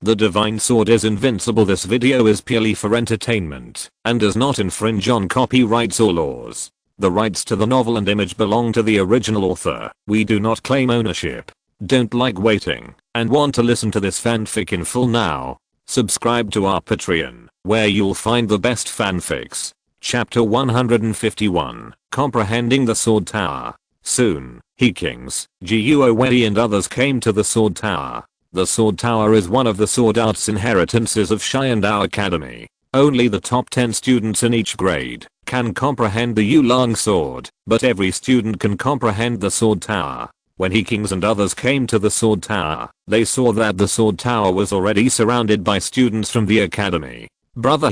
The divine sword is invincible. This video is purely for entertainment and does not infringe on copyrights or laws. The rights to the novel and image belong to the original author. We do not claim ownership. Don't like waiting and want to listen to this fanfic in full now? Subscribe to our Patreon, where you'll find the best fanfics. Chapter 151, Comprehending the Sword Tower. Soon, Kings, Guowei and others came to the Sword Tower. The Sword Tower is one of the sword arts inheritances of Xiandao Academy. Only the top 10 students in each grade can comprehend the Yulong sword, but every student can comprehend the Sword Tower. When Kings and others came to the Sword Tower, they saw that the Sword Tower was already surrounded by students from the academy. Brother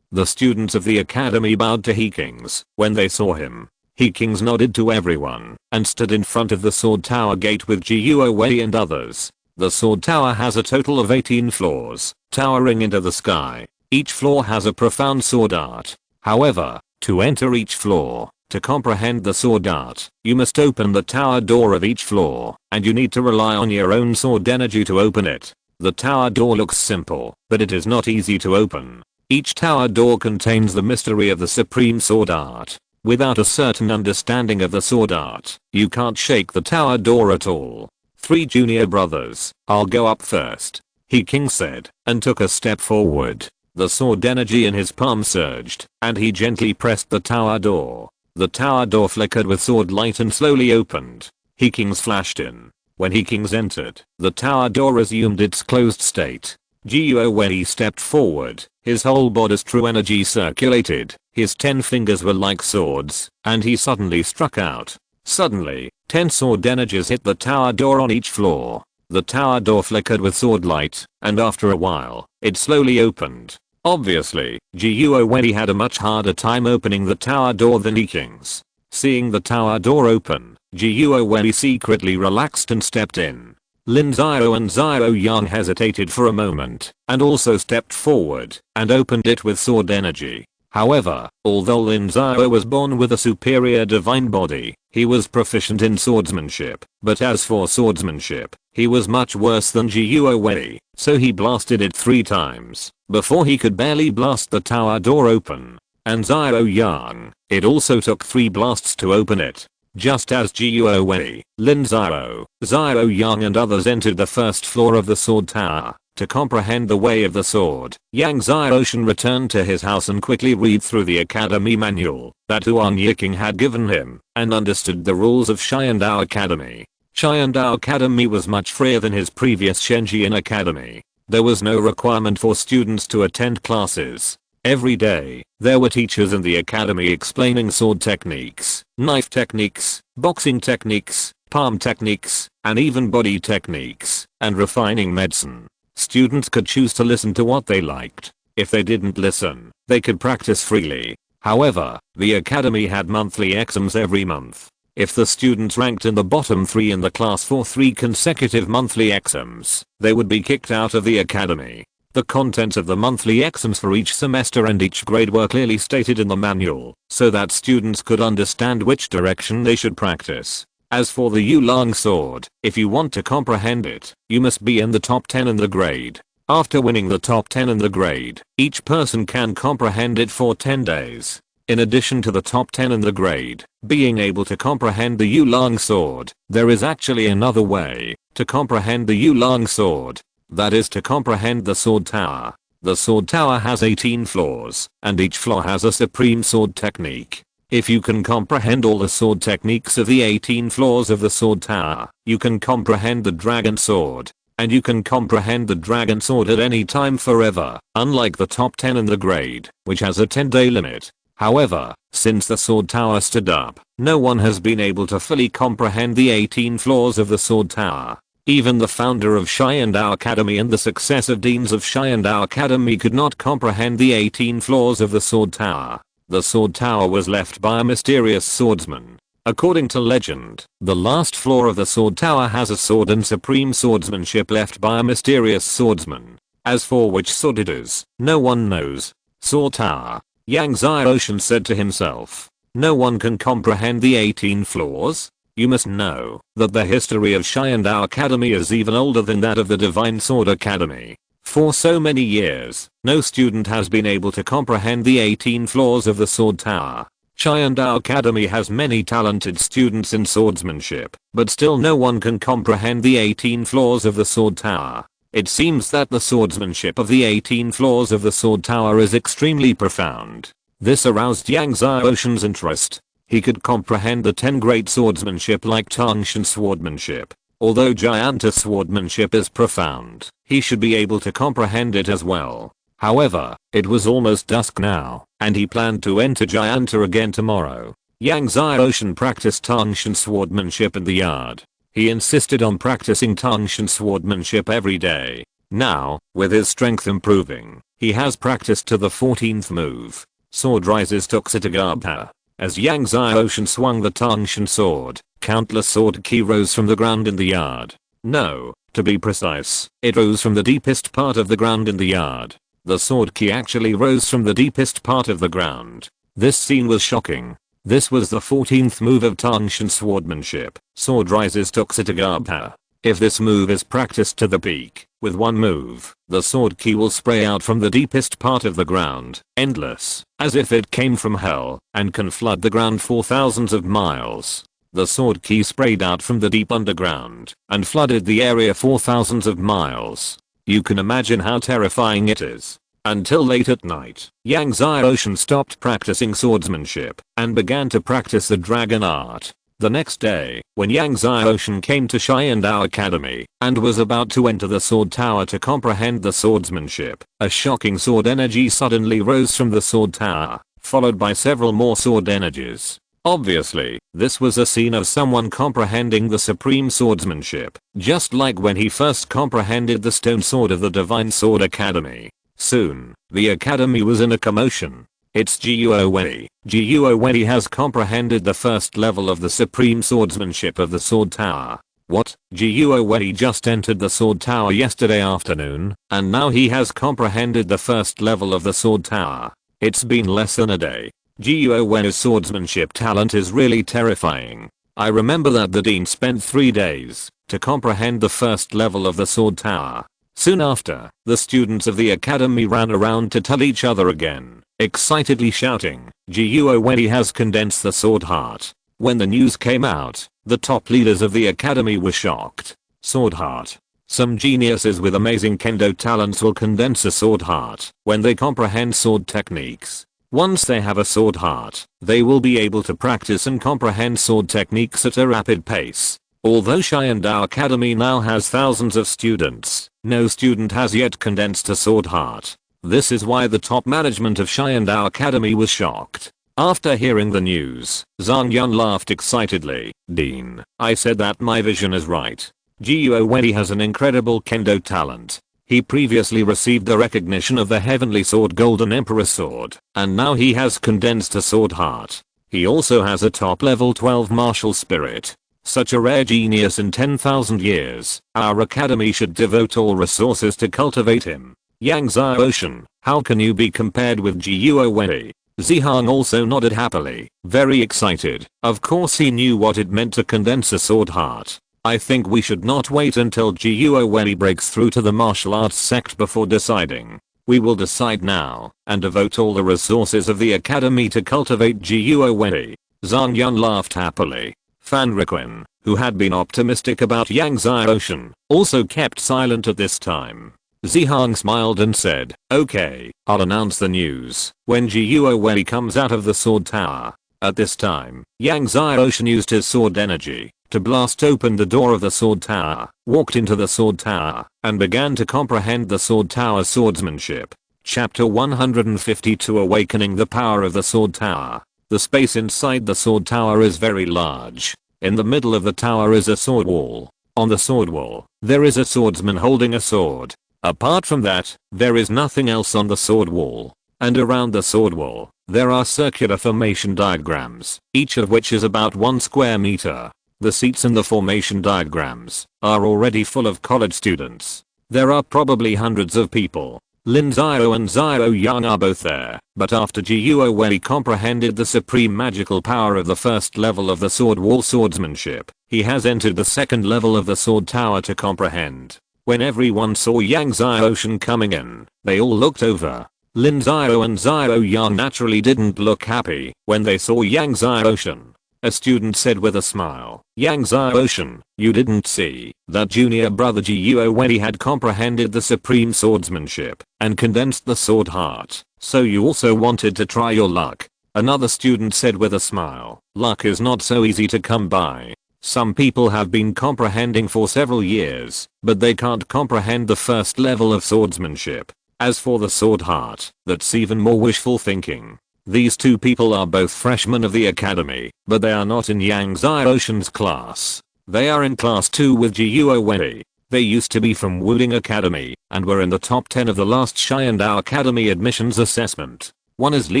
The students of the academy bowed to Kings when they saw him. Kings nodded to everyone and stood in front of the Sword Tower gate with Guowei and others. The Sword Tower has a total of 18 floors, towering into the sky. Each floor has a profound sword art. However, to enter each floor, to comprehend the sword art, you must open the tower door of each floor, and you need to rely on your own sword energy to open it. The tower door looks simple, but it is not easy to open. Each tower door contains the mystery of the supreme sword art. Without a certain understanding of the sword art, you can't shake the tower door at all. 3 junior brothers, I'll go up first, King said, and took a step forward. The sword energy in his palm surged, and he gently pressed the tower door. The tower door flickered with sword light and slowly opened. Kings flashed in. When Kings entered, the tower door resumed its closed state. Guowei stepped forward, his whole body's true energy circulated, his 10 fingers were like swords, and he suddenly struck out. Suddenly, 10 sword energies hit the tower door on each floor. The tower door flickered with sword light, and after a while, it slowly opened. Obviously, Guowei had a much harder time opening the tower door than Kings. Seeing the tower door open, Guowei secretly relaxed and stepped in. Lin Xiao and Xiao Yang hesitated for a moment, and also stepped forward, and opened it with sword energy. However, although Lin Xiao was born with a superior divine body, he was proficient in swordsmanship, but as for swordsmanship, he was much worse than Guowei, so he blasted it 3 times, before he could barely blast the tower door open. And Xiao Yang, it also took 3 blasts to open it. Just as Guowei, Lin Xiao, Xiao Yang and others entered the first floor of the Sword Tower, to comprehend the way of the sword, Yang Xiaoshan returned to his house and quickly read through the academy manual that Huang Yiking had given him, and understood the rules of Xiandao Academy. Xiandao Academy was much freer than his previous Shenjian Academy. There was no requirement for students to attend classes. Every day, there were teachers in the academy explaining sword techniques, knife techniques, boxing techniques, palm techniques, and even body techniques, and refining medicine. Students could choose to listen to what they liked. If they didn't listen, they could practice freely. However, the academy had monthly exams every month. If the students ranked in the bottom 3 in the class for 3 consecutive monthly exams, they would be kicked out of the academy. The contents of the monthly exams for each semester and each grade were clearly stated in the manual, so that students could understand which direction they should practice. As for the Yulong sword, if you want to comprehend it, you must be in the top 10 in the grade. After winning the top 10 in the grade, each person can comprehend it for 10 days. In addition to the top 10 in the grade, being able to comprehend the Yulong sword, there is actually another way to comprehend the Yulong sword. That is to comprehend the Sword Tower. The Sword Tower has 18 floors, and each floor has a supreme sword technique. If you can comprehend all the sword techniques of the 18 floors of the Sword Tower, you can comprehend the Dragon Sword. And you can comprehend the Dragon Sword at any time forever, unlike the top 10 in the grade, which has a 10-day limit. However, since the Sword Tower stood up, no one has been able to fully comprehend the 18 floors of the Sword Tower. Even the founder of Xiandao Academy and the successive deans of Xiandao Academy could not comprehend the 18 floors of the Sword Tower. The Sword Tower was left by a mysterious swordsman. According to legend, the last floor of the Sword Tower has a sword and supreme swordsmanship left by a mysterious swordsman. As for which sword it is, no one knows. Sword Tower, Yang Xiaoshan said to himself. No one can comprehend the 18 floors? You must know that the history of Xiandao Academy is even older than that of the Divine Sword Academy. For so many years, no student has been able to comprehend the 18 floors of the sword tower. Xiandao Academy has many talented students in swordsmanship, but still no one can comprehend the 18 floors of the sword tower. It seems that the swordsmanship of the 18 floors of the sword tower is extremely profound. This aroused Yang Xiaoshen's interest. He could comprehend the 10 great swordsmanship like Tangshan swordsmanship. Although Gianta swordsmanship is profound, he should be able to comprehend it as well. However, it was almost dusk now, and he planned to enter Gianta again tomorrow. Yang Xiaoshen practiced Tangshan swordsmanship in the yard. He insisted on practicing Tangshan swordsmanship every day. Now, with his strength improving, he has practiced to the 14th move. Sword rises Tuxitagabha. As Yang Xiaoshen swung the Tangshan sword, countless sword ki rose from the ground in the yard. No, to be precise, it rose from the deepest part of the ground in the yard. The sword ki actually rose from the deepest part of the ground. This scene was shocking. This was the 14th move of Tangshan swordsmanship. Sword rises Tuxitagabha. If this move is practiced to the peak, with one move, the sword ki will spray out from the deepest part of the ground, endless, as if it came from hell, and can flood the ground for thousands of miles. The sword ki sprayed out from the deep underground, and flooded the area for thousands of miles. You can imagine how terrifying it is. Until late at night, Yang Xiaoshen stopped practicing swordsmanship, and began to practice the dragon art. The next day, when Yang Xiaoshen came to Xiandao Academy, and was about to enter the sword tower to comprehend the swordsmanship, a shocking sword energy suddenly rose from the sword tower, followed by several more sword energies. Obviously, this was a scene of someone comprehending the supreme swordsmanship, just like when he first comprehended the stone sword of the Divine Sword Academy. Soon, the academy was in a commotion. It's Jiuo Wei. Jiuo Wei has comprehended the first level of the supreme swordsmanship of the sword tower. What? Jiuo Wei just entered the sword tower yesterday afternoon, and now he has comprehended the first level of the sword tower. It's been less than a day. Jiuo Wei's swordsmanship talent is really terrifying. I remember that the dean spent 3 days to comprehend the first level of the sword tower. Soon after, the students of the academy ran around to tell each other again, excitedly shouting, Jiuo Wei has condensed the sword heart. When the news came out, the top leaders of the academy were shocked. Sword heart. Some geniuses with amazing kendo talents will condense a sword heart when they comprehend sword techniques. Once they have a sword heart, they will be able to practice and comprehend sword techniques at a rapid pace. Although Xiandao Academy now has thousands of students, no student has yet condensed a sword heart. This is why the top management of Xiandao Academy was shocked. After hearing the news, Zhang Yun laughed excitedly. Dean, I said that my vision is right. Jiuo Wei has an incredible kendo talent. He previously received the recognition of the Heavenly Sword Golden Emperor Sword, and now he has condensed a sword heart. He also has a top level 12 martial spirit. Such a rare genius in 10,000 years. Our academy should devote all resources to cultivate him. Yang Xiaoshen, how can you be compared with Jiuo Wei? Zihang also nodded happily, very excited. Of course he knew what it meant to condense a sword heart. I think we should not wait until Jiuo Wei breaks through to the martial arts sect before deciding. We will decide now, and devote all the resources of the academy to cultivate Jiuo Wei. Zhang Yun laughed happily. Fan Riquin, who had been optimistic about Yang Xiaoshen, also kept silent at this time. Zihang smiled and said, okay, I'll announce the news when Jiuo Wei comes out of the sword tower. At this time, Yang Xiaoshen used his sword energy to blast open the door of the sword tower, walked into the sword tower, and began to comprehend the sword tower swordsmanship. Chapter 152 Awakening the Power of the Sword Tower. The space inside the sword tower is very large. In the middle of the tower is a sword wall. On the sword wall, there is a swordsman holding a sword. Apart from that, there is nothing else on the sword wall. And around the sword wall, there are circular formation diagrams, each of which is about 1 square meter. The seats in the formation diagrams are already full of college students. There are probably hundreds of people. Lin Xiao and Xiao Yang are both there, but after Jiuo Wei comprehended the supreme magical power of the first level of the sword wall swordsmanship, he has entered the second level of the sword tower to comprehend. When everyone saw Yang Xiaoshan coming in, they all looked over. Lin Xiao and Xiao Yang naturally didn't look happy when they saw Yang Xiaoshan. A student said with a smile, "Yang Xiaoshan, you didn't see that junior brother Jiuo when he had comprehended the supreme swordsmanship and condensed the sword heart, so you also wanted to try your luck." Another student said with a smile, "Luck is not so easy to come by. Some people have been comprehending for several years, but they can't comprehend the first level of swordsmanship. As for the sword heart, that's even more wishful thinking." These two people are both freshmen of the academy, but they are not in Yang Xiaoshan's class. They are in class 2 with Jiuo Wei. They used to be from Wuding Academy and were in the top 10 of the last Xiandao Academy admissions assessment. One is Li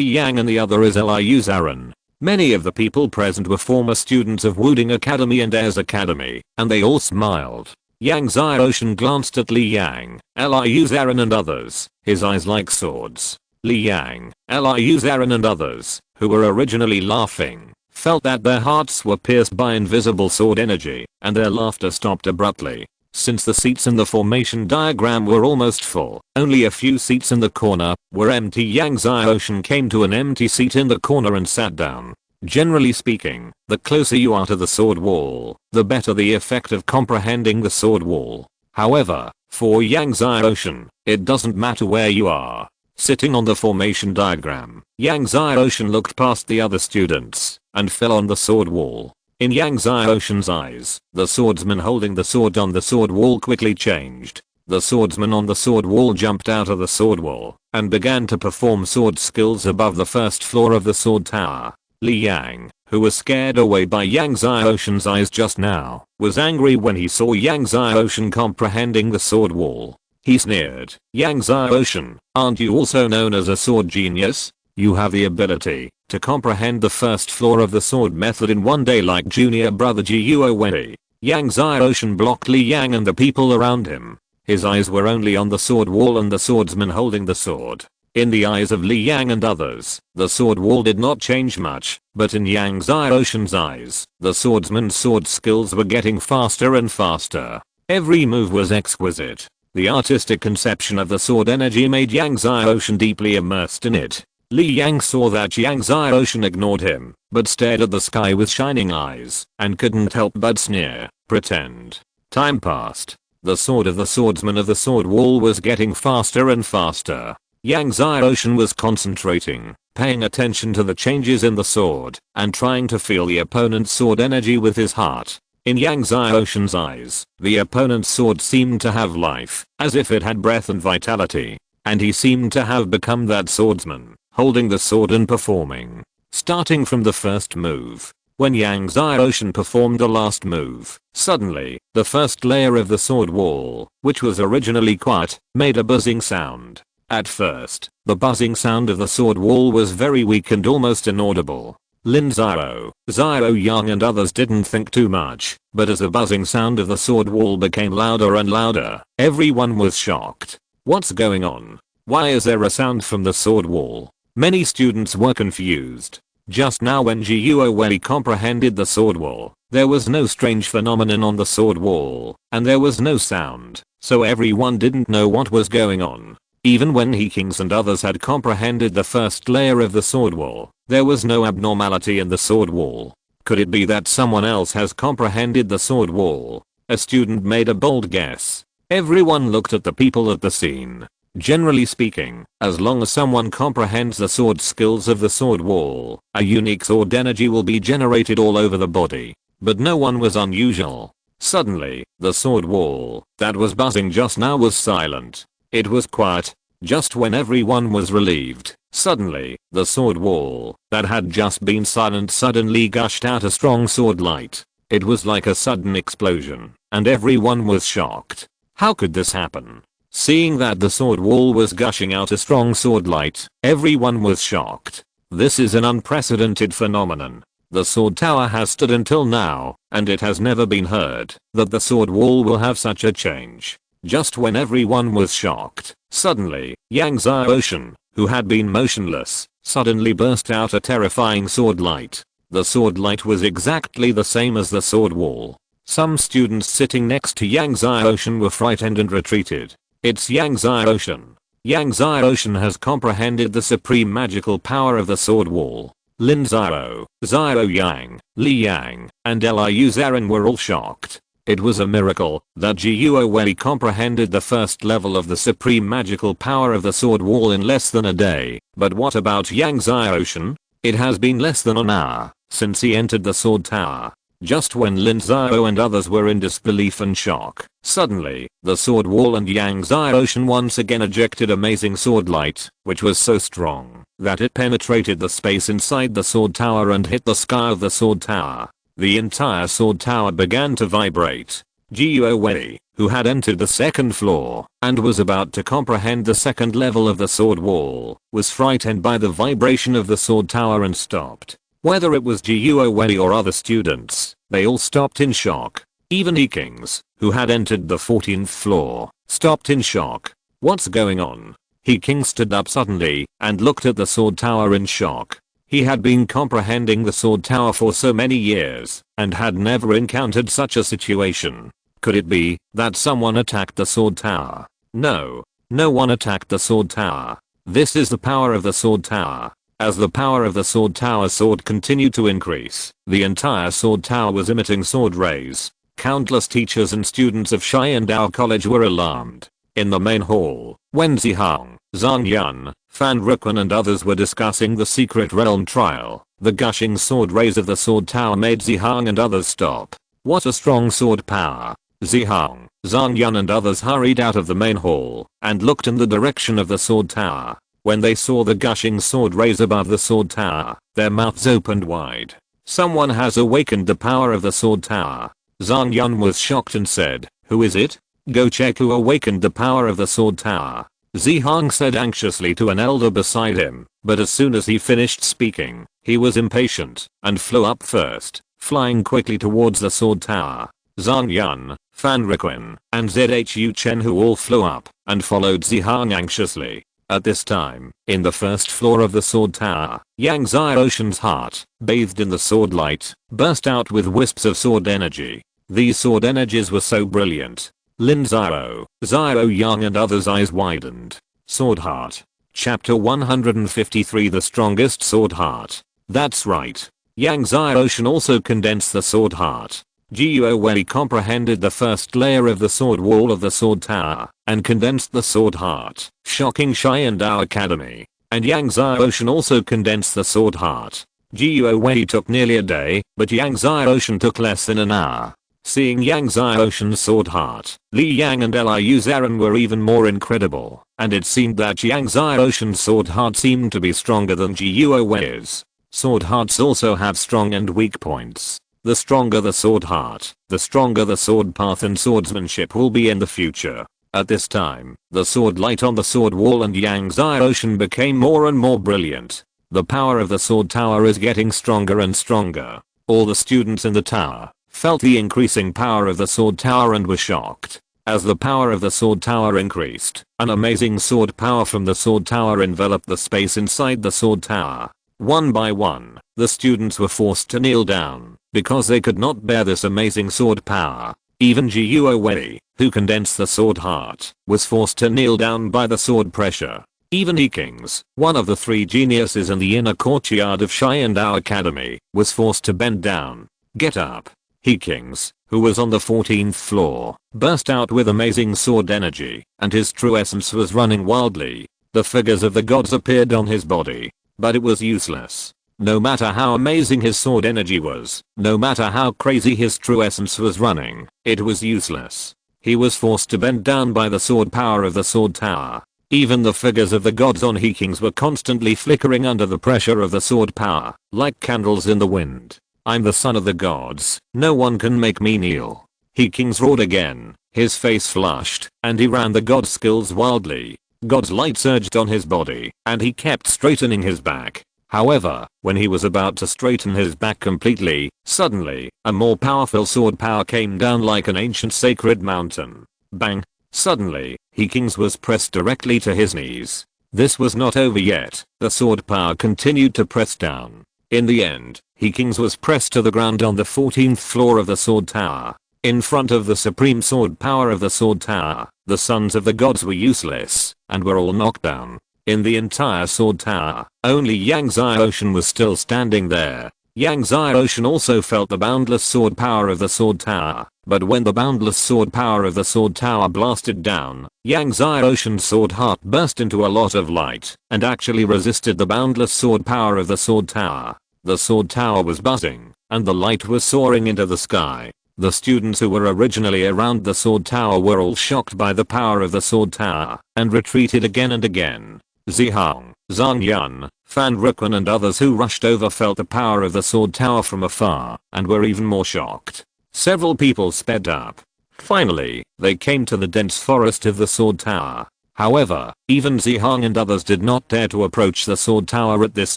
Yang and the other is Liu Zaran. Many of the people present were former students of Wuding Academy and Airs Academy, and they all smiled. Yang Xiaoshan glanced at Li Yang, Liu Zaran and others, his eyes like swords. Li Yang, Liu Zaran and others, who were originally laughing, felt that their hearts were pierced by invisible sword energy, and their laughter stopped abruptly. Since the seats in the formation diagram were almost full, only a few seats in the corner were empty. Yang Xiaoshan came to an empty seat in the corner and sat down. Generally speaking, the closer you are to the sword wall, the better the effect of comprehending the sword wall. However, for Yang Xiaoshan, it doesn't matter where you are. Sitting on the formation diagram, Yang Xiaoshan looked past the other students and fell on the sword wall. In Yang Xiaoshan's eyes, the swordsman holding the sword on the sword wall quickly changed. The swordsman on the sword wall jumped out of the sword wall and began to perform sword skills above the first floor of the sword tower. Li Yang, who was scared away by Yang Xiaoshan's eyes just now, was angry when he saw Yang Xiaoshan comprehending the sword wall. He sneered, "Yang Xiaoshan, aren't you also known as a sword genius? You have the ability to comprehend the first floor of the sword method in one day like junior brother Jiuo Wei." Yang Xiaoshan blocked Li Yang and the people around him. His eyes were only on the sword wall and the swordsman holding the sword. In the eyes of Li Yang and others, the sword wall did not change much, but in Yang Xiaoshan's eyes, the swordsman's sword skills were getting faster and faster. Every move was exquisite. The artistic conception of the sword energy made Yang Xiaoshan deeply immersed in it. Li Yang saw that Yang Xiaoshan ignored him, but stared at the sky with shining eyes, and couldn't help but sneer, pretend. Time passed. The sword of the swordsman of the sword wall was getting faster and faster. Yang Xiaoshan was concentrating, paying attention to the changes in the sword, and trying to feel the opponent's sword energy with his heart. In Yang Xiaoshan's eyes, the opponent's sword seemed to have life, as if it had breath and vitality. And he seemed to have become that swordsman, holding the sword and performing. Starting from the first move, when Yang Xiaoshan performed the last move, suddenly, the first layer of the sword wall, which was originally quiet, made a buzzing sound. At first, the buzzing sound of the sword wall was very weak and almost inaudible. Lin Xiao, Xiao Yang and others didn't think too much, but as the buzzing sound of the sword wall became louder and louder, everyone was shocked. What's going on? Why is there a sound from the sword wall? Many students were confused. Just now when Jiuo Wei comprehended the sword wall, there was no strange phenomenon on the sword wall, and there was no sound, so everyone didn't know what was going on. Even when He Kings and others had comprehended the first layer of the sword wall, there was no abnormality in the sword wall. Could it be that someone else has comprehended the sword wall? A student made a bold guess. Everyone looked at the people at the scene. Generally speaking, as long as someone comprehends the sword skills of the sword wall, a unique sword energy will be generated all over the body. But no one was unusual. Suddenly, the sword wall that was buzzing just now was silent. It was quiet. Just when everyone was relieved, suddenly, the sword wall that had just been silent suddenly gushed out a strong sword light. It was like a sudden explosion, and everyone was shocked. How could this happen? Seeing that the sword wall was gushing out a strong sword light, everyone was shocked. This is an unprecedented phenomenon. The sword tower has stood until now, and it has never been heard that the sword wall will have such a change. Just when everyone was shocked, suddenly, Yang Xiaoshan, who had been motionless, suddenly burst out a terrifying sword light. The sword light was exactly the same as the sword wall. Some students sitting next to Yang Xiaoshan were frightened and retreated. It's Yang Xiaoshan. Yang Xiaoshan has comprehended the supreme magical power of the sword wall. Lin Xiao, Xiao Yang, Li Yang, and Liu Zarin were all shocked. It was a miracle that Jiuo Wei comprehended the first level of the supreme magical power of the sword wall in less than a day. But what about Yang Xiaoshan? It has been less than an hour since he entered the sword tower. Just when Lin Xiao and others were in disbelief and shock, suddenly, the sword wall and Yang Xiaoshan once again ejected amazing sword light, which was so strong that it penetrated the space inside the sword tower and hit the sky of the sword tower. The entire sword tower began to vibrate. Jiuo Wei, who had entered the second floor and was about to comprehend the second level of the sword wall, was frightened by the vibration of the sword tower and stopped. Whether it was Jiuo Wei or other students, they all stopped in shock. Even He-Kings, who had entered the 14th floor, stopped in shock. What's going on? He-King stood up suddenly and looked at the sword tower in shock. He had been comprehending the sword tower for so many years and had never encountered such a situation. Could it be that someone attacked the sword tower? No. No one attacked the sword tower. This is the power of the sword tower. As the power of the sword tower sword continued to increase, the entire sword tower was emitting sword rays. Countless teachers and students of Xiandao College were alarmed. In the main hall, Wen Zihang, Zhang Yun, Fan Ruquan and others were discussing the secret realm trial. The gushing sword rays of the sword tower made Zihang and others stop. What a strong sword power! Zihang, Zhang Yun and others hurried out of the main hall and looked in the direction of the sword tower. When they saw the gushing sword rays above the sword tower, their mouths opened wide. Someone has awakened the power of the sword tower. Zhang Yun was shocked and said, "Who is it? Go check who awakened the power of the sword tower." Zihang said anxiously to an elder beside him, but as soon as he finished speaking, he was impatient and flew up first, flying quickly towards the sword tower. Zhang Yun, Fan Ruquan, and Zhu Chen who all flew up and followed Zihang anxiously. At this time, in the first floor of the sword tower, Yang Xiaoshan's heart, bathed in the sword light, burst out with wisps of sword energy. These sword energies were so brilliant. Lin Xiao, Xiao Yang and others' eyes widened. Sword Heart. Chapter 153 The Strongest Sword Heart. That's right. Yang Xiaoshan also condensed the sword heart. Jiuo Wei comprehended the first layer of the sword wall of the sword tower and condensed the sword heart, shocking Xiandao Academy. And Yang Xiaoshan also condensed the sword heart. Jiuo Wei took nearly a day, but Yang Xiaoshan took less than an hour. Seeing Yang Xiaoshan's sword heart, Li Yang and Liu Zarin were even more incredible, and it seemed that Yang Xiaoshan's sword heart seemed to be stronger than Jiuo Wei's. Sword hearts also have strong and weak points. The stronger the sword heart, the stronger the sword path and swordsmanship will be in the future. At this time, the sword light on the sword wall and Yang Xiaoshan became more and more brilliant. The power of the sword tower is getting stronger and stronger. All the students in the tower felt the increasing power of the sword tower and were shocked. As the power of the sword tower increased, an amazing sword power from the sword tower enveloped the space inside the sword tower. One by one, the students were forced to kneel down because they could not bear this amazing sword power. Even Jiuo Wei, who condensed the sword heart, was forced to kneel down by the sword pressure. Even He-Kings, one of the three geniuses in the inner courtyard of Xiandao Academy, was forced to bend down. Get up. He-Kings, who was on the 14th floor, burst out with amazing sword energy, and his true essence was running wildly. The figures of the gods appeared on his body, but it was useless. No matter how amazing his sword energy was, no matter how crazy his true essence was running, it was useless. He was forced to bend down by the sword power of the sword tower. Even the figures of the gods on He-Kings were constantly flickering under the pressure of the sword power, like candles in the wind. I'm the son of the gods, no one can make me kneel. He-Kings roared again, his face flushed, and he ran the god skills wildly. God's light surged on his body, and he kept straightening his back. However, when he was about to straighten his back completely, suddenly, a more powerful sword power came down like an ancient sacred mountain. Bang! Suddenly, He-Kings was pressed directly to his knees. This was not over yet, the sword power continued to press down. In the end, He-Kings was pressed to the ground on the 14th floor of the sword tower. In front of the supreme sword power of the sword tower, the sons of the gods were useless and were all knocked down. In the entire sword tower, only Yang Ocean was still standing there. Yang Ocean also felt the boundless sword power of the sword tower, but when the boundless sword power of the sword tower blasted down, Yang Ocean's sword heart burst into a lot of light and actually resisted the boundless sword power of the sword tower. The sword tower was buzzing, and the light was soaring into the sky. The students who were originally around the sword tower were all shocked by the power of the sword tower and retreated again and again. Zihong, Zhang Yun, Fan Ruquan and others who rushed over felt the power of the sword tower from afar and were even more shocked. Several people sped up. Finally, they came to the dense forest of the sword tower. However, even Zihong and others did not dare to approach the sword tower at this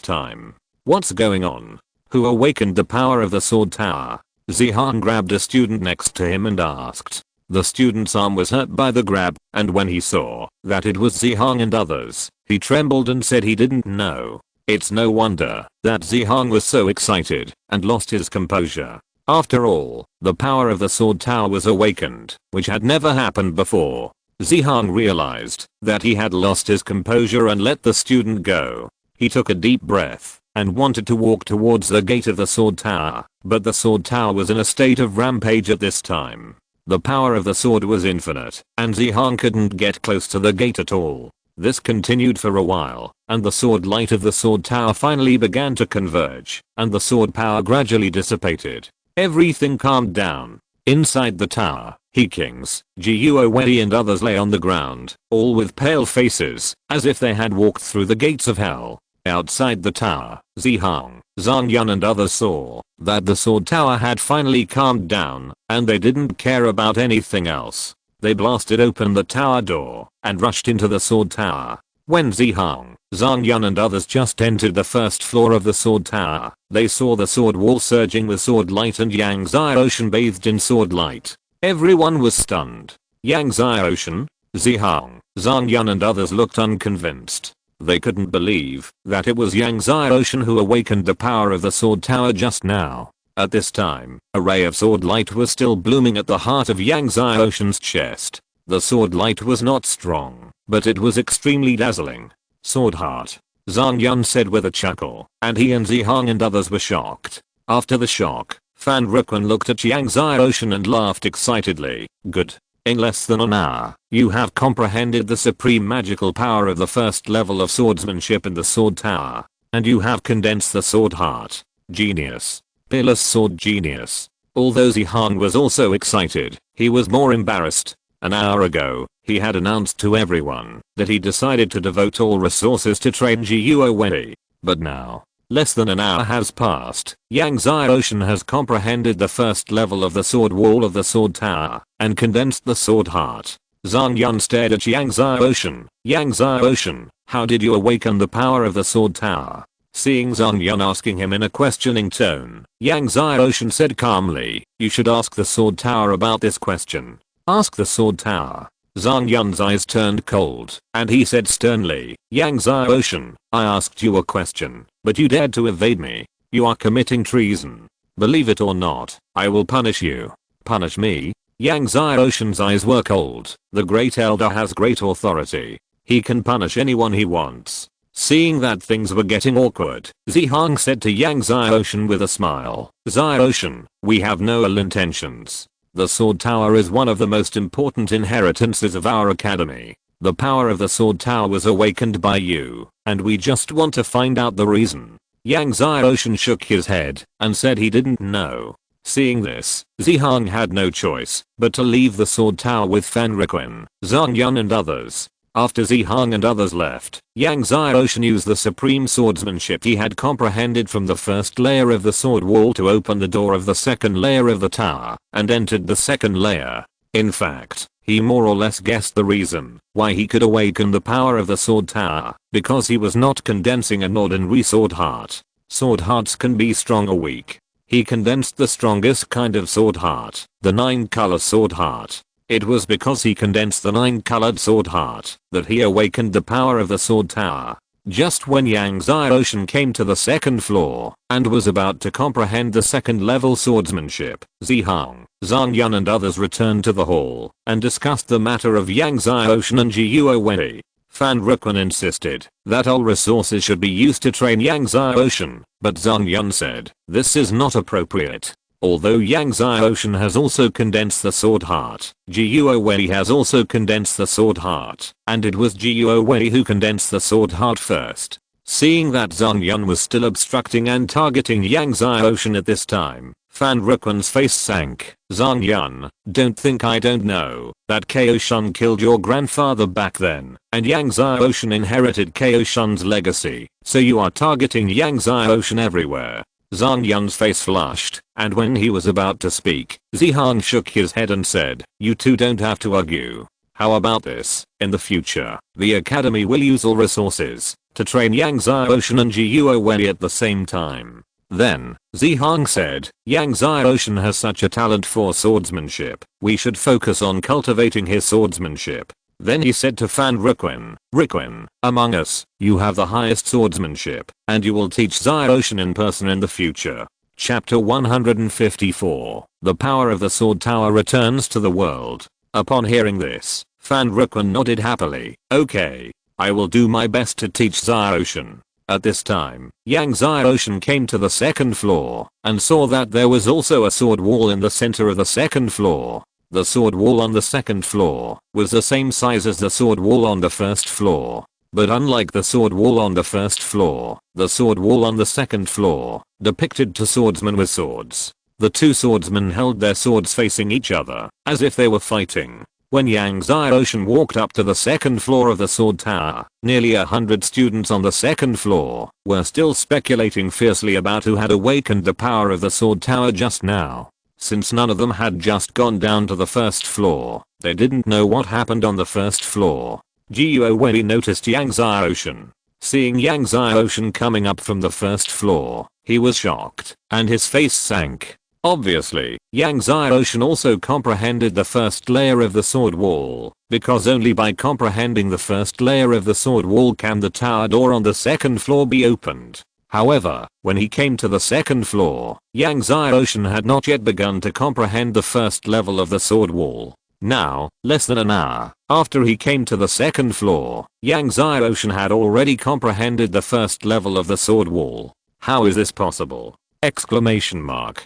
time. What's going on? Who awakened the power of the sword tower? Zihong grabbed a student next to him and asked. The student's arm was hurt by the grab, and when he saw that it was Zihong and others, he trembled and said he didn't know. It's no wonder that Zihong was so excited and lost his composure. After all, the power of the sword tower was awakened, which had never happened before. Zihong realized that he had lost his composure and let the student go. He took a deep breath and wanted to walk towards the gate of the sword tower, but the sword tower was in a state of rampage at this time. The power of the sword was infinite, and Zihong couldn't get close to the gate at all. This continued for a while, and the sword light of the sword tower finally began to converge, and the sword power gradually dissipated. Everything calmed down. Inside the tower, He-Kings, Guowei and others lay on the ground, all with pale faces, as if they had walked through the gates of hell. Outside the tower, Zihong, Zhang Yun and others saw that the sword tower had finally calmed down, and they didn't care about anything else. They blasted open the tower door and rushed into the sword tower. When Zihong, Zhang Yun and others just entered the first floor of the sword tower, they saw the sword wall surging with sword light and Yang Ocean bathed in sword light. Everyone was stunned. Yang Ocean, Zihong, Zhang Yun and others looked unconvinced. They couldn't believe that it was Yang Ocean who awakened the power of the sword tower just now. At this time, a ray of sword light was still blooming at the heart of Yang Ocean's chest. The sword light was not strong, but it was extremely dazzling. Sword heart, Zhang Yun said with a chuckle, and he and Zihong and others were shocked. After the shock, Fan Ruquan looked at Yang Ocean and laughed excitedly. Good. In less than an hour, you have comprehended the supreme magical power of the first level of swordsmanship in the sword tower, and you have condensed the sword heart. Genius. Peerless sword genius. Although Zihong was also excited, he was more embarrassed. An hour ago, he had announced to everyone that he decided to devote all resources to train Guowei. But now, less than an hour has passed. Yang Ocean has comprehended the first level of the sword wall of the sword tower and condensed the sword heart. Zhang Yun stared at Yang Ocean. Yang Ocean, how did you awaken the power of the sword tower? Seeing Zhang Yun asking him in a questioning tone, Yang Ocean said calmly, you should ask the sword tower about this question. Ask the sword tower. Zhang Yun's eyes turned cold, and he said sternly, Yang Ocean, I asked you a question, but you dared to evade me. You are committing treason. Believe it or not, I will punish you. Punish me? Yang Ocean's eyes were cold. The Great Elder has great authority. He can punish anyone he wants. Seeing that things were getting awkward, Zihong said to Yang Ocean with a smile, Ocean, we have no ill intentions. The sword tower is one of the most important inheritances of our academy. The power of the sword tower was awakened by you, and we just want to find out the reason. Yang Ocean shook his head and said he didn't know. Seeing this, Zihong had no choice but to leave the sword tower with Fan Ruquan, Zhang Yun and others. After Zihong and others left, Yang Ocean used the supreme swordsmanship he had comprehended from the first layer of the sword wall to open the door of the second layer of the tower, and entered the second layer. In fact, he more or less guessed the reason why he could awaken the power of the sword tower, because he was not condensing an ordinary sword heart. Sword hearts can be strong or weak. He condensed the strongest kind of sword heart, the 9-color sword heart. It was because he condensed the 9-colored sword heart that he awakened the power of the sword tower. Just when Yang Ocean came to the second floor and was about to comprehend the second level swordsmanship, Zihong, Zhang Yun and others returned to the hall and discussed the matter of Yang Xiaoshan and Jiuo Wei. Fan Ruquan insisted that all resources should be used to train Yang Xiaoshan, but Zhang Yun said, this is not appropriate. Although Yang Xiaoshan has also condensed the sword heart, Jiuo Wei has also condensed the sword heart, and it was Jiuo Wei who condensed the sword heart first. Seeing that Zhang Yun was still obstructing and targeting Yang Xiaoshan at this time, Fan Ruquan's face sank. Zhang Yun, don't think I don't know that Kaoshun killed your grandfather back then, and Yang Xiaoshan inherited Kaoshun's legacy, so you are targeting Yang Xiaoshan everywhere. Zhang Yun's face flushed, and when he was about to speak, Zihang shook his head and said, you two don't have to argue. How about this? In the future, the academy will use all resources to train Yang Xiaoshan and Jiuo Wei at the same time. Then, Zihang said, Yang Xiaoshan has such a talent for swordsmanship, we should focus on cultivating his swordsmanship. Then he said to Fan Ruquan, among us, you have the highest swordsmanship, and you will teach Xiaoshan in person in the future. Chapter 154, The Power of the Sword Tower returns to the world. Upon hearing this, Fan Ruquan nodded happily, okay, I will do my best to teach Xiaoshan. At this time, Yang Xiaoshan came to the second floor and saw that there was also a sword wall in the center of the second floor. The sword wall on the second floor was the same size as the sword wall on the first floor. But unlike the sword wall on the first floor, the sword wall on the second floor depicted two swordsmen with swords. The two swordsmen held their swords facing each other, as if they were fighting. When Yang Xiaoshan walked up to the second floor of the sword tower, nearly 100 students on the second floor were still speculating fiercely about who had awakened the power of the sword tower just now. Since none of them had just gone down to the first floor, they didn't know what happened on the first floor. Jiuo Wei noticed Yang Xiaoshan. Seeing Yang Xiaoshan coming up from the first floor, he was shocked, and his face sank. Obviously, Yang Xiaoshan also comprehended the first layer of the sword wall, because only by comprehending the first layer of the sword wall can the tower door on the second floor be opened. However, when he came to the second floor, Yang Xiaoshan had not yet begun to comprehend the first level of the sword wall. Now, less than an hour after he came to the second floor, Yang Xiaoshan had already comprehended the first level of the sword wall. How is this possible? Exclamation mark.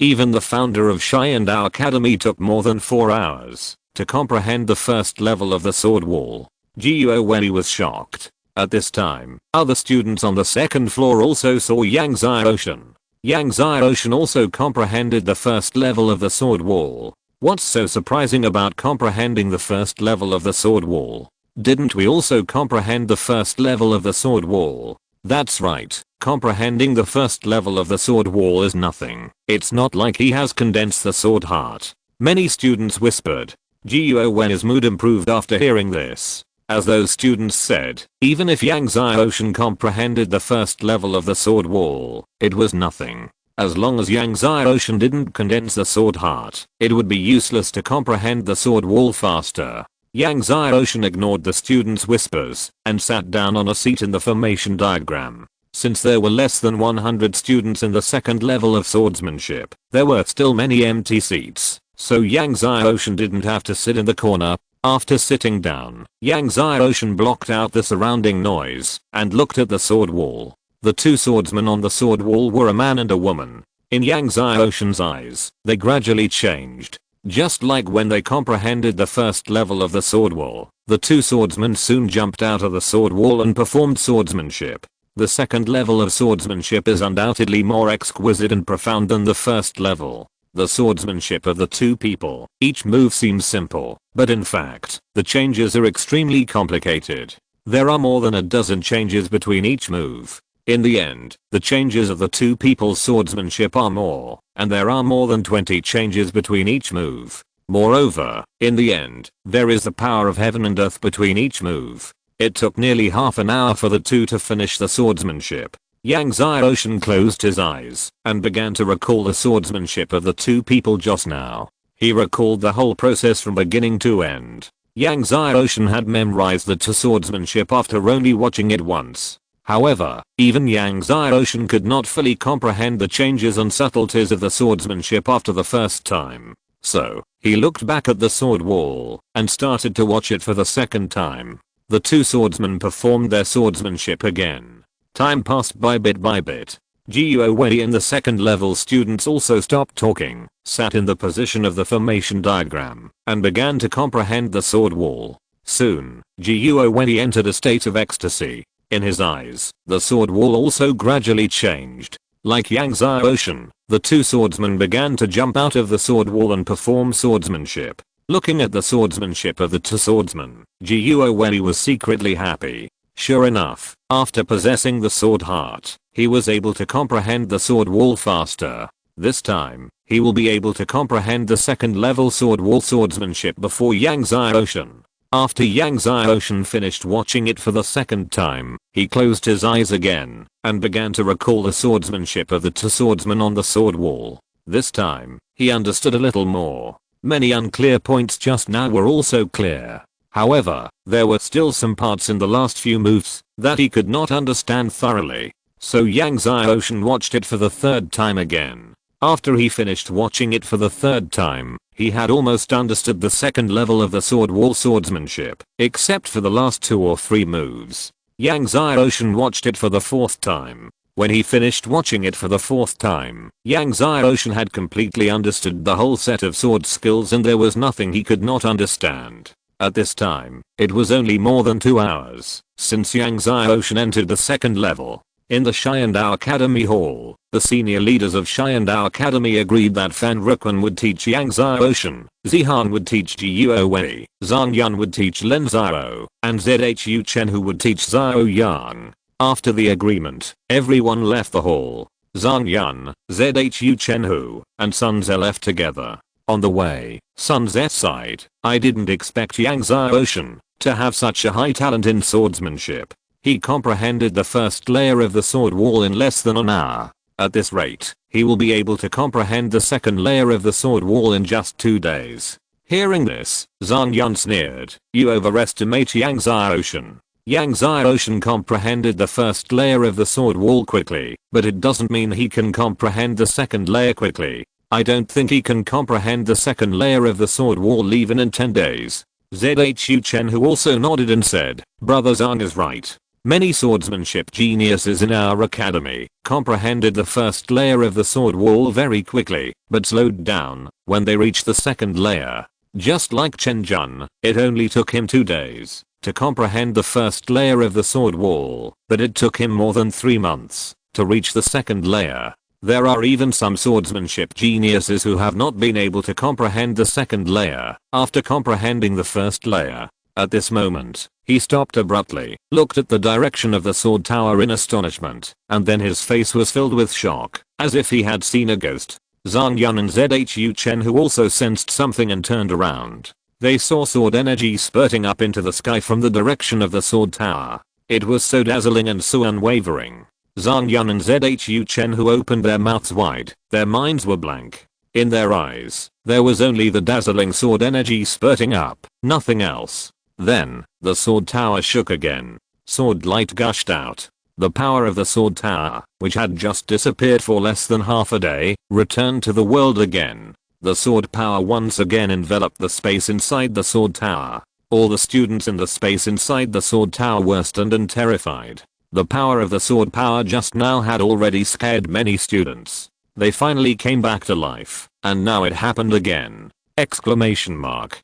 Even the founder of Xiandao Academy took more than 4 hours to comprehend the first level of the sword wall. Jiuo Wei was shocked. At this time, other students on the second floor also saw Yang Xiaoshan. Yang Xiaoshan also comprehended the first level of the sword wall. What's so surprising about comprehending the first level of the sword wall? Didn't we also comprehend the first level of the sword wall? That's right, comprehending the first level of the sword wall is nothing. It's not like he has condensed the sword heart. Many students whispered. Jiuo Wei's mood improved after hearing this. As those students said, even if Yang Xiaoshan comprehended the first level of the sword wall, it was nothing. As long as Yang Xiaoshan didn't condense the sword heart, it would be useless to comprehend the sword wall faster. Yang Xiaoshan ignored the students' whispers and sat down on a seat in the formation diagram. Since there were less than 100 students in the second level of swordsmanship, there were still many empty seats, so Yang Xiaoshan didn't have to sit in the corner. After sitting down, Yang Xiaoshan blocked out the surrounding noise and looked at the sword wall. The two swordsmen on the sword wall were a man and a woman. In Yang Xiaoshan's eyes, they gradually changed. Just like when they comprehended the first level of the sword wall, the two swordsmen soon jumped out of the sword wall and performed swordsmanship. The second level of swordsmanship is undoubtedly more exquisite and profound than the first level. The swordsmanship of the two people, each move seems simple, but in fact, the changes are extremely complicated. There are more than a dozen changes between each move. In the end, the changes of the two people's swordsmanship are more, and there are more than 20 changes between each move. Moreover, in the end, there is the power of heaven and earth between each move. It took nearly half an hour for the two to finish the swordsmanship. Yang Xiaoshan closed his eyes and began to recall the swordsmanship of the two people just now. He recalled the whole process from beginning to end. Yang Xiaoshan had memorized the two swordsmanship after only watching it once. However, even Yang Xiaoshan could not fully comprehend the changes and subtleties of the swordsmanship after the first time. So, he looked back at the sword wall and started to watch it for the second time. The two swordsmen performed their swordsmanship again. Time passed by bit. Jiuo Wei and the second level students also stopped talking, sat in the position of the formation diagram, and began to comprehend the sword wall. Soon, Jiuo Wei entered a state of ecstasy. In his eyes, the sword wall also gradually changed. Like Yang Xiaoshan, the two swordsmen began to jump out of the sword wall and perform swordsmanship. Looking at the swordsmanship of the two swordsmen, Jiuo Wei was secretly happy. Sure enough, after possessing the sword heart, he was able to comprehend the sword wall faster. This time, he will be able to comprehend the second level sword wall swordsmanship before Yang Xiaoshan. After Yang Xiaoshan finished watching it for the second time, he closed his eyes again and began to recall the swordsmanship of the two swordsmen on the sword wall. This time, he understood a little more. Many unclear points just now were also clear. However, there were still some parts in the last few moves that he could not understand thoroughly. So Yang Xiaoshan watched it for the third time again. After he finished watching it for the third time, he had almost understood the second level of the sword wall swordsmanship, except for the last 2 or 3 moves. Yang Xiaoshan watched it for the fourth time. When he finished watching it for the fourth time, Yang Xiaoshan had completely understood the whole set of sword skills and there was nothing he could not understand. At this time, it was only more than 2 hours since Yang Xiaoshan entered the second level. In the Xiandao Academy Hall, the senior leaders of Xiandao Academy agreed that Fan Ruquan would teach Yang Xiaoshan, Zihan would teach Jiuo Wei, Zhang Yun would teach Lin Xiao, and Zhu Chen who would teach Xiao Yang. After the agreement, everyone left the hall. Zhang Yun, Zhu Chen and Sun Ze left together. On the way, Sun Ze sighed, "I didn't expect Yang Xiaoshan to have such a high talent in swordsmanship. He comprehended the first layer of the sword wall in less than an hour. At this rate, he will be able to comprehend the second layer of the sword wall in just 2 days." Hearing this, Zhang Yun sneered, "You overestimate Yang Xiaoshan. Yang Xiaoshan comprehended the first layer of the sword wall quickly, but it doesn't mean he can comprehend the second layer quickly. I don't think he can comprehend the second layer of the sword wall even in 10 days. Zhu Chen who also nodded and said, "Brother Zhang is right. Many swordsmanship geniuses in our academy comprehended the first layer of the sword wall very quickly, but slowed down when they reached the second layer. Just like Chen Jun, it only took him 2 days to comprehend the first layer of the sword wall, but it took him more than 3 months to reach the second layer. There are even some swordsmanship geniuses who have not been able to comprehend the second layer after comprehending the first layer." At this moment, he stopped abruptly, looked at the direction of the sword tower in astonishment, and then his face was filled with shock, as if he had seen a ghost. Zhang Yun and Zhu Chen who also sensed something and turned around. They saw sword energy spurting up into the sky from the direction of the sword tower. It was so dazzling and so unwavering. Zhang Yun and Zhu Chen who opened their mouths wide, their minds were blank. In their eyes, there was only the dazzling sword energy spurting up, nothing else. Then, the sword tower shook again. Sword light gushed out. The power of the sword tower, which had just disappeared for less than half a day, returned to the world again. The sword power once again enveloped the space inside the sword tower. All the students in the space inside the sword tower were stunned and terrified. The power of the sword power just now had already scared many students. They finally came back to life, and now it happened again! Exclamation mark.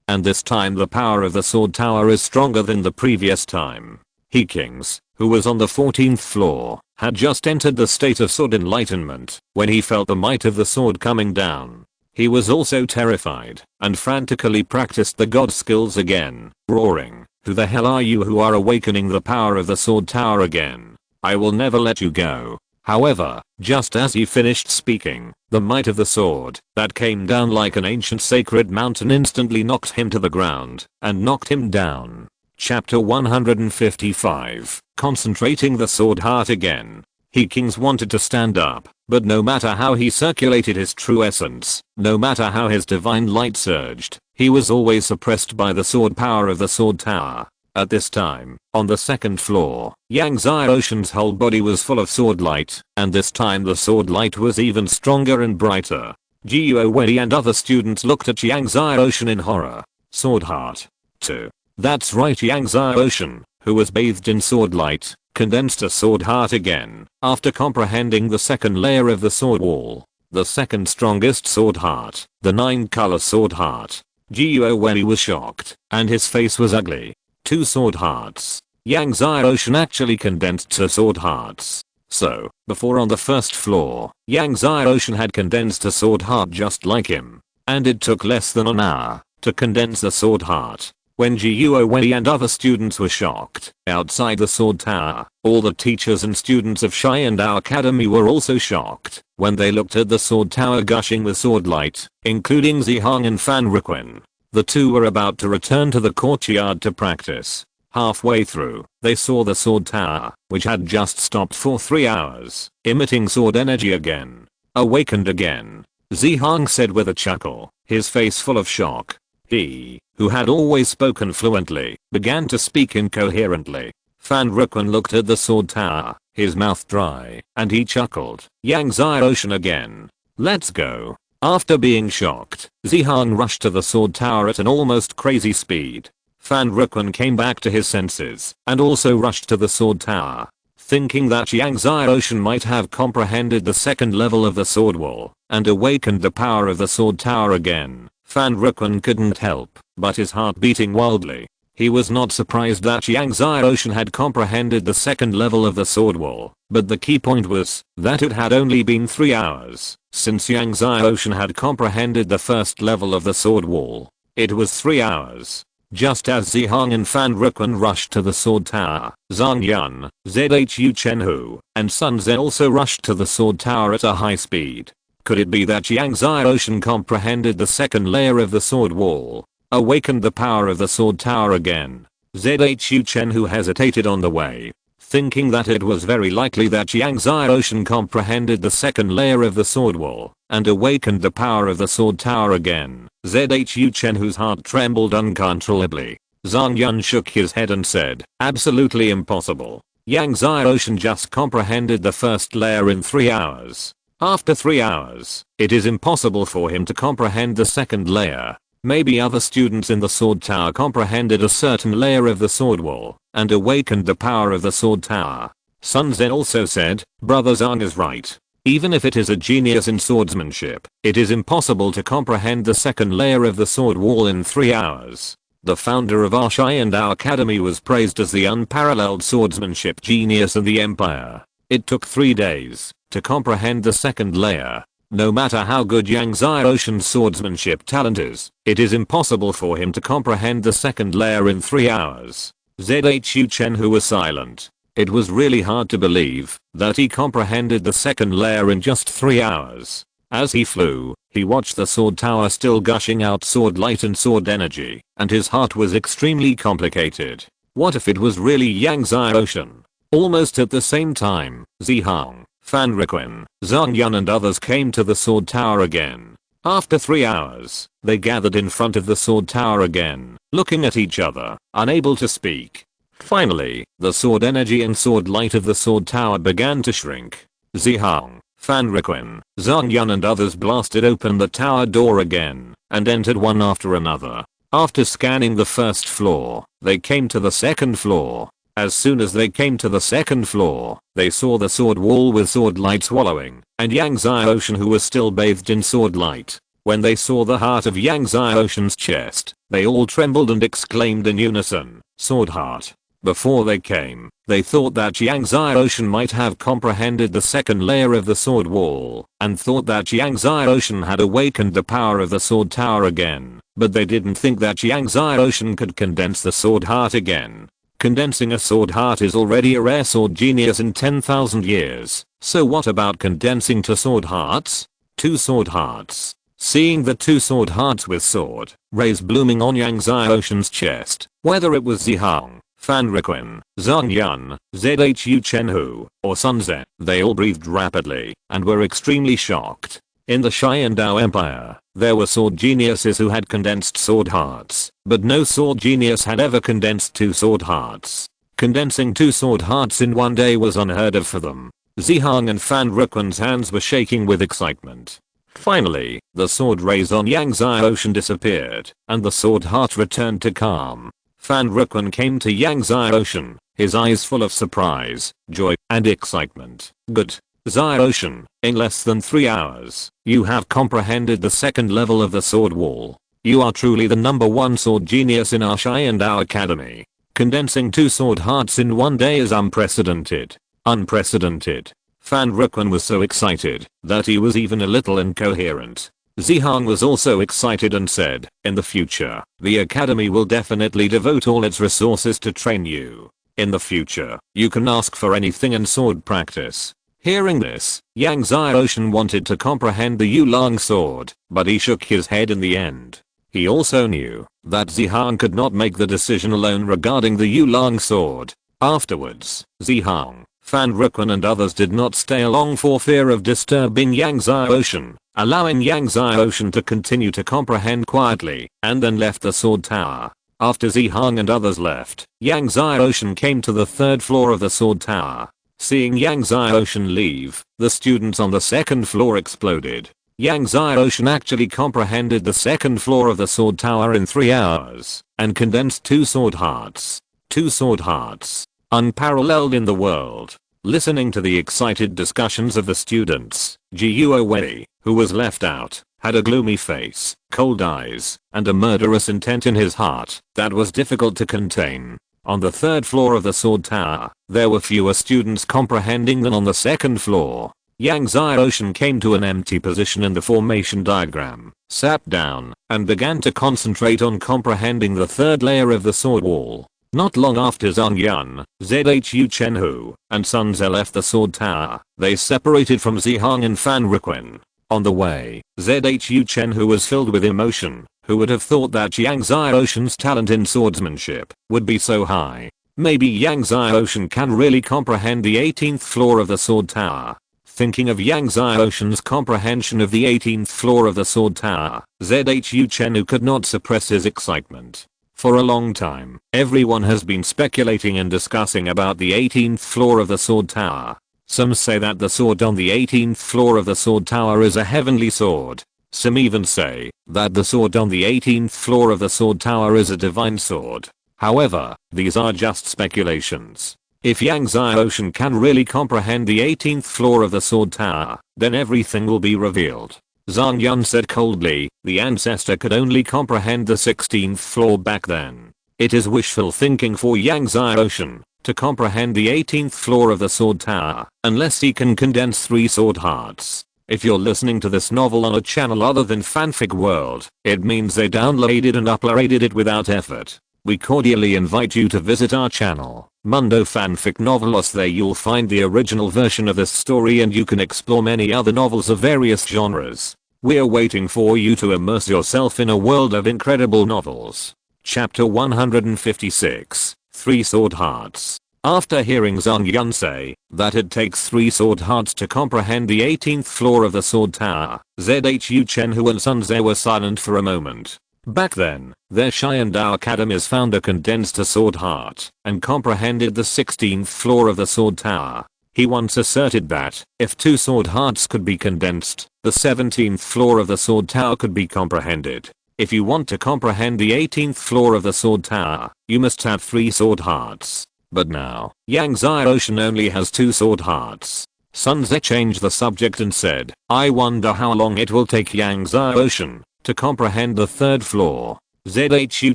And this time the power of the sword tower is stronger than the previous time. He Kings, who was on the 14th floor, had just entered the state of sword enlightenment when he felt the might of the sword coming down. He was also terrified and frantically practiced the god skills again, roaring, "Who the hell are you who are awakening the power of the sword tower again? I will never let you go." However, just as he finished speaking, the might of the sword that came down like an ancient sacred mountain instantly knocked him to the ground and knocked him down. Chapter 155, Concentrating the Sword Heart Again. He Kings wanted to stand up, but no matter how he circulated his true essence, no matter how his divine light surged, he was always suppressed by the sword power of the sword tower. At this time, on the second floor, Yang Xiaoshen's whole body was full of sword light, and this time the sword light was even stronger and brighter. Jiuo Wei and other students looked at Yang Xiaoshen in horror. Sword heart. 2. That's right, Yang Xiaoshen, who was bathed in sword light, condensed a sword heart again, after comprehending the second layer of the sword wall. The second strongest sword heart, the 9-color sword heart. Jiuo Wei was shocked, and his face was ugly. 2 sword hearts. Yang Xiaoshen actually condensed 2 sword hearts. So, before on the first floor, Yang Xiaoshen had condensed a sword heart just like him. And it took less than an hour to condense a sword heart. When Jiuo Wei and other students were shocked, outside the sword tower, all the teachers and students of Xiandao Academy were also shocked when they looked at the sword tower gushing with sword light, including Zihang and Fan Riquin. The two were about to return to the courtyard to practice. Halfway through, they saw the sword tower, which had just stopped for 3 hours, emitting sword energy again. Awakened again. Zihang said with a chuckle, his face full of shock. He, who had always spoken fluently, began to speak incoherently. Fan Riquin looked at the sword tower, his mouth dry, and he chuckled. Yang Xiaoshen again. Let's go. After being shocked, Zihang rushed to the sword tower at an almost crazy speed. Fan Riquin came back to his senses, and also rushed to the sword tower. Thinking that Yang Xiaoshen might have comprehended the second level of the sword wall, and awakened the power of the sword tower again, Fan Riquin couldn't help but his heart beating wildly. He was not surprised that Yang Xiaoshen had comprehended the second level of the sword wall, but the key point was that it had only been 3 hours since Yang Xiaoshen had comprehended the first level of the sword wall. It was 3 hours. Just as Zihang and Fan Riquin rushed to the sword tower, Zhang Yun, Zhu Chenhu, and Sun Ze also rushed to the sword tower at a high speed. Could it be that Yang Xiaoshen comprehended the second layer of the sword wall, awakened the power of the sword tower again? Zhu Chenhu hesitated on the way, thinking that it was very likely that Yang Xiaoshen comprehended the second layer of the sword wall, and awakened the power of the sword tower again. Zhu Chenhu's heart trembled uncontrollably. Zhang Yun shook his head and said, absolutely impossible. Yang Xiaoshen just comprehended the first layer in 3 hours. After 3 hours, it is impossible for him to comprehend the second layer. Maybe other students in the sword tower comprehended a certain layer of the sword wall, and awakened the power of the sword tower. Sun Ze also said, Brother Zhang is right. Even if it is a genius in swordsmanship, it is impossible to comprehend the second layer of the sword wall in 3 hours. The founder of our Xiandao Academy was praised as the unparalleled swordsmanship genius in the empire. It took 3 days to comprehend the second layer. No matter how good Yang Xiaoshen's swordsmanship talent is, it is impossible for him to comprehend the second layer in 3 hours. Zhu Chenhu was silent. It was really hard to believe that he comprehended the second layer in just 3 hours. As he flew, he watched the sword tower still gushing out sword light and sword energy, and his heart was extremely complicated. What if it was really Yang Xiaoshen? Almost at the same time, Zihang, Fan Riquin, Zhang Yun and others came to the sword tower again. After 3 hours, they gathered in front of the sword tower again, looking at each other, unable to speak. Finally, the sword energy and sword light of the sword tower began to shrink. Zihang, Fan Riquin, Zhang Yun and others blasted open the tower door again, and entered one after another. After scanning the first floor, they came to the second floor. As soon as they came to the second floor, they saw the sword wall with sword light swallowing, and Yang Xiaoshen who was still bathed in sword light. When they saw the heart of Yang Xiaoshen's chest, they all trembled and exclaimed in unison, sword heart. Before they came, they thought that Yang Xiaoshen might have comprehended the second layer of the sword wall, and thought that Yang Xiaoshen had awakened the power of the sword tower again, but they didn't think that Yang Xiaoshen could condense the sword heart again. Condensing a sword heart is already a rare sword genius in 10,000 years, so what about condensing 2 sword hearts? 2 sword hearts. Seeing the 2 sword hearts with sword rays blooming on Yang Xiaoshen's chest, whether it was Zihang, Fan Riquin, Zhang Yun, Zhu Chenhu, or Sun Ze, they all breathed rapidly and were extremely shocked. In the Xiandao Empire, there were sword geniuses who had condensed sword hearts, but no sword genius had ever condensed 2 sword hearts. Condensing 2 sword hearts in one day was unheard of for them. Zihang and Fan Ruquan's hands were shaking with excitement. Finally, the sword rays on Yangzai Ocean disappeared, and the sword heart returned to calm. Fan Ruquan came to Yangzai Ocean, his eyes full of surprise, joy, and excitement. Good. Zai Ocean, in less than 3 hours, you have comprehended the 2nd level of the sword wall. You are truly the #1 sword genius in our Xiandao Academy. Condensing 2 sword hearts in one day is unprecedented. Unprecedented. Fan Ruquan was so excited that he was even a little incoherent. Zihang was also excited and said, in the future, the academy will definitely devote all its resources to train you. In the future, you can ask for anything in sword practice. Hearing this, Yangzai Ocean wanted to comprehend the Yulang sword, but he shook his head in the end. He also knew that Zihang could not make the decision alone regarding the Yulang sword. Afterwards, Zihang, Fan Ruquan and others did not stay along for fear of disturbing Yangzai Ocean, allowing Yangzai Ocean to continue to comprehend quietly, and then left the sword tower. After Zihang and others left, Yangzai Ocean came to the 3rd floor of the sword tower. Seeing Yangzai Ocean leave, the students on the 2nd floor exploded. Yangzai Ocean actually comprehended the 2nd floor of the sword tower in 3 hours, and condensed 2 sword hearts. 2 sword hearts. Unparalleled in the world. Listening to the excited discussions of the students, Jiuo Wei, who was left out, had a gloomy face, cold eyes, and a murderous intent in his heart that was difficult to contain. On the 3rd floor of the sword tower, there were fewer students comprehending than on the 2nd floor. Yangzai Ocean came to an empty position in the formation diagram, sat down, and began to concentrate on comprehending the 3rd layer of the sword wall. Not long after Zhang Yun, Zhu Chenhu, and Sun Ze left the sword tower, they separated from Zihang and Fan Ruquan. On the way, Zhu Chenhu was filled with emotion. Who would have thought that Yangzai Ocean's talent in swordsmanship would be so high? Maybe Yangzai Ocean can really comprehend the 18th floor of the sword tower. Thinking of Yangzai Ocean's comprehension of the 18th floor of the sword tower, Zhu Chenhu could not suppress his excitement. For a long time, everyone has been speculating and discussing about the 18th floor of the sword tower. Some say that the sword on the 18th floor of the sword tower is a heavenly sword. Some even say that the sword on the 18th floor of the sword tower is a divine sword. However, these are just speculations. If Yangzai Ocean can really comprehend the 18th floor of the sword tower, then everything will be revealed. Zhang Yun said coldly, the ancestor could only comprehend the 16th floor back then. It is wishful thinking for Yangzai Ocean to comprehend the 18th floor of the sword tower, unless he can condense 3 sword hearts. If you're listening to this novel on a channel other than Fanfic World, it means they downloaded and uploaded it without effort. We cordially invite you to visit our channel, Mundo Fanfic Novelos. There you'll find the original version of this story and you can explore many other novels of various genres. We're waiting for you to immerse yourself in a world of incredible novels. Chapter 156, 3 Sword Hearts. After hearing Zhang Yun say that it takes 3 sword hearts to comprehend the 18th floor of the sword tower, Zhu Chenhu and Sun Ze were silent for a moment. Back then, their Xiandao academies found a condensed sword heart and comprehended the 16th floor of the sword tower. He once asserted that if 2 sword hearts could be condensed, the 17th floor of the sword tower could be comprehended. If you want to comprehend the 18th floor of the sword tower, you must have 3 sword hearts. But now, Yangzai Ocean only has 2 sword hearts. Sun Ze changed the subject and said, I wonder how long it will take Yangzai Ocean to comprehend the 3rd floor. Zhu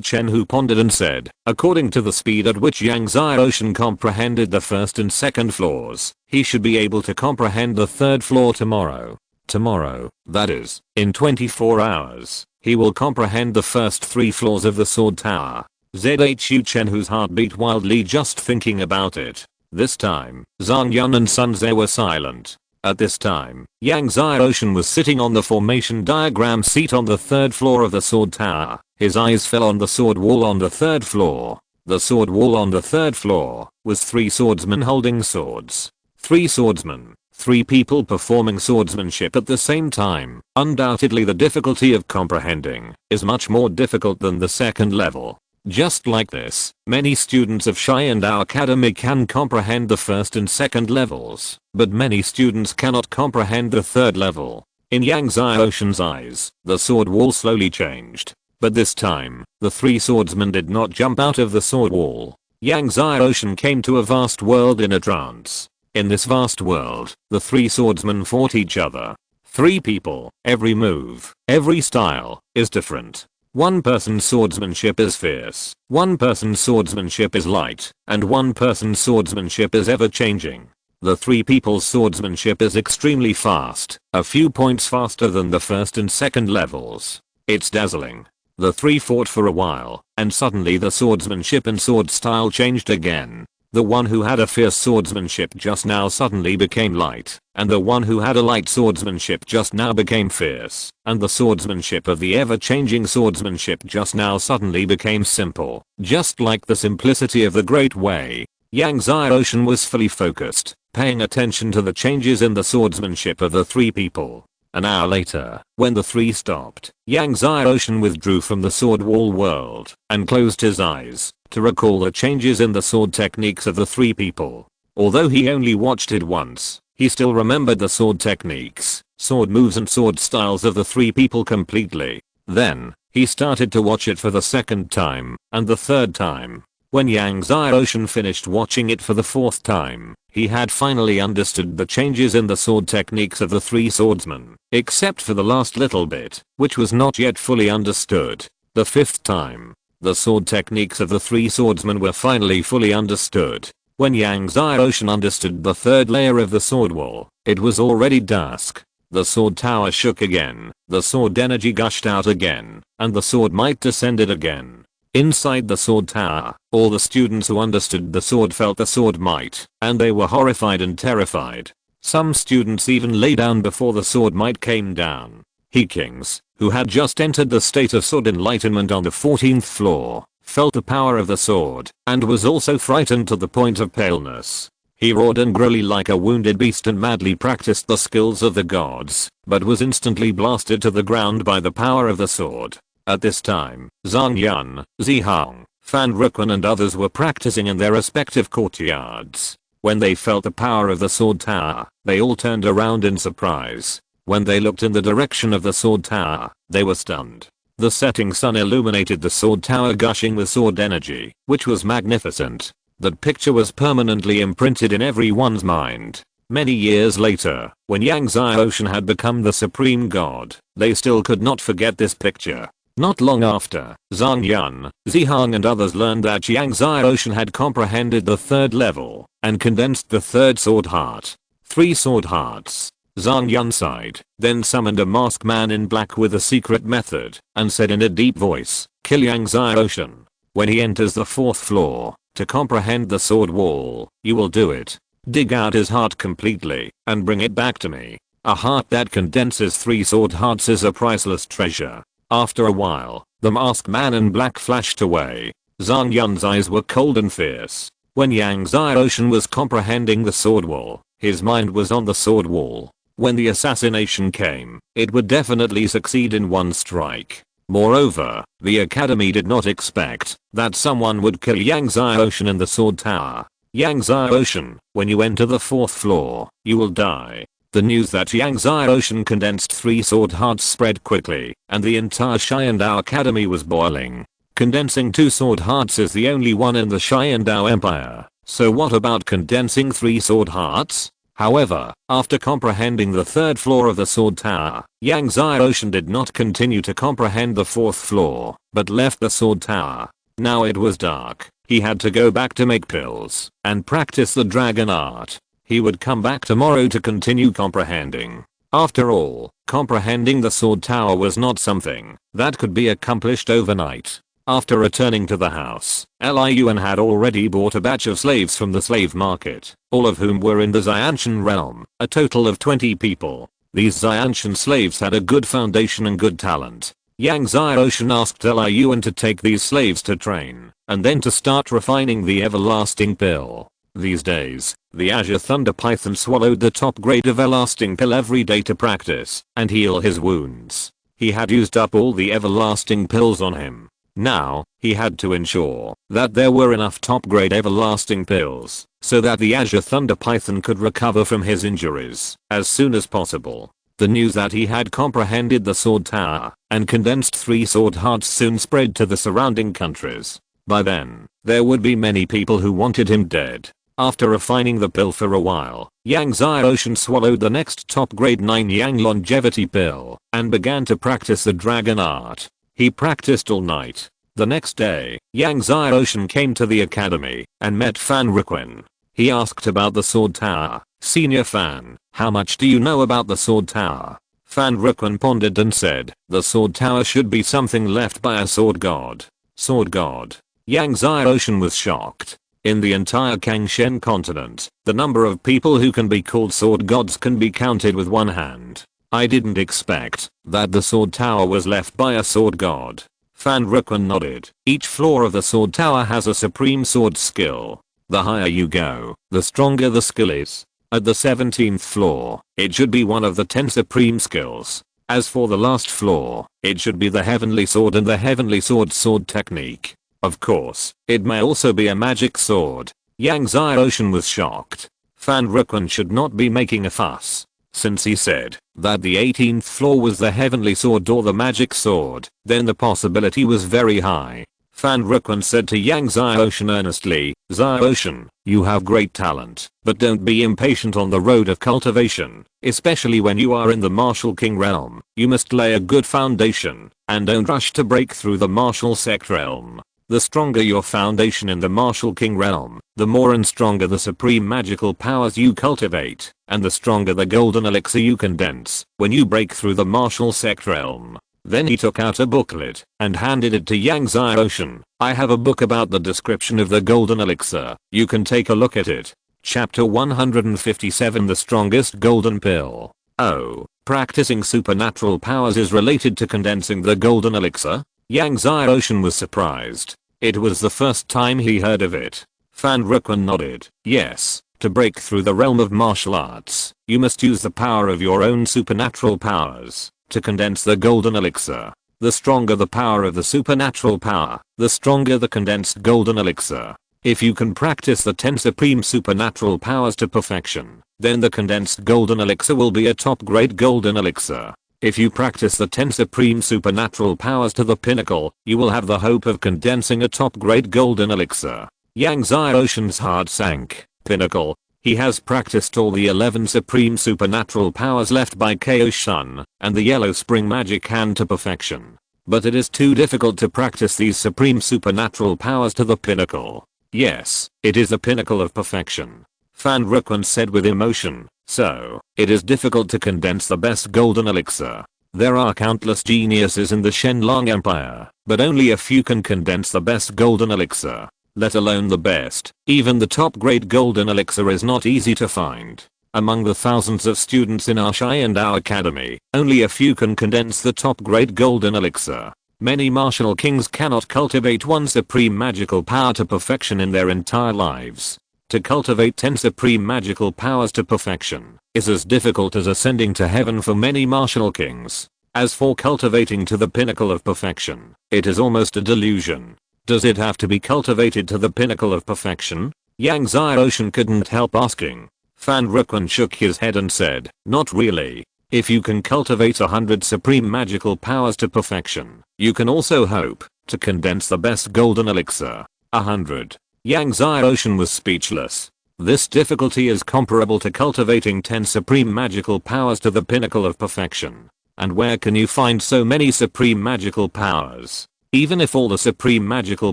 Chenhu pondered and said, according to the speed at which Yangzai Ocean comprehended the 1st and 2nd floors, he should be able to comprehend the 3rd floor tomorrow. Tomorrow, that is, in 24 hours, he will comprehend the first 3 floors of the sword tower. Zhu Chenhu's heart beat wildly just thinking about it. This time, Zhang Yun and Sun Ze were silent. At this time, Yangzai Ocean was sitting on the formation diagram seat on the 3rd floor of the sword tower. His eyes fell on the sword wall on the 3rd floor. The sword wall on the 3rd floor was 3 swordsmen holding swords. 3 swordsmen, 3 people performing swordsmanship at the same time. Undoubtedly the difficulty of comprehending is much more difficult than the second level. Just like this, many students of Xiandao Academy can comprehend the first and second levels, but many students cannot comprehend the third level. In Yang Xiaoshen's eyes, the sword wall slowly changed. But this time, the 3 swordsmen did not jump out of the sword wall. Yang Xiaoshen came to a vast world in a trance. In this vast world, the 3 swordsmen fought each other. 3 people, every move, every style, is different. One person's swordsmanship is fierce, one person's swordsmanship is light, and one person's swordsmanship is ever changing. The 3 people's swordsmanship is extremely fast, a few points faster than the first and second levels. It's dazzling. The 3 fought for a while, and suddenly the swordsmanship and sword style changed again. The one who had a fierce swordsmanship just now suddenly became light, and the one who had a light swordsmanship just now became fierce, and the swordsmanship of the ever-changing swordsmanship just now suddenly became simple, just like the simplicity of the Great Way. Yang Xiaoshen was fully focused, paying attention to the changes in the swordsmanship of the 3 people. An hour later, when the 3 stopped, Yang Xiaoshen withdrew from the sword wall world and closed his eyes to recall the changes in the sword techniques of the 3 people. Although he only watched it once, he still remembered the sword techniques, sword moves and sword styles of the 3 people completely. Then, he started to watch it for the second time, and the third time. When Yang Xiaoshen finished watching it for the 4th time, he had finally understood the changes in the sword techniques of the 3 swordsmen, except for the last little bit, which was not yet fully understood. The 5th time, the sword techniques of the 3 swordsmen were finally fully understood. When Yang Xiaoshen understood the 3rd layer of the sword wall, it was already dusk. The sword tower shook again, the sword energy gushed out again, and the sword might descended again. Inside the sword tower, all the students who understood the sword felt the sword might, and they were horrified and terrified. Some students even lay down before the sword might came down. He Kings, who had just entered the state of sword enlightenment on the 14th floor, felt the power of the sword, and was also frightened to the point of paleness. He roared angrily like a wounded beast and madly practiced the skills of the gods, but was instantly blasted to the ground by the power of the sword. At this time, Zhang Yun, Zihang, Fan Ruquan and others were practicing in their respective courtyards. When they felt the power of the sword tower, they all turned around in surprise. When they looked in the direction of the sword tower, they were stunned. The setting sun illuminated the sword tower gushing with sword energy, which was magnificent. That picture was permanently imprinted in everyone's mind. Many years later, when Yang Xiaoshen had become the supreme god, they still could not forget this picture. Not long after, Zhang Yun, Zihang and others learned that Yang Xiaoshen had comprehended the 3rd level and condensed the 3rd sword heart. 3 sword hearts. Zhang Yun sighed, then summoned a masked man in black with a secret method, and said in a deep voice, "Kill Yang Xiaoshen. When he enters the 4th floor, to comprehend the sword wall, you will do it. Dig out his heart completely, and bring it back to me. A heart that condenses 3 sword hearts is a priceless treasure." After a while, the masked man in black flashed away. Zhang Yun's eyes were cold and fierce. When Yang Xiaoshen was comprehending the sword wall, his mind was on the sword wall. When the assassination came, it would definitely succeed in one strike. Moreover, the academy did not expect that someone would kill Yang Xiaoshen in the sword tower. Yang Xiaoshen, when you enter the 4th floor, you will die. The news that Yang Xiaoshen condensed 3 sword hearts spread quickly, and the entire Xiandao Academy was boiling. Condensing 2 sword hearts is the only one in the Xiandao Empire, so what about condensing 3 sword hearts? However, after comprehending the 3rd floor of the sword tower, Yang Xiaoshen did not continue to comprehend the 4th floor, but left the sword tower. Now it was dark. He had to go back to make pills and practice the dragon art. He would come back tomorrow to continue comprehending. After all, comprehending the sword tower was not something that could be accomplished overnight. After returning to the house, Liyuan had already bought a batch of slaves from the slave market, all of whom were in the Xianshan realm, a total of 20 people. These Xianshan slaves had a good foundation and good talent. Yang Xiaoshen asked Liyuan to take these slaves to train, and then to start refining the everlasting pill. These days, the Azure Thunder Python swallowed the top grade everlasting pill every day to practice and heal his wounds. He had used up all the everlasting pills on him. Now, he had to ensure that there were enough top grade everlasting pills so that the Azure Thunder Python could recover from his injuries as soon as possible. The news that he had comprehended the sword tower and condensed 3 sword hearts soon spread to the surrounding countries. By then, there would be many people who wanted him dead. After refining the pill for a while, Yang Xiaoshan swallowed the next top grade 9 Yang longevity pill and began to practice the dragon art. He practiced all night. The next day, Yang Xiaoshan came to the academy and met Fan Riquin. He asked about the sword tower. "Senior Fan, how much do you know about the sword tower?" Fan Riquin pondered and said, "The sword tower should be something left by a sword god." Sword god? Yang Xiaoshan was shocked. In the entire Kangshen continent, the number of people who can be called sword gods can be counted with one hand. I didn't expect that the sword tower was left by a sword god. Fan Riquin nodded. Each floor of the sword tower has a supreme sword skill. The higher you go, the stronger the skill is. At the 17th floor, it should be one of the 10 supreme skills. As for the last floor, it should be the heavenly sword and the heavenly sword technique. Of course, it may also be a magic sword. Yang Xiaoshan was shocked. Fan Riquin should not be making a fuss. Since he said that the 18th floor was the heavenly sword or the magic sword, then the possibility was very high. Fan Riquin said to Yang Xiaoshan earnestly, "Xiaoshan, you have great talent, but don't be impatient on the road of cultivation, especially when you are in the martial king realm. You must lay a good foundation, and don't rush to break through the martial sect realm. The stronger your foundation in the martial king realm, the more and stronger the supreme magical powers you cultivate, and the stronger the golden elixir you condense when you break through the martial sect realm." Then he took out a booklet and handed it to Yang Xiaoshan. "I have a book about the description of the golden elixir. You can take a look at it." Chapter 157, The Strongest Golden Pill. Oh, practicing supernatural powers is related to condensing the golden elixir? Yang Xiaoshan was surprised. It was the first time he heard of it. Fan Riquin nodded. "Yes, to break through the realm of martial arts, you must use the power of your own supernatural powers to condense the golden elixir. The stronger the power of the supernatural power, the stronger the condensed golden elixir. If you can practice the 10 supreme supernatural powers to perfection, then the condensed golden elixir will be a top grade golden elixir. If you practice the 10 supreme supernatural powers to the pinnacle, you will have the hope of condensing a top grade golden elixir." Yang Xiaoshan's heart sank. Pinnacle? He has practiced all the 11 supreme supernatural powers left by Chaos Sun and the Yellow Spring Magic Hand to perfection. But it is too difficult to practice these supreme supernatural powers to the pinnacle. Yes, it is the pinnacle of perfection. Fan Riquin said with emotion. So, it is difficult to condense the best golden elixir. There are countless geniuses in the Shenlong Empire, but only a few can condense the best golden elixir. Let alone the best. Even the top grade golden elixir is not easy to find. Among the thousands of students in our Xiandao Academy, only a few can condense the top grade golden elixir. Many martial kings cannot cultivate one supreme magical power to perfection in their entire lives. To cultivate 10 supreme magical powers to perfection is as difficult as ascending to heaven for many martial kings. As for cultivating to the pinnacle of perfection, it is almost a delusion. Does it have to be cultivated to the pinnacle of perfection? Yang Xiaoshan couldn't help asking. Fan Riquin shook his head and said, "Not really. If you can cultivate 100 supreme magical powers to perfection, you can also hope to condense the best golden elixir. 100. Yang Xiaoshan was speechless. This difficulty is comparable to cultivating 10 supreme magical powers to the pinnacle of perfection. And where can you find so many supreme magical powers? Even if all the supreme magical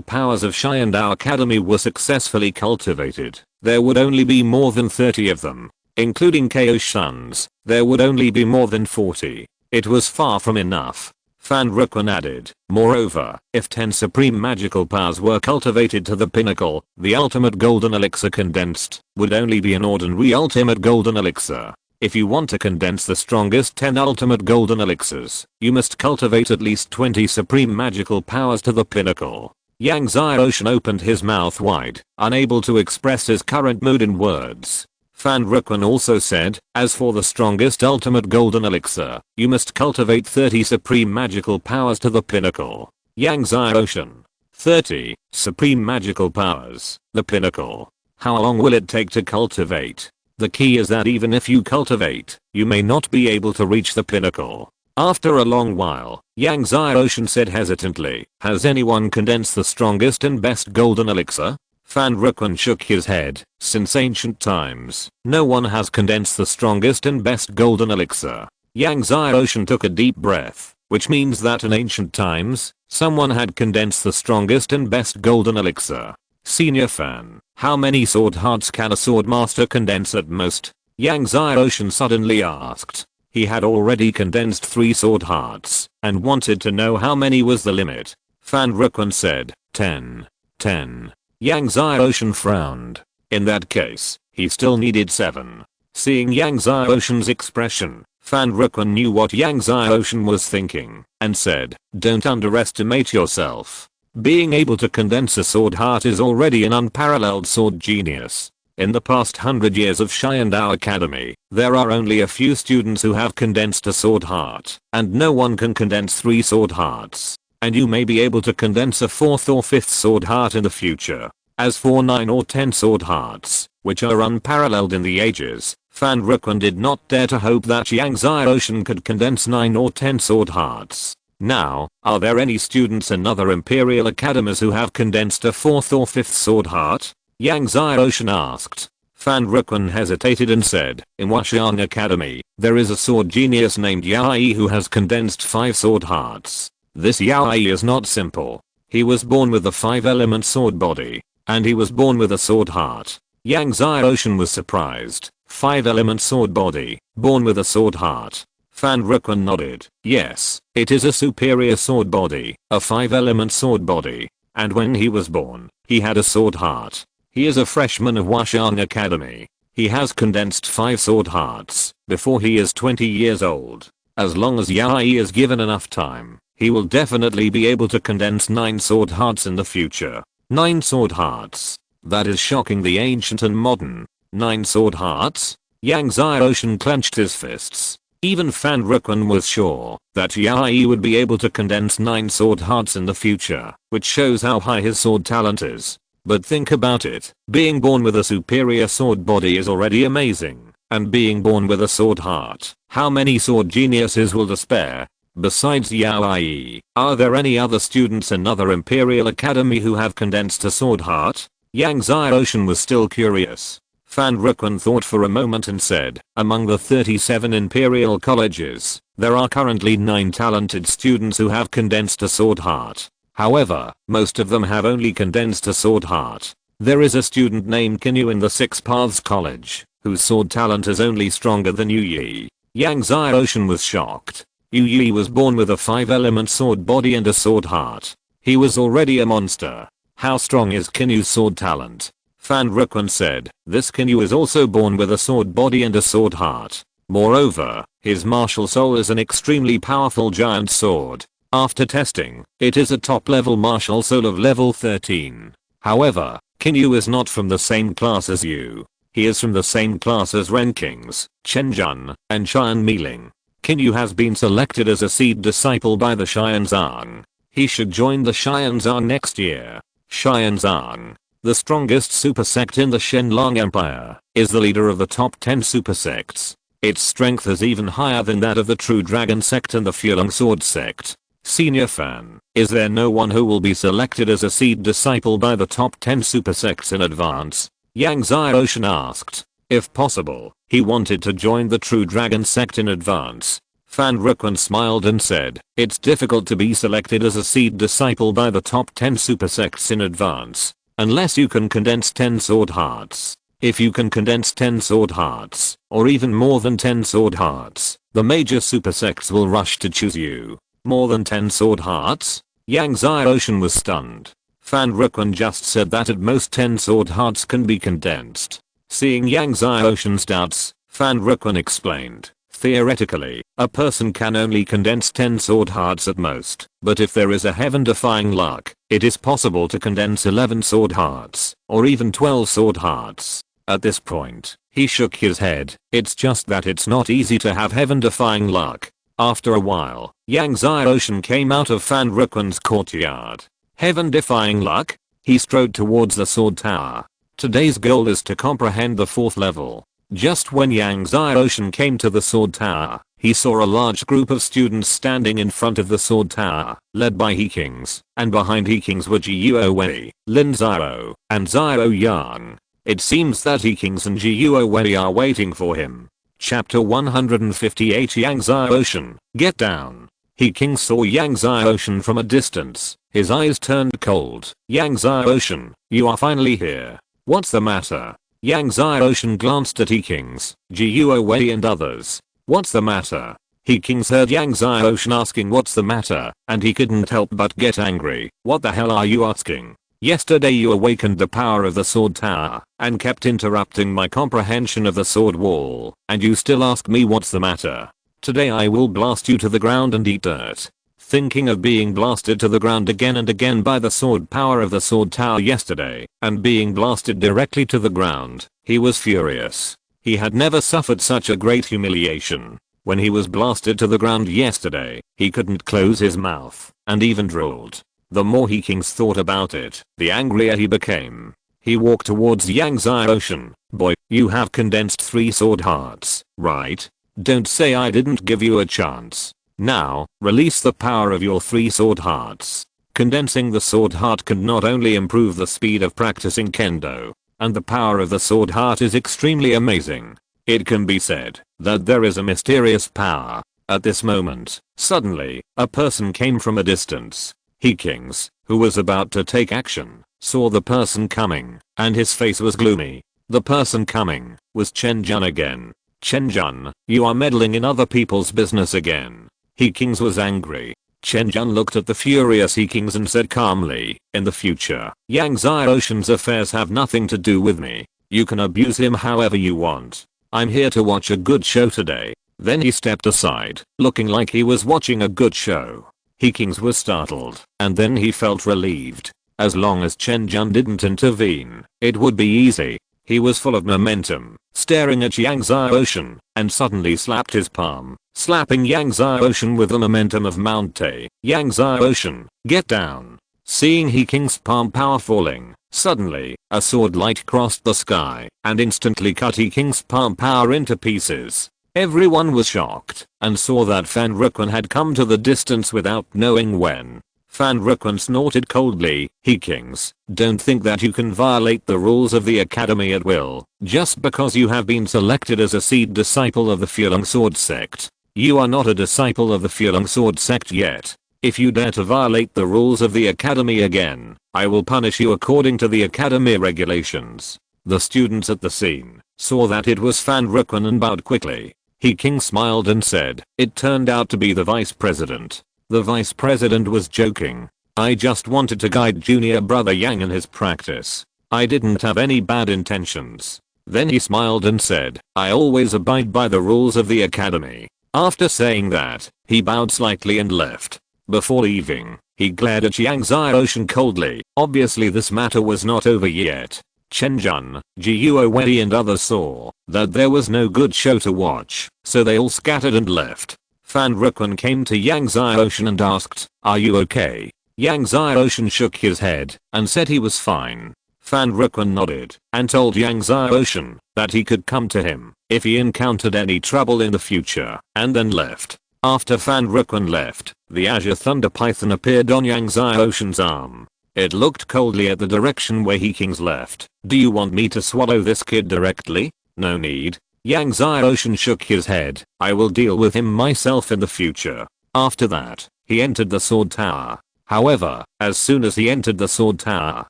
powers of Xiandao Academy were successfully cultivated, there would only be more than 30 of them. Including Chaos Suns, there would only be more than 40. It was far from enough." Fan Riquin added, "Moreover, if 10 supreme magical powers were cultivated to the pinnacle, the ultimate golden elixir condensed would only be an ordinary ultimate golden elixir. If you want to condense the strongest 10 ultimate golden elixirs, you must cultivate at least 20 supreme magical powers to the pinnacle. Yang Xiaoshan opened his mouth wide, unable to express his current mood in words. Fan Ruquan also said, as for the strongest ultimate golden elixir, you must cultivate 30 supreme magical powers to the pinnacle. Yang Xiaoshan. 30 supreme magical powers, the pinnacle. How long will it take to cultivate? The key is that even if you cultivate, you may not be able to reach the pinnacle. After a long while, Yang Xiaoshan said hesitantly, has anyone condensed the strongest and best golden elixir? Fan Ruquan shook his head. Since ancient times, no one has condensed the strongest and best golden elixir. Yang Xiaoshan took a deep breath, which means that in ancient times, someone had condensed the strongest and best golden elixir. Senior Fan, how many sword hearts can a sword master condense at most? Yang Xiaoshan suddenly asked. He had already condensed 3 sword hearts, and wanted to know how many was the limit. Fan Ruquan said, 10. 10. Yang Xiaoshan frowned. In that case, he still needed 7. Seeing Yang Xiaoshan's expression, Fan Ruquan knew what Yang Xiaoshan was thinking, and said, don't underestimate yourself. Being able to condense a sword heart is already an unparalleled sword genius. In the past 100 years of Xiandao Academy, there are only a few students who have condensed a sword heart, and no one can condense 3 sword hearts. And you may be able to condense a 4th or 5th sword heart in the future. As for 9 or 10 sword hearts, which are unparalleled in the ages, Fan Ruquan did not dare to hope that Yang Xiaoshan could condense 9 or 10 sword hearts. Now, are there any students in other Imperial Academies who have condensed a 4th or 5th sword heart? Yang Xiaoshan asked. Fan Ruquan hesitated and said, in Washiang Academy, there is a sword genius named Yaoi who has condensed 5 sword hearts. This Yaoi is not simple. He was born with a 5-element sword body, and he was born with a sword heart. Yang Xiaoshan was surprised. 5-element sword body, born with a sword heart. Fan Ruquan nodded. Yes, it is a superior sword body, a 5-element sword body. And when he was born, he had a sword heart. He is a freshman of Washiang Academy. He has condensed 5 sword hearts before he is 20 years old. As long as Yaoi is given enough time, he will definitely be able to condense 9 sword hearts in the future. 9 sword hearts. That is shocking the ancient and modern. 9 sword hearts? Yang Xiaoshan clenched his fists. Even Fan Ruquan was sure that Yaoi would be able to condense 9 sword hearts in the future, which shows how high his sword talent is. But think about it, being born with a superior sword body is already amazing, and being born with a sword heart, how many sword geniuses will despair? Besides Yaoi, are there any other students in other Imperial Academy who have condensed a sword heart? Yang Xiaoshan was still curious. Fan Ruquan thought for a moment and said, among the 37 Imperial colleges, there are currently 9 talented students who have condensed a sword heart. However, most of them have only condensed a sword heart. There is a student named Kinyu in the 6 Paths College, whose sword talent is only stronger than Yu Yi. Yang Xiaoshan was shocked. Yu Yi was born with a 5-element sword body and a sword heart. He was already a monster. How strong is Kinyu's sword talent? Fan Ruquan said, this Kinyu is also born with a sword body and a sword heart. Moreover, his martial soul is an extremely powerful giant sword. After testing, it is a top-level martial soul of level 13. However, Kinyu is not from the same class as you. He is from the same class as Renkings, Chenjun, and Xian Miling. Kinyu has been selected as a seed disciple by the Xianzang. He should join the Xianzang next year. Xianzang, the strongest super sect in the Shenlong Empire, is the leader of the top 10 super sects. Its strength is even higher than that of the True Dragon sect and the Fulong Sword sect. Senior Fan, is there no one who will be selected as a seed disciple by the top 10 super sects in advance? Yang Xiaoshan asked. If possible, he wanted to join the True Dragon sect in advance. Fan Ruquan smiled and said, it's difficult to be selected as a seed disciple by the top 10 super sects in advance, unless you can condense 10 sword hearts. If you can condense 10 sword hearts, or even more than 10 sword hearts, the major super sects will rush to choose you. More than 10 sword hearts? Yang Xiaoshan was stunned. Fan Ruquan just said that at most 10 sword hearts can be condensed. Seeing Yang Xiaoshan's doubts, Fan Ruquan explained. Theoretically, a person can only condense 10 sword hearts at most, but if there is a heaven-defying luck, it is possible to condense 11 sword hearts, or even 12 sword hearts. At this point, he shook his head. It's just that it's not easy to have heaven-defying luck. After a while, Yang Xiaoshan came out of Fan Ruquan's courtyard. Heaven-defying luck? He strode towards the sword tower. Today's goal is to comprehend the 4th level. Just when Yang Xiaoshan came to the sword tower, he saw a large group of students standing in front of the sword tower, led by He Kings, and behind He Kings were Jiuo Wei, Lin Xiao, and Xiao Yang. It seems that He Kings and Jiuo Wei are waiting for him. Chapter 158 Yang Xiaoshan, get down. He King saw Yang Xiaoshan from a distance. His eyes turned cold. Yang Xiaoshan, you are finally here. What's the matter? Yang Xiaoshan glanced at He Kings, Jiuo Wei and others. What's the matter? He Kings heard Yang Xiaoshan asking what's the matter, and he couldn't help but get angry. What the hell are you asking? Yesterday you awakened the power of the sword tower, and kept interrupting my comprehension of the sword wall, and you still ask me what's the matter. Today I will blast you to the ground and eat dirt. Thinking of being blasted to the ground again and again by the sword power of the sword tower yesterday, and being blasted directly to the ground, he was furious. He had never suffered such a great humiliation. When he was blasted to the ground yesterday, he couldn't close his mouth, and even drooled. The more He Kings thought about it, the angrier he became. He walked towards Yang Xiaoshan. Boy, you have condensed 3 sword hearts, right? Don't say I didn't give you a chance. Now, release the power of your 3 sword hearts. Condensing the sword heart can not only improve the speed of practicing kendo, and the power of the sword heart is extremely amazing. It can be said that there is a mysterious power. At this moment, suddenly, a person came from a distance. He Kings, who was about to take action, saw the person coming, and his face was gloomy. The person coming was Chen Jun again. Chen Jun, you are meddling in other people's business again. He Kings was angry. Chen Jun looked at the furious He Kings and said calmly, in the future, Yang Xiaoshan's affairs have nothing to do with me. You can abuse him however you want. I'm here to watch a good show today. Then he stepped aside, looking like he was watching a good show. He Kings was startled, and then he felt relieved. As long as Chen Jun didn't intervene, it would be easy. He was full of momentum, staring at Yang Xiaoshan, and suddenly slapped his palm, slapping Yang Xiaoshan with the momentum of Mount Te. Yang Xiaoshan, get down. Seeing He King's palm power falling, suddenly, a sword light crossed the sky, and instantly cut He King's palm power into pieces. Everyone was shocked, and saw that Fan Ruquan had come to the distance without knowing when. Fan Ruquan snorted coldly, He Kings, don't think that you can violate the rules of the academy at will, just because you have been selected as a seed disciple of the Fulong Sword Sect. You are not a disciple of the Fulong Sword Sect yet. If you dare to violate the rules of the academy again, I will punish you according to the academy regulations. The students at the scene saw that it was Fan Ruquan and bowed quickly. He King smiled and said, it turned out to be the vice president. The vice president was joking. I just wanted to guide junior brother Yang in his practice. I didn't have any bad intentions. Then he smiled and said, I always abide by the rules of the academy. After saying that, he bowed slightly and left. Before leaving, he glared at Yang Xiaoshan coldly. Obviously this matter was not over yet. Chen Jun, Jiuo Wei and others saw that there was no good show to watch, so they all scattered and left. Fan Ruquan came to Yang Xiaoshan and asked, are you okay? Yang Xiaoshan shook his head and said he was fine. Fan Ruquan nodded and told Yang Xiaoshan that he could come to him if he encountered any trouble in the future, and then left. After Fan Ruquan left, the Azure Thunder Python appeared on Yang Xiaoshan's arm. It looked coldly at the direction where He Kings left. Do you want me to swallow this kid directly? No need. Yang Xiaoshan shook his head. I will deal with him myself in the future. After that, he entered the sword tower. However, as soon as he entered the sword tower,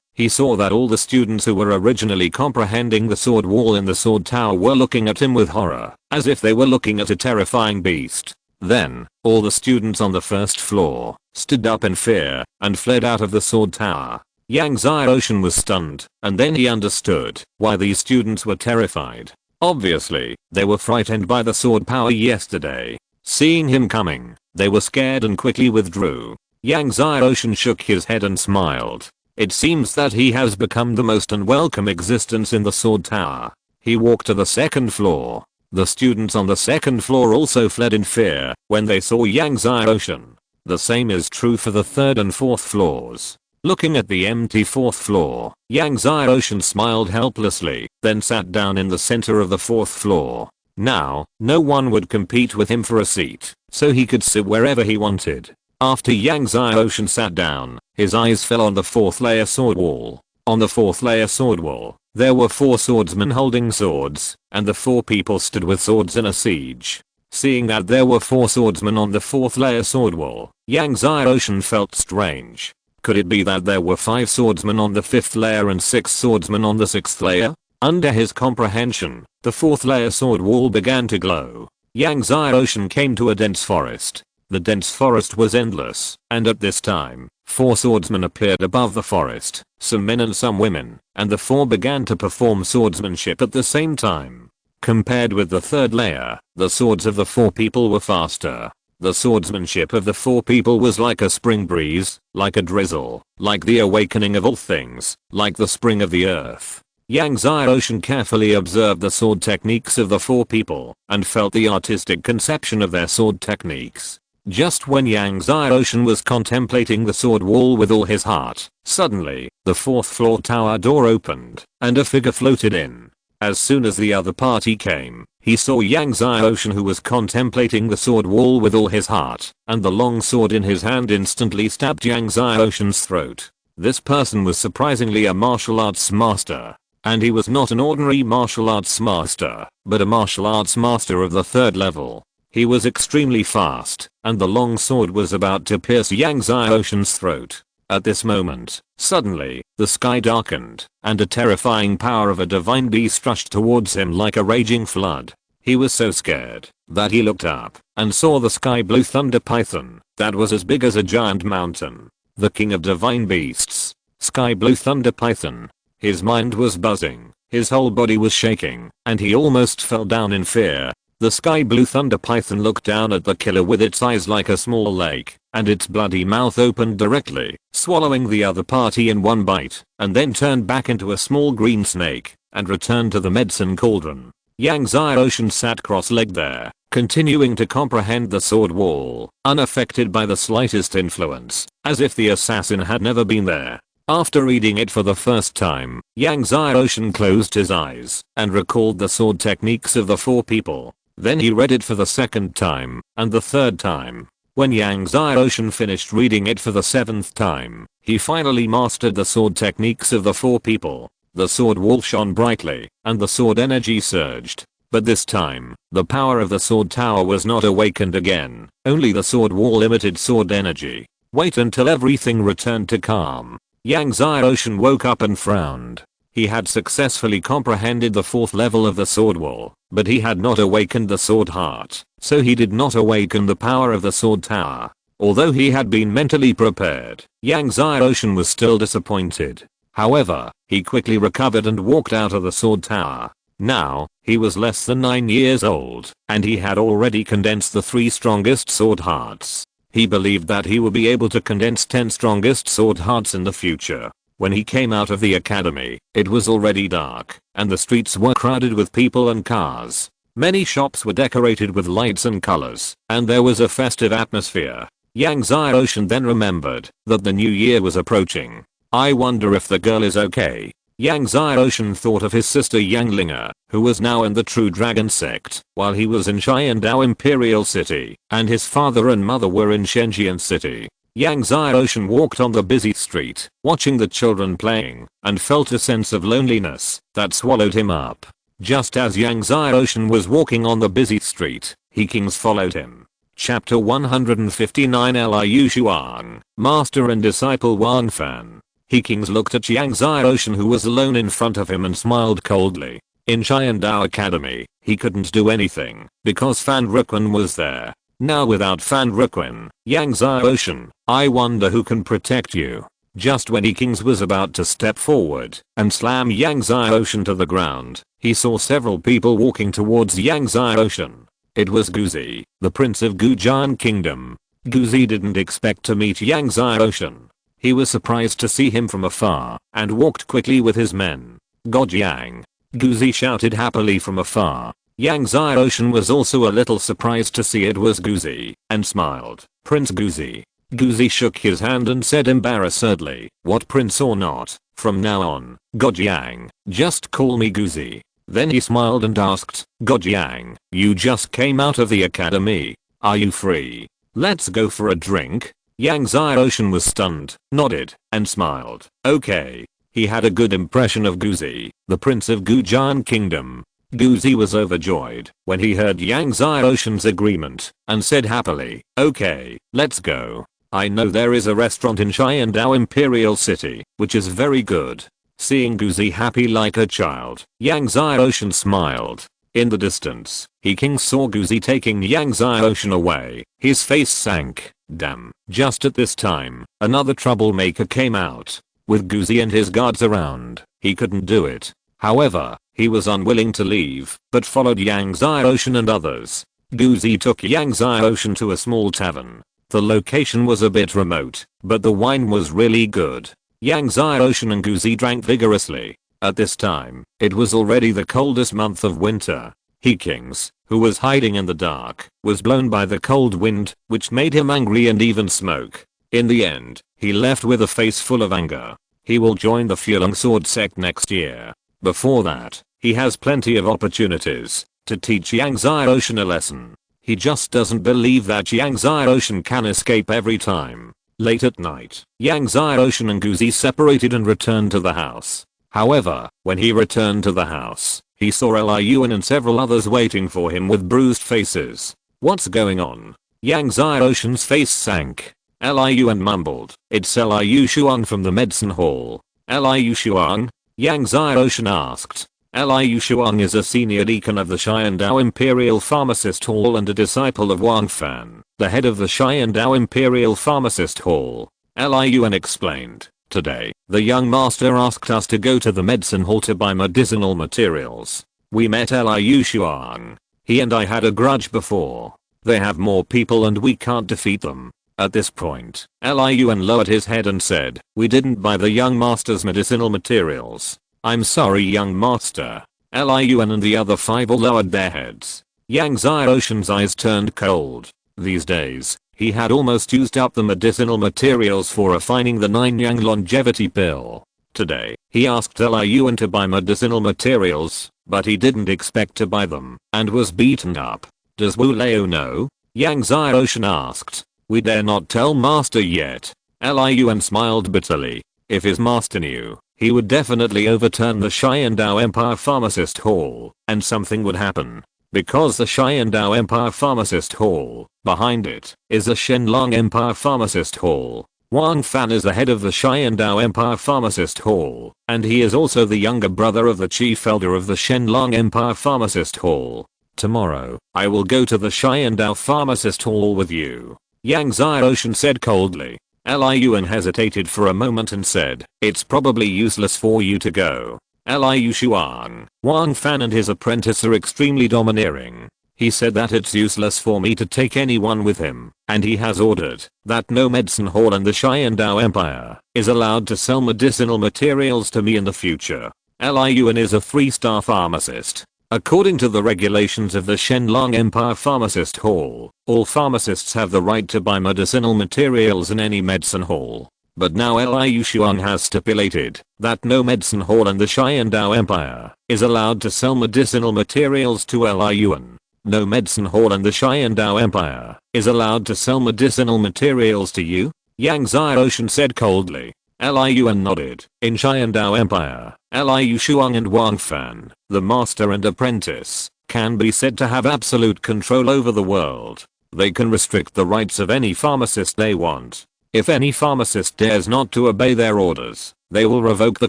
he saw that all the students who were originally comprehending the sword wall in the sword tower were looking at him with horror, as if they were looking at a terrifying beast. Then, all the students on the first floor stood up in fear and fled out of the sword tower. Yang Xiaoshan was stunned, and then he understood why these students were terrified. Obviously, they were frightened by the sword power yesterday. Seeing him coming, they were scared and quickly withdrew. Yang Xiaoshan shook his head and smiled. It seems that he has become the most unwelcome existence in the sword tower. He walked to the second floor. The students on the second floor also fled in fear when they saw Yang Xiaoshan. The same is true for the third and fourth floors. Looking at the empty fourth floor, Yang Xiaoshan smiled helplessly, then sat down in the center of the fourth floor. Now, no one would compete with him for a seat, so he could sit wherever he wanted. After Yang Xiaoshan sat down, his eyes fell on the fourth layer sword wall. On the fourth layer sword wall, there were 4 swordsmen holding swords, and the 4 people stood with swords in a siege. Seeing that there were 4 swordsmen on the fourth layer sword wall, Yang Xiaoshan felt strange. Could it be that there were 5 swordsmen on the 5th layer and 6 swordsmen on the 6th layer? Under his comprehension, the 4th layer sword wall began to glow. Yang Xiaoshan came to a dense forest. The dense forest was endless, and at this time, 4 swordsmen appeared above the forest, some men and some women, and the 4 began to perform swordsmanship at the same time. Compared with the 3rd layer, the swords of the 4 people were faster. The swordsmanship of the 4 people was like a spring breeze, like a drizzle, like the awakening of all things, like the spring of the earth. Yang Xiaoshan carefully observed the sword techniques of the 4 people, and felt the artistic conception of their sword techniques. Just when Yang Xiaoshan was contemplating the sword wall with all his heart, suddenly, the 4th floor tower door opened, and a figure floated in. As soon as the other party came, he saw Yang Xiaoshan, who was contemplating the sword wall with all his heart, and the long sword in his hand instantly stabbed Yang Xiaoshan's throat. This person was surprisingly a martial arts master. And he was not an ordinary martial arts master, but a martial arts master of the 3rd level. He was extremely fast, and the long sword was about to pierce Yang Xiaoshan's throat. At this moment, suddenly, the sky darkened, and a terrifying power of a divine beast rushed towards him like a raging flood. He was so scared that he looked up and saw the sky blue thunder python that was as big as a giant mountain. The king of divine beasts, sky blue thunder python. His mind was buzzing, his whole body was shaking, and he almost fell down in fear. The sky blue thunder python looked down at the killer with its eyes like a small lake, and its bloody mouth opened directly, swallowing the other party in one bite, and then turned back into a small green snake, and returned to the medicine cauldron. Yang Xiaoshan sat cross-legged there, continuing to comprehend the sword wall, unaffected by the slightest influence, as if the assassin had never been there. After reading it for the first time, Yang Xiaoshan closed his eyes and recalled the sword techniques of the 4 people. Then he read it for the 2nd time, and the 3rd time. When Yang Xiaoshan finished reading it for the 7th time, he finally mastered the sword techniques of the 4 people. The sword wall shone brightly, and the sword energy surged. But this time, the power of the sword tower was not awakened again, only the sword wall emitted sword energy. Wait until everything returned to calm. Yang Xiaoshan woke up and frowned. He had successfully comprehended the 4th level of the sword wall, but he had not awakened the sword heart, so he did not awaken the power of the sword tower. Although he had been mentally prepared, Yang Xiaoshan was still disappointed. However, he quickly recovered and walked out of the sword tower. Now, he was less than 9 years old, and he had already condensed the 3 strongest sword hearts. He believed that he would be able to condense 10 strongest sword hearts in the future. When he came out of the academy, it was already dark, and the streets were crowded with people and cars. Many shops were decorated with lights and colors, and there was a festive atmosphere. Yang Xiaoshan then remembered that the new year was approaching. I wonder if the girl is okay. Yang Xiaoshan thought of his sister Yang Linga, who was now in the True Dragon sect, while he was in Xiandao Imperial City, and his father and mother were in Shenzhen City. Yang Xiaoshan walked on the busy street, watching the children playing, and felt a sense of loneliness that swallowed him up. Just as Yang Xiaoshan was walking on the busy street, Kings followed him. Chapter 159 Liu Xuan, Master and Disciple Wan Fan. Kings looked at Yang Xiaoshan, who was alone in front of him, and smiled coldly. In Xiandao Academy, he couldn't do anything, because Fan Ruquan was there. Now without Fan Ruquan, Yang Xiaoshan, I wonder who can protect you. Just when Kings was about to step forward and slam Yang Zai Ocean to the ground, he saw several people walking towards Yang Zai Ocean. It was Guzi, the prince of Gujian Kingdom. Guzi didn't expect to meet Yang Zai Ocean. He was surprised to see him from afar and walked quickly with his men. God Yang. Guzi shouted happily from afar. Yang Zai Ocean was also a little surprised to see it was Guzi and smiled. Prince Guzi. Guzi shook his hand and said embarrassedly, what prince or not, from now on, God Yang, just call me Guzi. Then he smiled and asked, God Yang, you just came out of the academy. Are you free? Let's go for a drink. Yang Zai Ocean was stunned, nodded, and smiled. Okay. He had a good impression of Guzi, the prince of Gujian Kingdom. Guzi was overjoyed when he heard Yang Zai Ocean's agreement and said happily, okay, let's go. I know there is a restaurant in Xiandao Imperial City, which is very good. Seeing Guzi happy like a child, Yang Zai Ocean smiled. In the distance, King saw Guzi taking Yang Zai Ocean away. His face sank. Damn. Just at this time, another troublemaker came out. With Guzi and his guards around, he couldn't do it. However, he was unwilling to leave, but followed Yang Zai Ocean and others. Guzi took Yang Zai Ocean to a small tavern. The location was a bit remote, but the wine was really good. Yang Zai Ocean and Guzi drank vigorously. At this time, it was already the coldest month of winter. Kings, who was hiding in the dark, was blown by the cold wind, which made him angry and even smoke. In the end, he left with a face full of anger. He will join the Fulong Sword sect next year. Before that, he has plenty of opportunities to teach Yang Zai Ocean a lesson. He just doesn't believe that Yang Zai Ocean can escape every time. Late at night, Yang Zai Ocean and Guzi separated and returned to the house. However, when he returned to the house, he saw Liyuan and several others waiting for him with bruised faces. What's going on? Yang Zai Ocean's face sank. Liyuan mumbled, it's Liu Shuang from the medicine hall. Liu Shuang? Yang Zai Ocean asked. Liu Shuang is a senior deacon of the Xiandao Imperial Pharmacist Hall and a disciple of Wang Fan, the head of the Xiandao Imperial Pharmacist Hall. Liyuan explained. Today, the young master asked us to go to the medicine hall to buy medicinal materials. We met Liu Shuang. He and I had a grudge before. They have more people and we can't defeat them. At this point, Liyuan lowered his head and said, we didn't buy the young master's medicinal materials. I'm sorry young master. Liyuan and the other 5 all lowered their heads. Yang Zai Ocean's eyes turned cold. These days, he had almost used up the medicinal materials for refining the 9-yang longevity pill. Today, he asked Liyuan to buy medicinal materials, but he didn't expect to buy them, and was beaten up. Does Wu Leo know? Yang Zai Ocean asked. We dare not tell master yet. Liyuan smiled bitterly. If his master knew, he would definitely overturn the Xiandao Empire Pharmacist Hall, and something would happen. Because the Xiandao Empire Pharmacist Hall, behind it, is the Shenlong Empire Pharmacist Hall. Wang Fan is the head of the Xiandao Empire Pharmacist Hall, and he is also the younger brother of the chief elder of the Shenlong Empire Pharmacist Hall. Tomorrow, I will go to the Xiandao Pharmacist Hall with you. Yang Zai Ocean said coldly. Liyuan hesitated for a moment and said, it's probably useless for you to go. Liu Shuang, Wang Fan and his apprentice are extremely domineering. He said that it's useless for me to take anyone with him, and he has ordered that no medicine hall in the Xiandao Empire is allowed to sell medicinal materials to me in the future. Liyuan is a 3-star pharmacist. According to the regulations of the Shenlong Empire Pharmacist Hall, all pharmacists have the right to buy medicinal materials in any medicine hall. But now Liu Shuang has stipulated that no medicine hall in the Xiandao Empire is allowed to sell medicinal materials to Liyuan. No medicine hall in the Xiandao Empire is allowed to sell medicinal materials to you? Yang Zai Ocean said coldly. Liyuan nodded. In Xiandao Empire, Liu Shuang and Wang Fan, the master and apprentice, can be said to have absolute control over the world. They can restrict the rights of any pharmacist they want. If any pharmacist dares not to obey their orders, they will revoke the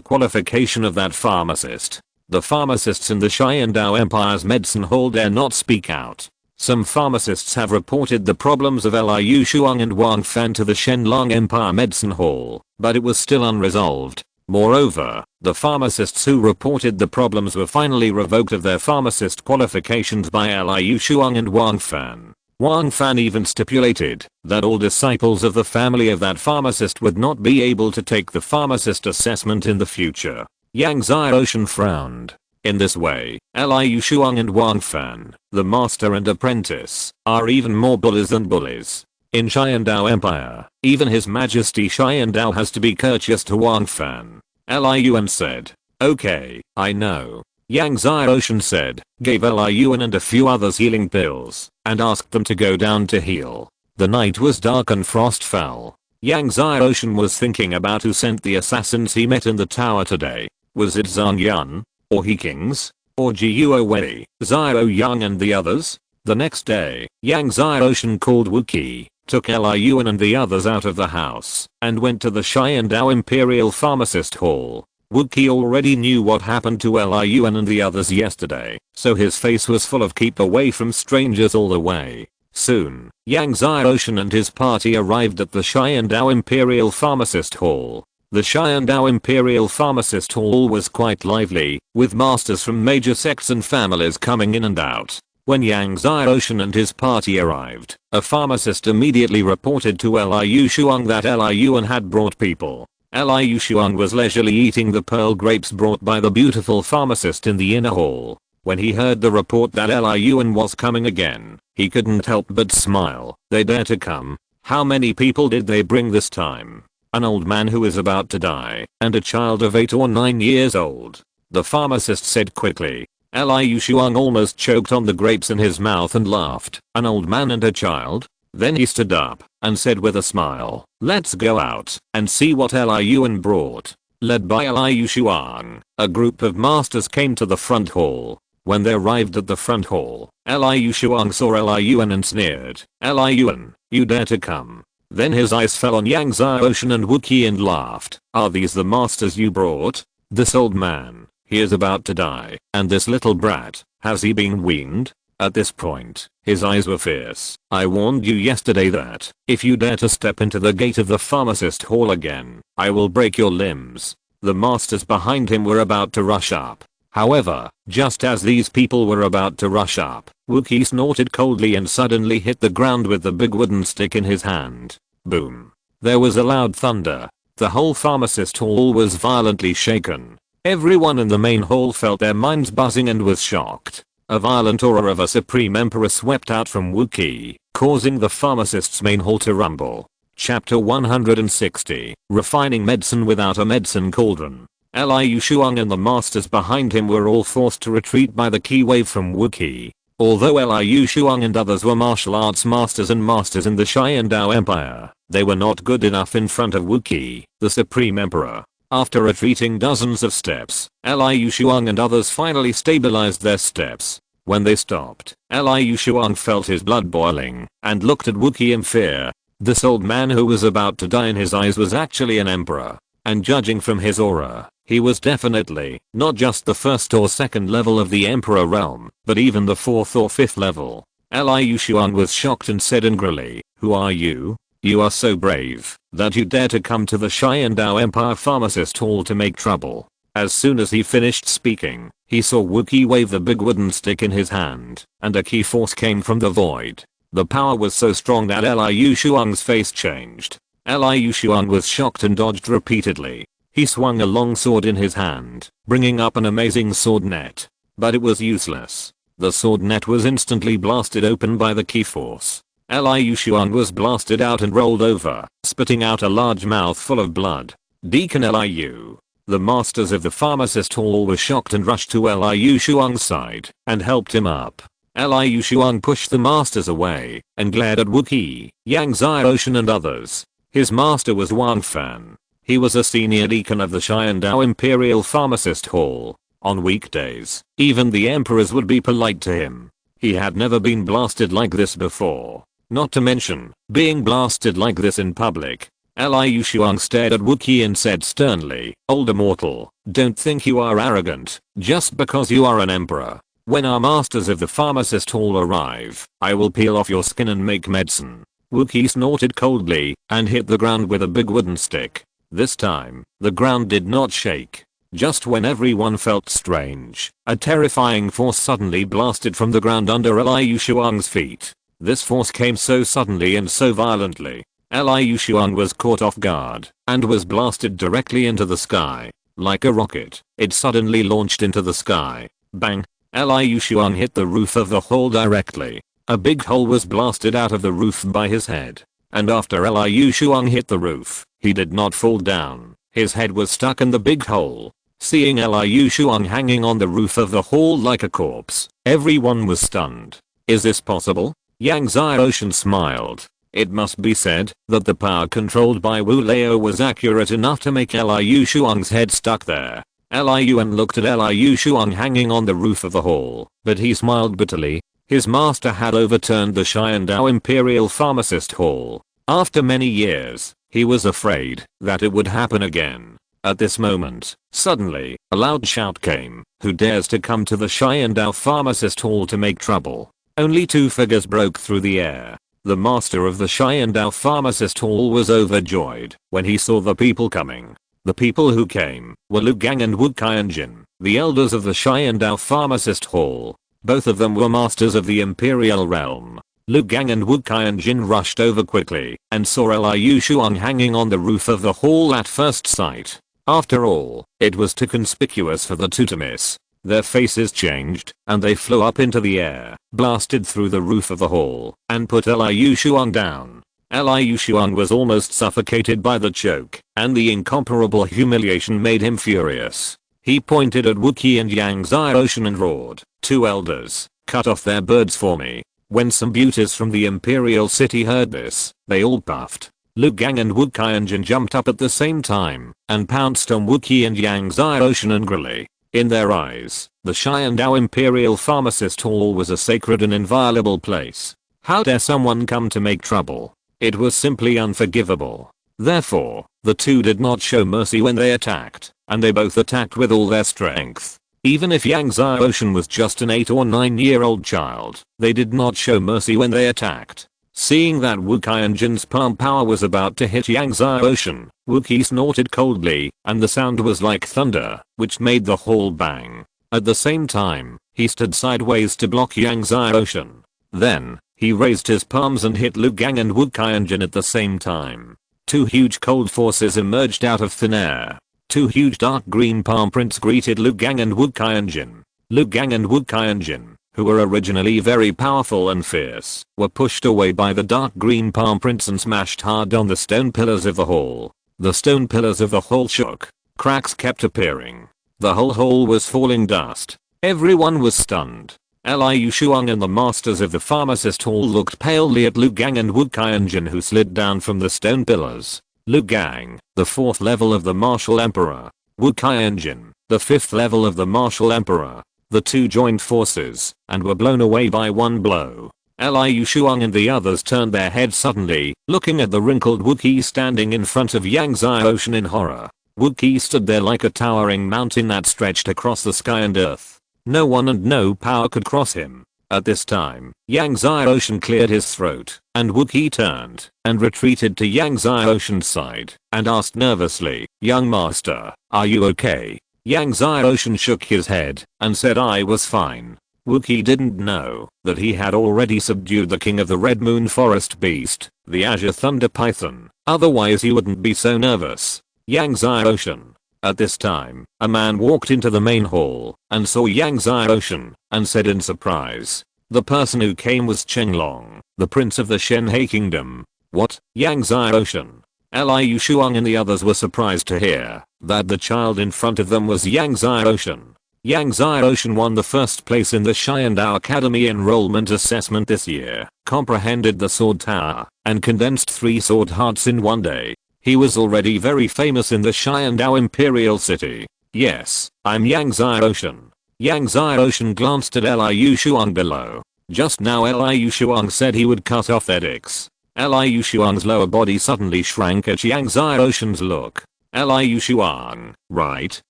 qualification of that pharmacist. The pharmacists in the Xiandao Empire's medicine hall dare not speak out. Some pharmacists have reported the problems of Liu Shuang and Wang Fan to the Shenlong Empire Medicine Hall. but it was still unresolved. Moreover, the pharmacists who reported the problems were finally revoked of their pharmacist qualifications by Liu Shuang and Wang Fan. Wang Fan even stipulated that all disciples of the family of that pharmacist would not be able to take the pharmacist assessment in the future. Yang Xiaoshan frowned. In this way, Liu Shuang and Wang Fan, the master and apprentice, are even more bullies than bullies. In Xiandao Empire, even His Majesty Xiandao has to be courteous to Wang Fan. Liu Yuan said, "Okay, I know." Yang Xiaoshan said, gave Liu Yuan and a few others healing pills, and asked them to go down to heal. The night was dark and frost fell. Yang Xiaoshan was thinking about who sent the assassins he met in the tower today. Was it Zhang Yun? Or He Kings? Or Jiuo Wei, Xiao Yang and the others? The next day, Yang Xiaoshan called Wuqi, took Liu Yuan and the others out of the house, and went to the Xiandao Imperial Pharmacist Hall. Wuqi already knew what happened to Liu Yuan and the others yesterday, so his face was full of keep away from strangers all the way. Soon, Yang Xiaoshan and his party arrived at the Xiandao Imperial Pharmacist Hall. The Xiandao Imperial Pharmacist Hall was quite lively, with masters from major sects and families coming in and out. When Yang Xiaoshan and his party arrived, a pharmacist immediately reported to Liu Shuang that Liu Yuan had brought people. Liu Shuang was leisurely eating the pearl grapes brought by the beautiful pharmacist in the inner hall. When he heard the report that Liu Yuan was coming again, he couldn't help but smile. They dare to come. How many people did they bring this time? An old man who is about to die, and a child of 8 or 9 years old. The pharmacist said quickly. Liu Shuang almost choked on the grapes in his mouth and laughed. An old man and a child? Then he stood up and said with a smile, "Let's go out and see what Liu Yuan brought." Led by Liu Shuang, a group of masters came to the front hall. When they arrived at the front hall, Liu Shuang saw Liu Yuan and sneered, "Liu Yuan, you dare to come?" Then his eyes fell on Yang Xiaoshan and Wuqi and laughed. "Are these the masters you brought? This old man, he is about to die, and this little brat, has he been weaned?" At this point, his eyes were fierce. "I warned you yesterday that, if you dare to step into the gate of the pharmacist hall again, I will break your limbs." The masters behind him were about to rush up. However, just as these people were about to rush up, Wuqi snorted coldly and suddenly hit the ground with the big wooden stick in his hand. Boom. There was a loud thunder. The whole pharmacist hall was violently shaken. Everyone in the main hall felt their minds buzzing and was shocked. A violent aura of a supreme emperor swept out from Wuqi, causing the pharmacist's main hall to rumble. Chapter 160. Refining medicine without a medicine cauldron. Liu Shuang and the masters behind him were all forced to retreat by the ki wave from Wuqi. Although Liu Shuang and others were martial arts masters and masters in the Xiandao Empire, they were not good enough in front of Wuqi, the supreme emperor. After retreating dozens of steps, Liu Shuang and others finally stabilized their steps. When they stopped, Liu Shuang felt his blood boiling and looked at Wuqi in fear. This old man who was about to die in his eyes was actually an emperor. And judging from his aura, he was definitely not just the first or second level of the emperor realm, but even the fourth or fifth level. Liu Shuang was shocked and said angrily, "Who are you? You are so brave that you dare to come to the Xiandao Empire Pharmacist Hall to make trouble." As soon as he finished speaking, he saw Wuqi wave the big wooden stick in his hand, and a ki force came from the void. The power was so strong that Liu Shuang's face changed. Liu Shuang was shocked and dodged repeatedly. He swung a long sword in his hand, bringing up an amazing sword net. But it was useless. The sword net was instantly blasted open by the ki force. Liu Shuang was blasted out and rolled over, spitting out a large mouthful of blood. Deacon Liu. The masters of the pharmacist hall were shocked and rushed to Liu Shuang's side and helped him up. Liu Shuang pushed the masters away and glared at Wuqi, Yang Xiaoshan and others. His master was Wang Fan. He was a senior deacon of the Xiandao Imperial Pharmacist Hall. On weekdays, even the emperors would be polite to him. He had never been blasted like this before. Not to mention, being blasted like this in public. Liu Shuang stared at Wuqi and said sternly, "Older mortal, don't think you are arrogant, just because you are an emperor. When our masters of the pharmacist hall arrive, I will peel off your skin and make medicine." Wuqi snorted coldly and hit the ground with a big wooden stick. This time, the ground did not shake. Just when everyone felt strange, a terrifying force suddenly blasted from the ground under Liu Shuang's feet. This force came so suddenly and so violently. Liu Shuang was caught off guard and was blasted directly into the sky. Like a rocket, it suddenly launched into the sky. Bang! Liu Shuang hit the roof of the hole directly. A big hole was blasted out of the roof by his head. And after Liu Shuang hit the roof, he did not fall down. His head was stuck in the big hole. Seeing Liu Shuang hanging on the roof of the hall like a corpse, everyone was stunned. Is this possible? Yang Xiaoshan smiled. It must be said that the power controlled by Wu Leo was accurate enough to make Liu Shuang's head stuck there. Liu Yuan looked at Liu Shuang hanging on the roof of the hall, but he smiled bitterly. His master had overturned the Xiandao Imperial Pharmacist Hall. After many years, he was afraid that it would happen again. At this moment, suddenly, a loud shout came. Who dares to come to the Xiandao Pharmacist Hall to make trouble? Only two figures broke through the air. The master of the Xiandao Pharmacist Hall was overjoyed when he saw the people coming. The people who came were Lu Gang and Wu Qianjin, the elders of the Xiandao Pharmacist Hall. Both of them were masters of the Imperial Realm. Lu Gang and Wu Qianjin rushed over quickly and saw Liu Shuang hanging on the roof of the hall at first sight. After all, it was too conspicuous for the two to miss. Their faces changed, and they flew up into the air, blasted through the roof of the hall, and put Liu Shuang down. Liu Shuang was almost suffocated by the choke, and the incomparable humiliation made him furious. He pointed at Wookiee and Yang Xiaoshan and roared, "Two elders, cut off their birds for me." When some beauties from the Imperial City heard this, they all puffed. Lu Gang and Wu Qianjin jumped up at the same time and pounced on Wookiee and Yang Xiaoshan angrily. In their eyes, the Xiandao Imperial Pharmacist Hall was a sacred and inviolable place. How dare someone come to make trouble? It was simply unforgivable. Therefore, the two did not show mercy when they attacked, and they both attacked with all their strength. Even if Yang Xiaoshan was just an 8 or 9-year-old child, they did not show mercy when they attacked. Seeing that Wu Qianjin's palm power was about to hit Yang Xiaoshan, Wookiee snorted coldly, and the sound was like thunder, which made the hall bang. At the same time, he stood sideways to block Yang Xiaoshan. Then, he raised his palms and hit Lu Gang and Wu Qianjin at the same time. Two huge cold forces emerged out of thin air. Two huge dark green palm prints greeted Lu Gang and Wu Qianjin. Lu Gang and Wu Qianjin, who were originally very powerful and fierce, were pushed away by the dark green palm prints and smashed hard on the stone pillars of the hall. The stone pillars of the hall shook. Cracks kept appearing. The whole hall was falling dust. Everyone was stunned. Liu Shuang and the masters of the Pharmacist Hall looked palely at Lu Gang and Wu Qianjin, who slid down from the stone pillars. Lu Gang, the 4th level of the Martial Emperor. Wu Qianjin, the 5th level of the Martial Emperor. The two joined forces and were blown away by one blow. Liu Shuang and the others turned their heads suddenly, looking at the wrinkled Wookiee standing in front of Yang Xiaoshan in horror. Wookiee stood there like a towering mountain that stretched across the sky and earth. No one and no power could cross him. At this time, Yang Xiaoshan cleared his throat, and Wookiee turned and retreated to Yang Xiaoshan's side and asked nervously, "Young master, are you okay?" Yang Xiaoshan shook his head and said, "I was fine." Wookiee didn't know that he had already subdued the king of the Red Moon Forest Beast, the Azure Thunder Python, otherwise he wouldn't be so nervous. Yang Xiaoshan. At this time, a man walked into the main hall and saw Yang Xiaoshan and said in surprise, "The person who came was Chenglong, the prince of the Shenhe kingdom." What? Yang Xiaoshan? Liu Shuang and the others were surprised to hear that the child in front of them was Yang Xiaoshan. Yang Xiaoshan won the first place in the Xiandao Academy enrollment assessment this year, comprehended the Sword Tower, and condensed 3 sword hearts in one day. He was already very famous in the Xiandao Imperial City. "Yes, I'm Yang Xiaoshan." Yang Xiaoshan glanced at Liu Shuang below. Just now Liu Shuang said he would cut off their dicks. Liu Shuang's lower body suddenly shrank at Yang Xiaoshan's look. "Liu Shuang, right?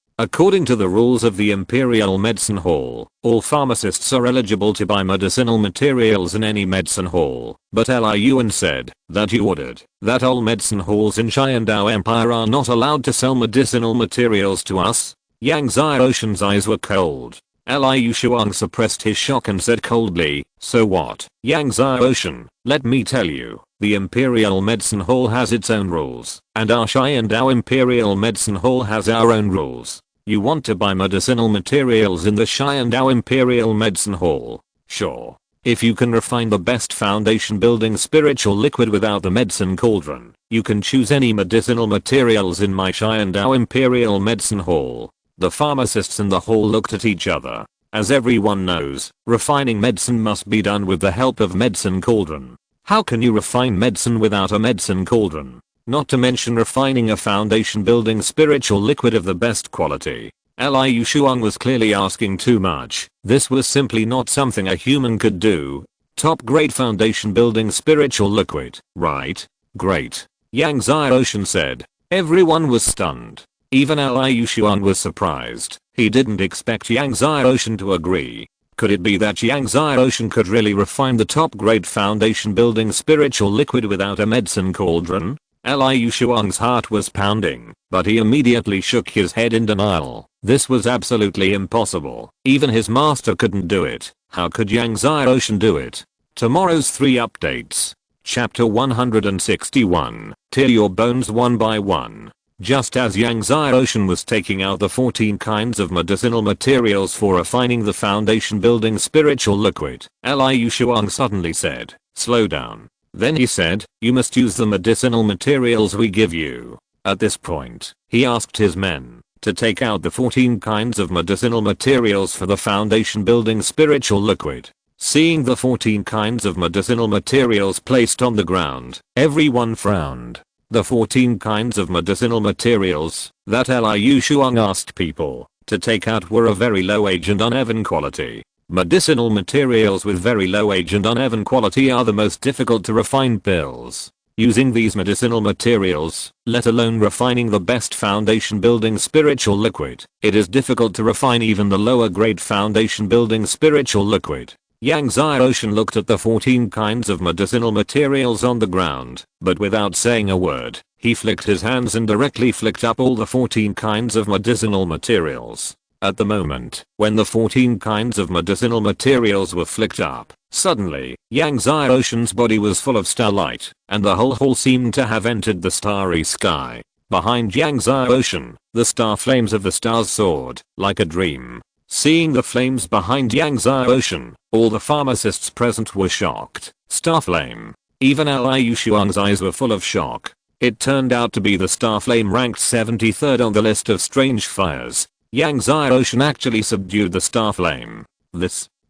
According to the rules of the Imperial Medicine Hall, all pharmacists are eligible to buy medicinal materials in any medicine hall, but Liyuan said that you ordered that all medicine halls in Xiandao Empire are not allowed to sell medicinal materials to us. Yang Xiaoshen's eyes were cold. Liu Shuang suppressed his shock and said coldly, so what? Yang Xiaoshen, let me tell you, the Imperial Medicine Hall has its own rules, and our Xiandao Imperial Medicine Hall has our own rules. You want to buy medicinal materials in the Xiandao Imperial Medicine Hall? Sure. If you can refine the best foundation building spiritual liquid without the medicine cauldron, you can choose any medicinal materials in my Xiandao Imperial Medicine Hall. The pharmacists in the hall looked at each other. As everyone knows, refining medicine must be done with the help of medicine cauldron. How can you refine medicine without a medicine cauldron? Not to mention refining a foundation building spiritual liquid of the best quality. Liu Shuang was clearly asking too much. This was simply not something a human could do. Top grade foundation building spiritual liquid, right? Great. Yang Xiaoshen said. Everyone was stunned. Even Liu Shuang was surprised. He didn't expect Yang Xiaoshen to agree. Could it be that Yang Xiaoshen could really refine the top grade foundation building spiritual liquid without a medicine cauldron? Liu Shuang's heart was pounding, but he immediately shook his head in denial. This was absolutely impossible. Even his master couldn't do it. How could Yang Xiaoshen do it? Tomorrow's 3 updates. Chapter 161. Tear your bones one by one. Just as Yang Xiaoshen was taking out the 14 kinds of medicinal materials for refining the foundation building spiritual liquid, Liu Shuang suddenly said, slow down. Then he said, you must use the medicinal materials we give you. At this point, he asked his men to take out the 14 kinds of medicinal materials for the foundation building spiritual liquid. Seeing the 14 kinds of medicinal materials placed on the ground, everyone frowned. The 14 kinds of medicinal materials that Liu Shuang asked people to take out were of very low age and uneven quality. Medicinal materials with very low age and uneven quality are the most difficult to refine pills. Using these medicinal materials, let alone refining the best foundation building spiritual liquid, it is difficult to refine even the lower grade foundation building spiritual liquid. Yang Xiaoshen looked at the 14 kinds of medicinal materials on the ground, but without saying a word, he flicked his hands and directly flicked up all the 14 kinds of medicinal materials. At the moment, when the 14 kinds of medicinal materials were flicked up, suddenly, Yang Xiaoshen's body was full of starlight, and the whole hall seemed to have entered the starry sky. Behind Yang Xiaoshen, the star flames of the stars soared, like a dream. Seeing the flames behind Yang Xiaoshen, all the pharmacists present were shocked. Star flame. Even Liu Shuang's eyes were full of shock. It turned out to be the star flame ranked 73rd on the list of strange fires. Yang Xiaoshen actually subdued the star flame.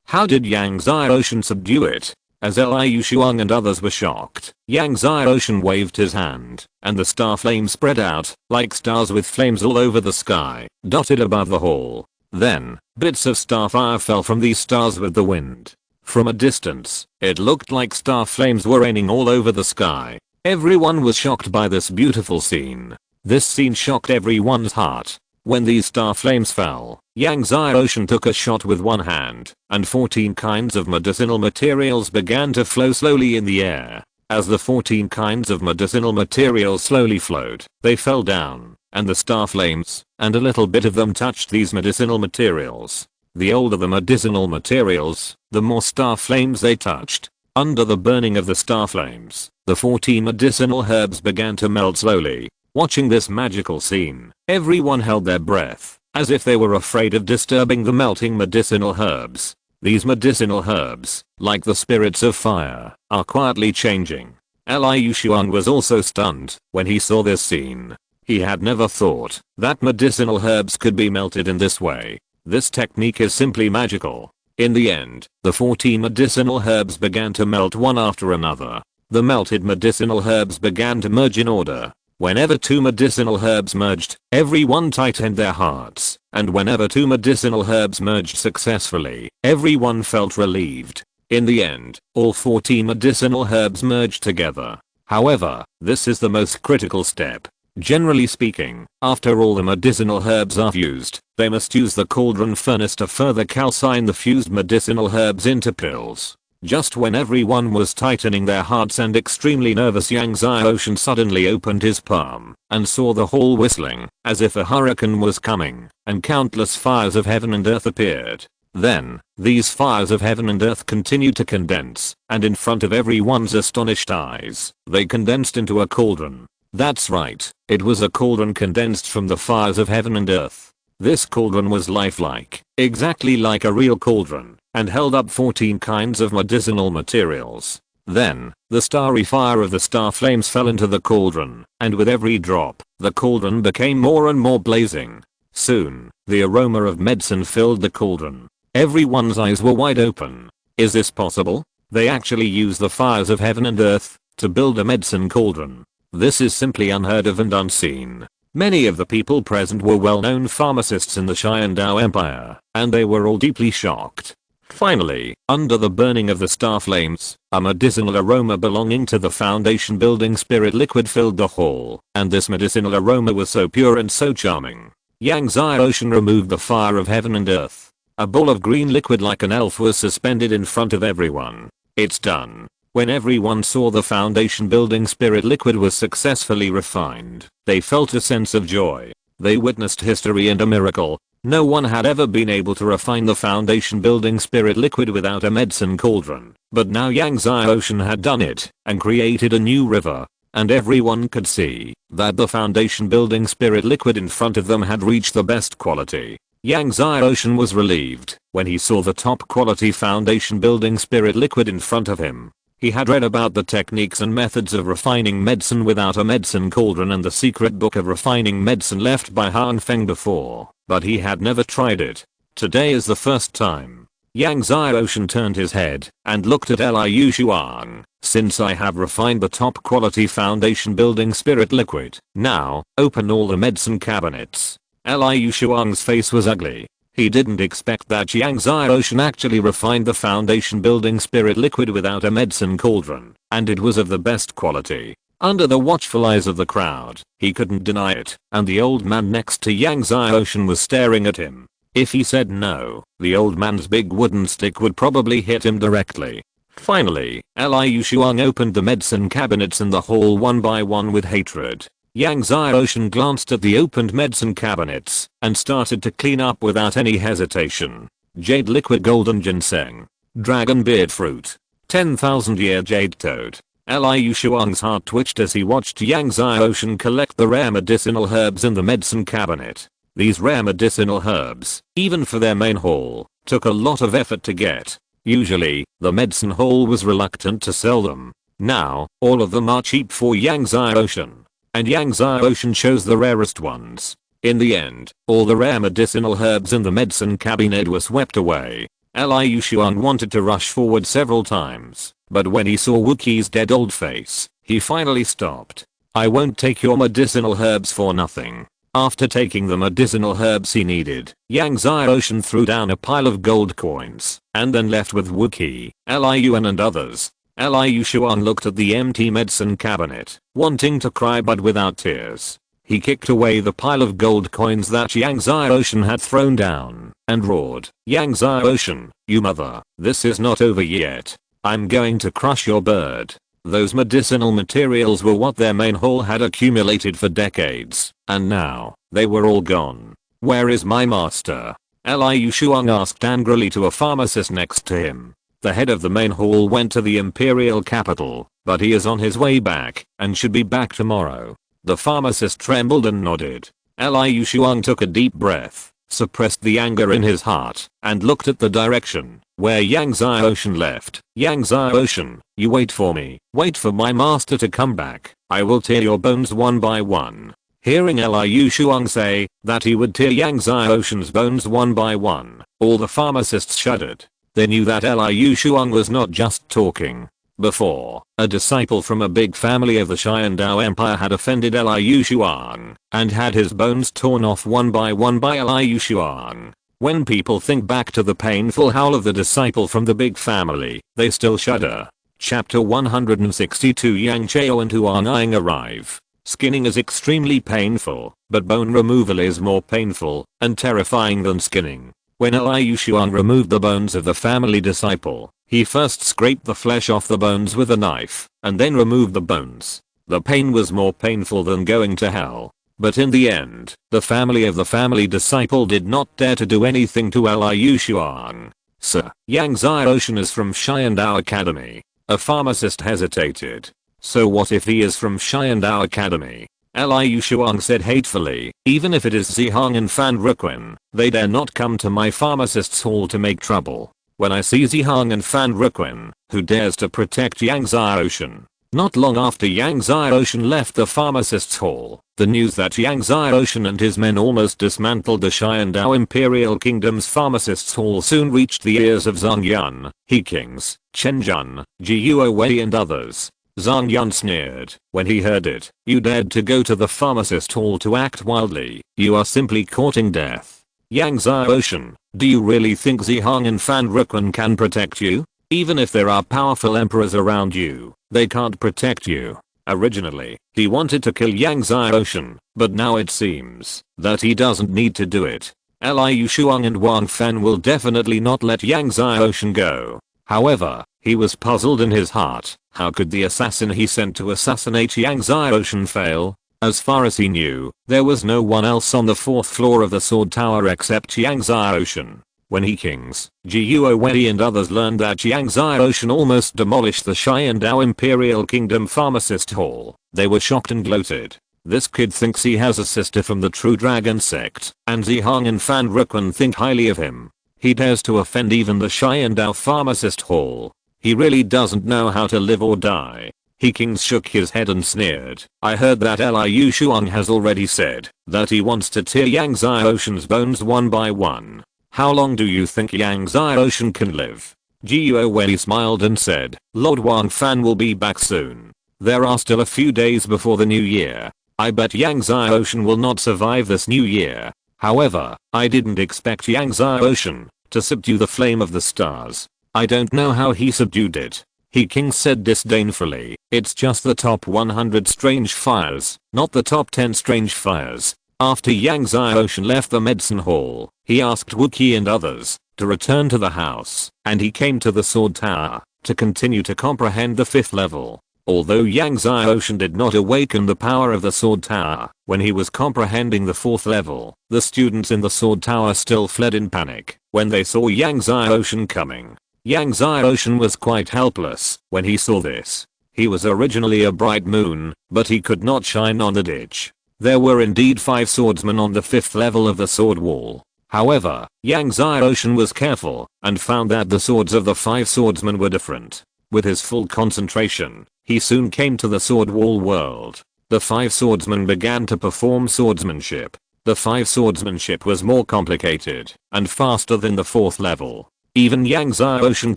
How did Yang Xiaoshen subdue it? As Liu Shuang and others were shocked, Yang Xiaoshen waved his hand, and the star flame spread out, like stars with flames all over the sky, dotted above the hall. Then, bits of starfire fell from these stars with the wind. From a distance, it looked like star flames were raining all over the sky. Everyone was shocked by this beautiful scene. This scene shocked everyone's heart. When these star flames fell, Yang Xiaoshen took a shot with one hand, and 14 kinds of medicinal materials began to flow slowly in the air. As the 14 kinds of medicinal materials slowly flowed, they fell down, and the star flames, and a little bit of them touched these medicinal materials. The older the medicinal materials, the more star flames they touched. Under the burning of the star flames, the 14 medicinal herbs began to melt slowly. Watching this magical scene, everyone held their breath, as if they were afraid of disturbing the melting medicinal herbs. These medicinal herbs, like the spirits of fire, are quietly changing. Liu Shuang was also stunned when he saw this scene. He had never thought that medicinal herbs could be melted in this way. This technique is simply magical. In the end, the 14 medicinal herbs began to melt one after another. The melted medicinal herbs began to merge in order. Whenever 2 medicinal herbs merged, everyone tightened their hearts, and whenever 2 medicinal herbs merged successfully, everyone felt relieved. In the end, all 14 medicinal herbs merged together. However, this is the most critical step. Generally speaking, after all the medicinal herbs are fused, they must use the cauldron furnace to further calcine the fused medicinal herbs into pills. Just when everyone was tightening their hearts and extremely nervous, Yang Xiaoshan suddenly opened his palm and saw the hall whistling as if a hurricane was coming, and countless fires of heaven and earth appeared. Then, these fires of heaven and earth continued to condense, and in front of everyone's astonished eyes, they condensed into a cauldron. That's right, it was a cauldron condensed from the fires of heaven and earth. This cauldron was lifelike, exactly like a real cauldron, and held up 14 kinds of medicinal materials. Then, the starry fire of the star flames fell into the cauldron, and with every drop, the cauldron became more and more blazing. Soon, the aroma of medicine filled the cauldron. Everyone's eyes were wide open. Is this possible? They actually use the fires of heaven and earth to build a medicine cauldron. This is simply unheard of and unseen. Many of the people present were well-known pharmacists in the Xiandao Empire, and they were all deeply shocked. Finally, under the burning of the star flames, a medicinal aroma belonging to the foundation building spirit liquid filled the hall, and this medicinal aroma was so pure and so charming. Yang Xiaoshan removed the fire of heaven and earth. A ball of green liquid like an elf was suspended in front of everyone. It's done. When everyone saw the foundation building spirit liquid was successfully refined, they felt a sense of joy. They witnessed history and a miracle. No one had ever been able to refine the foundation building spirit liquid without a medicine cauldron, but now Yang Xiaoshan had done it and created a new river, and everyone could see that the foundation building spirit liquid in front of them had reached the best quality. Yang Xiaoshan was relieved when he saw the top quality foundation building spirit liquid in front of him. He had read about the techniques and methods of refining medicine without a medicine cauldron and the secret book of refining medicine left by Han Feng before, but he had never tried it. Today is the first time. Yang Xiaoshan turned his head and looked at Liu Shuang. Since I have refined the top quality foundation building spirit liquid, now, open all the medicine cabinets. Liu Shuang's face was ugly. He didn't expect that Yang Xiaoshan actually refined the foundation building spirit liquid without a medicine cauldron, and it was of the best quality. Under the watchful eyes of the crowd, he couldn't deny it, and the old man next to Yang Xiaoshan was staring at him. If he said no, the old man's big wooden stick would probably hit him directly. Finally, Liu Shuang opened the medicine cabinets in the hall one by one with hatred. Yang Xiaoshan glanced at the opened medicine cabinets and started to clean up without any hesitation. Jade liquid golden ginseng. Dragon beard fruit. 10,000-year jade toad. Liu Shuang's heart twitched as he watched Yang Xiaoshan collect the rare medicinal herbs in the medicine cabinet. These rare medicinal herbs, even for their main hall, took a lot of effort to get. Usually, the medicine hall was reluctant to sell them. Now, all of them are cheap for Yang Xiaoshan. And Yang Xiaoshan chose the rarest ones. In the end, all the rare medicinal herbs in the medicine cabinet were swept away. Liu Shuang wanted to rush forward several times, but when he saw Wookiee's dead old face, he finally stopped. I won't take your medicinal herbs for nothing. After taking the medicinal herbs he needed, Yang Xiaoshan threw down a pile of gold coins, and then left with Wookiee, Liu and others. Liu Shuang looked at the empty medicine cabinet, wanting to cry but without tears. He kicked away the pile of gold coins that Yang Xiaoshan had thrown down, and roared, Yang Xiaoshan, you mother, this is not over yet. I'm going to crush your bird. Those medicinal materials were what their main hall had accumulated for decades, and now, they were all gone. Where is my master? Liu Shuang asked angrily to a pharmacist next to him. The head of the main hall went to the imperial capital, but he is on his way back, and should be back tomorrow. The pharmacist trembled and nodded. Liu Shuang took a deep breath, suppressed the anger in his heart, and looked at the direction where Yang Xiaoshan left. Yang Xiaoshan, you wait for me. Wait for my master to come back. I will tear your bones one by one. Hearing Liu Shuang say that he would tear Yang Xiaoshan's bones one by one, all the pharmacists shuddered. They knew that Liu Shuang was not just talking. Before, a disciple from a big family of the Xiandao Empire had offended Liu Shuang and had his bones torn off one by Liu Shuang. When people think back to the painful howl of the disciple from the big family, they still shudder. Chapter 162 Yang Chao and Huang Ying arrive. Skinning is extremely painful, but bone removal is more painful and terrifying than skinning. When Liu Shuang removed the bones of the family disciple, he first scraped the flesh off the bones with a knife, and then removed the bones. The pain was more painful than going to hell. But in the end, the family of the family disciple did not dare to do anything to Liu Shuang. Sir, Yang Xiaoshan is from Xiandao Academy. A pharmacist hesitated. So what if he is from Xiandao Academy? Liu Shuang said hatefully, even if it is Zihang and Fan Ruquin, they dare not come to my pharmacist's hall to make trouble. When I see Zihang and Fan Ruquin, who dares to protect Yang Xiaoshan? Not long after Yang Xiaoshan left the pharmacist's hall, the news that Yang Xiaoshan and his men almost dismantled the Xiandao Imperial Kingdom's pharmacist's hall soon reached the ears of Zhang Yun, He Kings, Chen Jun, Ji Wei and others. Zhang Yun sneered when he heard it. You dared to go to the pharmacist hall to act wildly. You are simply courting death. Yang Xiaoshan, do you really think Zihang and Fan Ruquin can protect you? Even if there are powerful emperors around you, they can't protect you. Originally, he wanted to kill Yang Xiaoshan, but now it seems that he doesn't need to do it. Liu Shuang and Wang Fan will definitely not let Yang Xiaoshan go. However, he was puzzled in his heart. How could the assassin he sent to assassinate Yang Xiaoshan fail? As far as he knew, there was no one else on the 4th floor of the sword tower except Yang Xiaoshan. When He Kings, Ji Wei and others learned that Yang Xiaoshan almost demolished the Xiandao Imperial Kingdom pharmacist hall, they were shocked and gloated. This kid thinks he has a sister from the True Dragon sect, and Zihang and Fan Ruquin think highly of him. He dares to offend even the Xiandao pharmacist hall. He really doesn't know how to live or die. He Kings shook his head and sneered. I heard that Liu Shuang has already said that he wants to tear Yang Xiaoshan's bones one by one. How long do you think Yang Xiaoshan can live? Ji Wei smiled and said, Lord Wang Fan will be back soon. There are still a few days before the new year. I bet Yang Xiaoshan will not survive this new year. However, I didn't expect Yang Xiaoshan to subdue the flame of the stars. I don't know how he subdued it. He King said disdainfully, it's just the top 100 strange fires, not the top 10 strange fires. After Yang Xiaoshan left the medicine hall, he asked Wookiee and others to return to the house, and he came to the sword tower to continue to comprehend the 5th level. Although Yang Xiaoshan did not awaken the power of the sword tower when he was comprehending the 4th level, the students in the sword tower still fled in panic when they saw Yang Xiaoshan coming. Yang Xiaoshan was quite helpless when he saw this. He was originally a bright moon, but he could not shine on the ditch. There were indeed 5 swordsmen on the 5th level of the sword wall. However, Yang Xiaoshan was careful and found that the swords of the 5 swordsmen were different. With his full concentration, he soon came to the sword wall world. The 5 swordsmen began to perform swordsmanship. The 5 swordsmanship was more complicated and faster than the 4th level. Even Yang Xiaoshan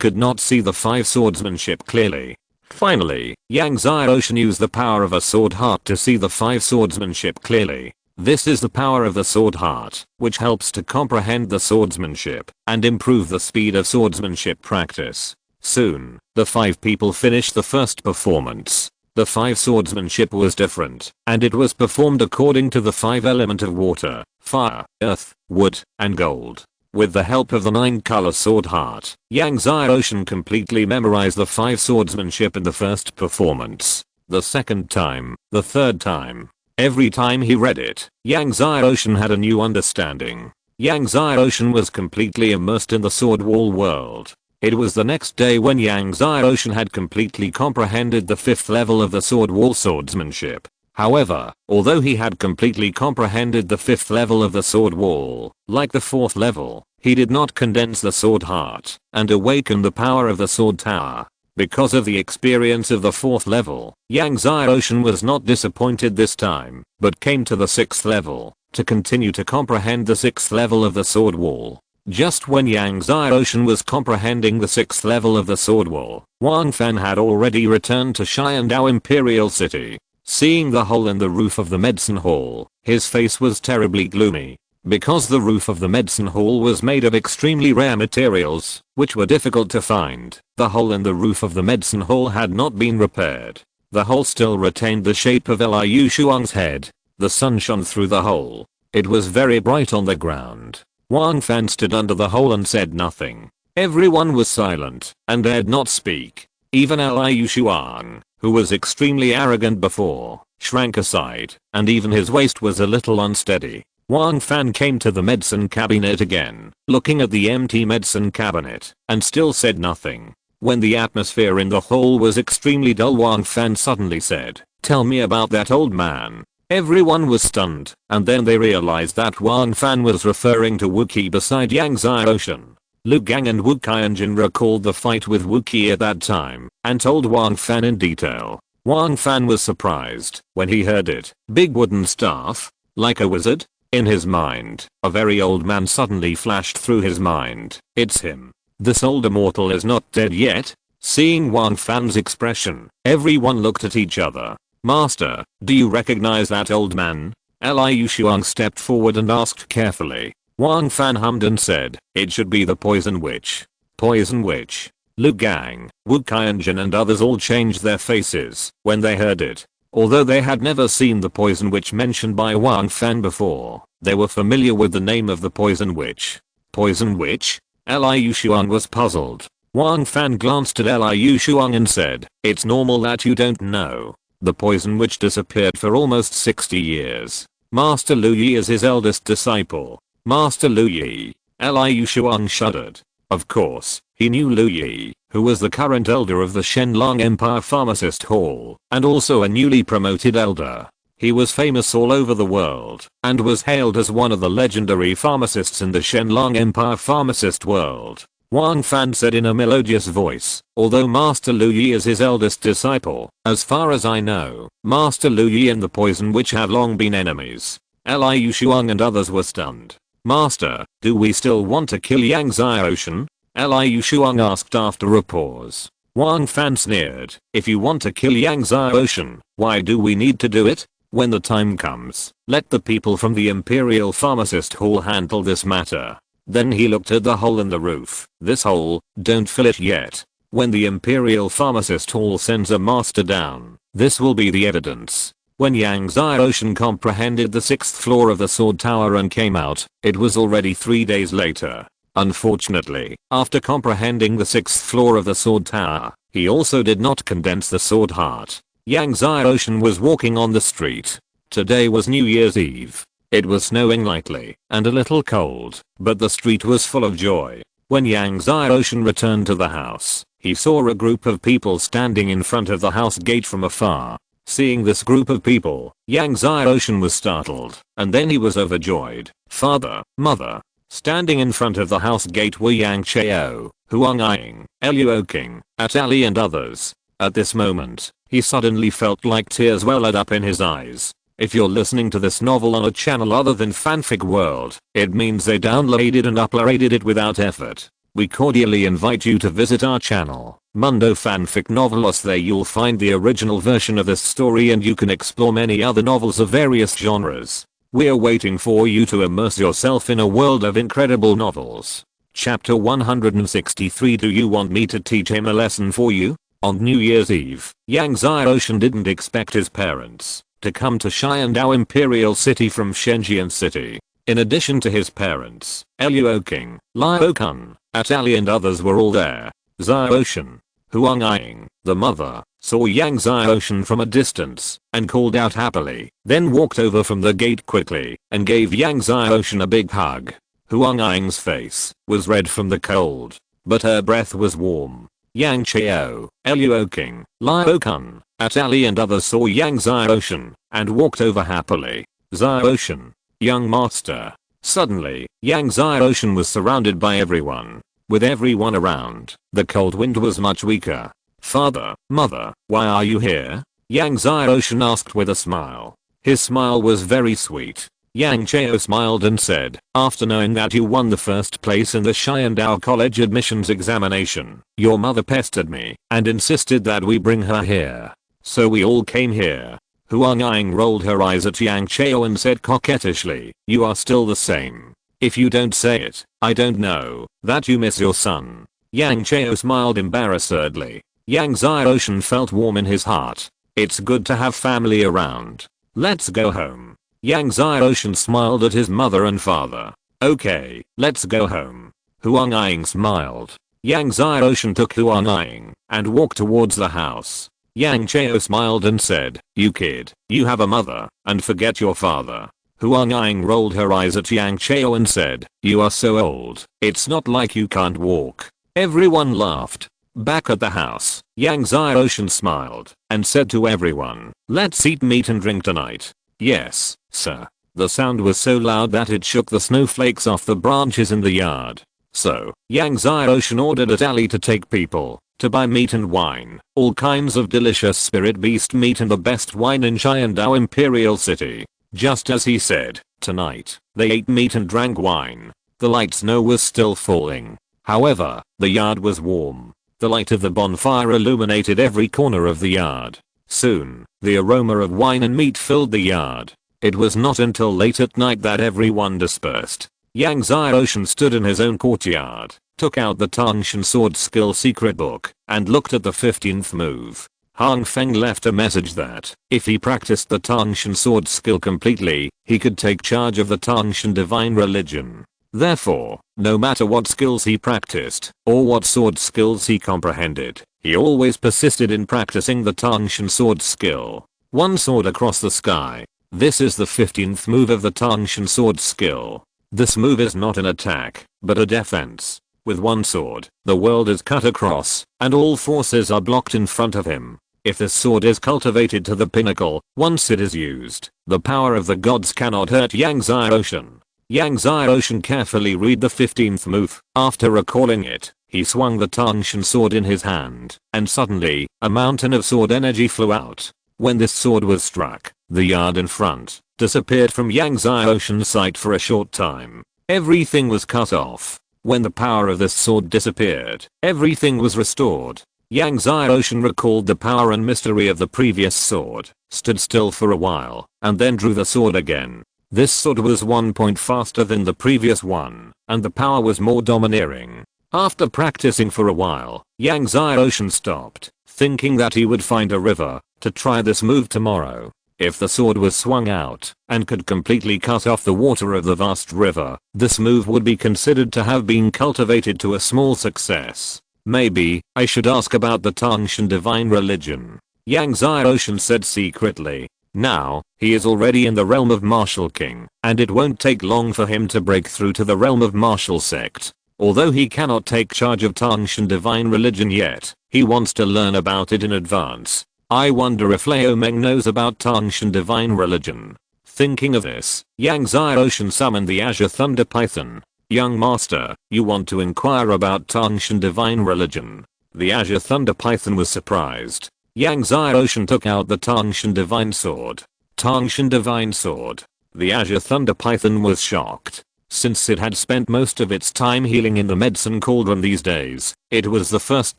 could not see the 5 swordsmanship clearly. Finally, Yang Xiaoshan used the power of a sword heart to see the 5 swordsmanship clearly. This is the power of the sword heart, which helps to comprehend the swordsmanship and improve the speed of swordsmanship practice. Soon, the 5 people finished the first performance. The 5 swordsmanship was different, and it was performed according to the 5 element of water, fire, earth, wood, and gold. With the help of the 9-color sword heart, Yang Xiaoshan completely memorized the 5 swordsmanship in the first performance, the second time, the third time. Every time he read it, Yang Xiaoshan had a new understanding. Yang Xiaoshan was completely immersed in the sword wall world. It was the next day when Yang Xiaoshan had completely comprehended the 5th level of the sword wall swordsmanship. However, although he had completely comprehended the 5th level of the sword wall, like the 4th level, he did not condense the sword heart and awaken the power of the sword tower. Because of the experience of the 4th level, Yang Xiaoshan was not disappointed this time, but came to the 6th level to continue to comprehend the 6th level of the sword wall. Just when Yang Xiaoshan was comprehending the 6th level of the sword wall, Wang Fan had already returned to Xiandao Imperial City. Seeing the hole in the roof of the medicine hall, his face was terribly gloomy. Because the roof of the medicine hall was made of extremely rare materials, which were difficult to find, the hole in the roof of the medicine hall had not been repaired. The hole still retained the shape of Liu Shuang's head. The sun shone through the hole. It was very bright on the ground. Wang Fan stood under the hole and said nothing. Everyone was silent and dared not speak. Even Liu Shuang, who was extremely arrogant before, shrank aside, and even his waist was a little unsteady. Wang Fan came to the medicine cabinet again, looking at the empty medicine cabinet, and still said nothing. When the atmosphere in the hall was extremely dull, Wang Fan suddenly said, "Tell me about that old man." Everyone was stunned, and then they realized that Wang Fan was referring to Wookiee beside Yang Ocean. Liu Gang and Wu Qianjin recalled the fight with Wookiee at that time, and told Wang Fan in detail. Wang Fan was surprised when he heard it. Big wooden staff? Like a wizard? In his mind, a very old man suddenly flashed through his mind. It's him. This older mortal is not dead yet. Seeing Wang Fan's expression, everyone looked at each other. "Master, do you recognize that old man?" Liu Shuang stepped forward and asked carefully. Wang Fan hummed and said, "It should be the poison witch." Poison witch? Liu Gang, Wu Qianjin and others all changed their faces when they heard it. Although they had never seen the poison witch mentioned by Wang Fan before, they were familiar with the name of the poison witch. Poison witch? Liu Shuang was puzzled. Wang Fan glanced at Liu Shuang and said, "It's normal that you don't know. The poison witch disappeared for almost 60 years. Master Lu Yi is his eldest disciple." Master Lu Yi? Liu Shuang shuddered. Of course, he knew Lu Yi, who was the current elder of the Shenlong Empire Pharmacist Hall, and also a newly promoted elder. He was famous all over the world, and was hailed as one of the legendary pharmacists in the Shenlong Empire Pharmacist world. Wang Fan said in a melodious voice, "Although Master Lu Yi is his eldest disciple, as far as I know, Master Lu Yi and the poison witch have long been enemies." Liu Shuang and others were stunned. "Master, do we still want to kill Yang Ocean?" Liu Shuang asked after a pause. Wang Fan sneered, "If you want to kill Yang Ocean, why do we need to do it? When the time comes, let the people from the Imperial Pharmacist Hall handle this matter." Then he looked at the hole in the roof. "This hole, don't fill it yet. When the Imperial Pharmacist Hall sends a master down, this will be the evidence." When Yang Ocean comprehended the 6th floor of the sword tower and came out, it was already 3 days later. Unfortunately, after comprehending the 6th floor of the sword tower, he also did not condense the sword heart. Yang Ocean was walking on the street. Today was New Year's Eve. It was snowing lightly and a little cold, but the street was full of joy. When Yang Ocean returned to the house, he saw a group of people standing in front of the house gate from afar. Seeing this group of people, Yang Ocean was startled, and then he was overjoyed. Father, mother. Standing in front of the house gate were Yang Cheo, Huang Ying, Liu King, Atali and others. At this moment, he suddenly felt like tears welled up in his eyes. If you're listening to this novel on a channel other than Fanfic World, it means they downloaded and uploaded it without effort. We cordially invite you to visit our channel, Mundo Fanfic Novelos. There you'll find the original version of this story and you can explore many other novels of various genres. We're waiting for you to immerse yourself in a world of incredible novels. Chapter 163. Do you want me to teach him a lesson for you? On New Year's Eve, Yang Ocean didn't expect his parents to come to Xiandao Imperial City from Shenzhen City. In addition to his parents, Liu King, Liu Kun, Atali and others were all there. Ocean, Huang Ying, the mother, saw Yang Ocean from a distance and called out happily, then walked over from the gate quickly and gave Yang Ocean a big hug. Huang Ying's face was red from the cold, but her breath was warm. Yang Cheo, Liu King, Liu Kun, Atali and others saw Yang Ocean and walked over happily. Ocean, young master. Suddenly, Yang Ocean was surrounded by everyone. With everyone around, the cold wind was much weaker. Father, mother, why are you here? Yang Ocean asked with a smile. His smile was very sweet. Yang Cheo smiled and said, after knowing that you won the first place in the Xiandao College admissions examination, your mother pestered me and insisted that we bring her here. So we all came here. Huang Ying rolled her eyes at Yang Cheo and said coquettishly, you are still the same. If you don't say it, I don't know that you miss your son. Yang Cheo smiled embarrassedly. Yang Ocean felt warm in his heart. It's good to have family around. Let's go home. Yang Xiaoshan smiled at his mother and father. Okay, let's go home. Huang Ying smiled. Yang Xiaoshan took Huang Ying and walked towards the house. Yang Chao smiled and said, "You kid, you have a mother, and forget your father." Huang Ying rolled her eyes at Yang Chao and said, "You are so old, it's not like you can't walk." Everyone laughed. Back at the house, Yang Xiaoshan smiled and said to everyone, "Let's eat meat and drink tonight." "Yes, sir." The sound was so loud that it shook the snowflakes off the branches in the yard. So, Yang Xiaoshan ordered at Ali to take people to buy meat and wine, all kinds of delicious spirit beast meat and the best wine in Xiandao Imperial City. Just as he said, tonight, they ate meat and drank wine. The light snow was still falling. However, the yard was warm. The light of the bonfire illuminated every corner of the yard. Soon, the aroma of wine and meat filled the yard. It was not until late at night that everyone dispersed. Yang Xiaoshan stood in his own courtyard, took out the Tangshan sword skill secret book, and looked at the 15th move. Han Feng left a message that, if he practiced the Tangshan sword skill completely, he could take charge of the Tangshan divine religion. Therefore, no matter what skills he practiced, or what sword skills he comprehended, he always persisted in practicing the Tangshan sword skill. One sword across the sky. This is the 15th move of the Tangshan sword skill. This move is not an attack, but a defense. With one sword, the world is cut across, and all forces are blocked in front of him. If this sword is cultivated to the pinnacle, once it is used, the power of the gods cannot hurt Yang Xiaoshan. Yang Xiaoshan carefully read the 15th move. After recalling it, he swung the Tangshan sword in his hand, and suddenly, a mountain of sword energy flew out. When this sword was struck, the yard in front disappeared from Yang Xiaoshan's sight for a short time. Everything was cut off. When the power of this sword disappeared, everything was restored. Yang Xiaoshan recalled the power and mystery of the previous sword, stood still for a while, and then drew the sword again. This sword was 1 point faster than the previous one, and the power was more domineering. After practicing for a while, Yang Xiaoshan stopped, thinking that he would find a river to try this move tomorrow. If the sword was swung out and could completely cut off the water of the vast river, this move would be considered to have been cultivated to a small success. Maybe I should ask about the Tangshan divine religion, Yang Xiaoshan said secretly. Now, he is already in the realm of Martial King, and it won't take long for him to break through to the realm of Martial Sect. Although he cannot take charge of Tangshan divine religion yet, he wants to learn about it in advance. I wonder if Lao Meng knows about Tangshan divine religion. Thinking of this, Yang Xiaoshan summoned the Azure Thunder Python. Young master, you want to inquire about Tangshan divine religion? The Azure Thunder Python was surprised. Yang Xiaoshan took out the Tangshan divine sword. Tangshan divine sword. The Azure Thunder Python was shocked. Since it had spent most of its time healing in the medicine cauldron these days, it was the first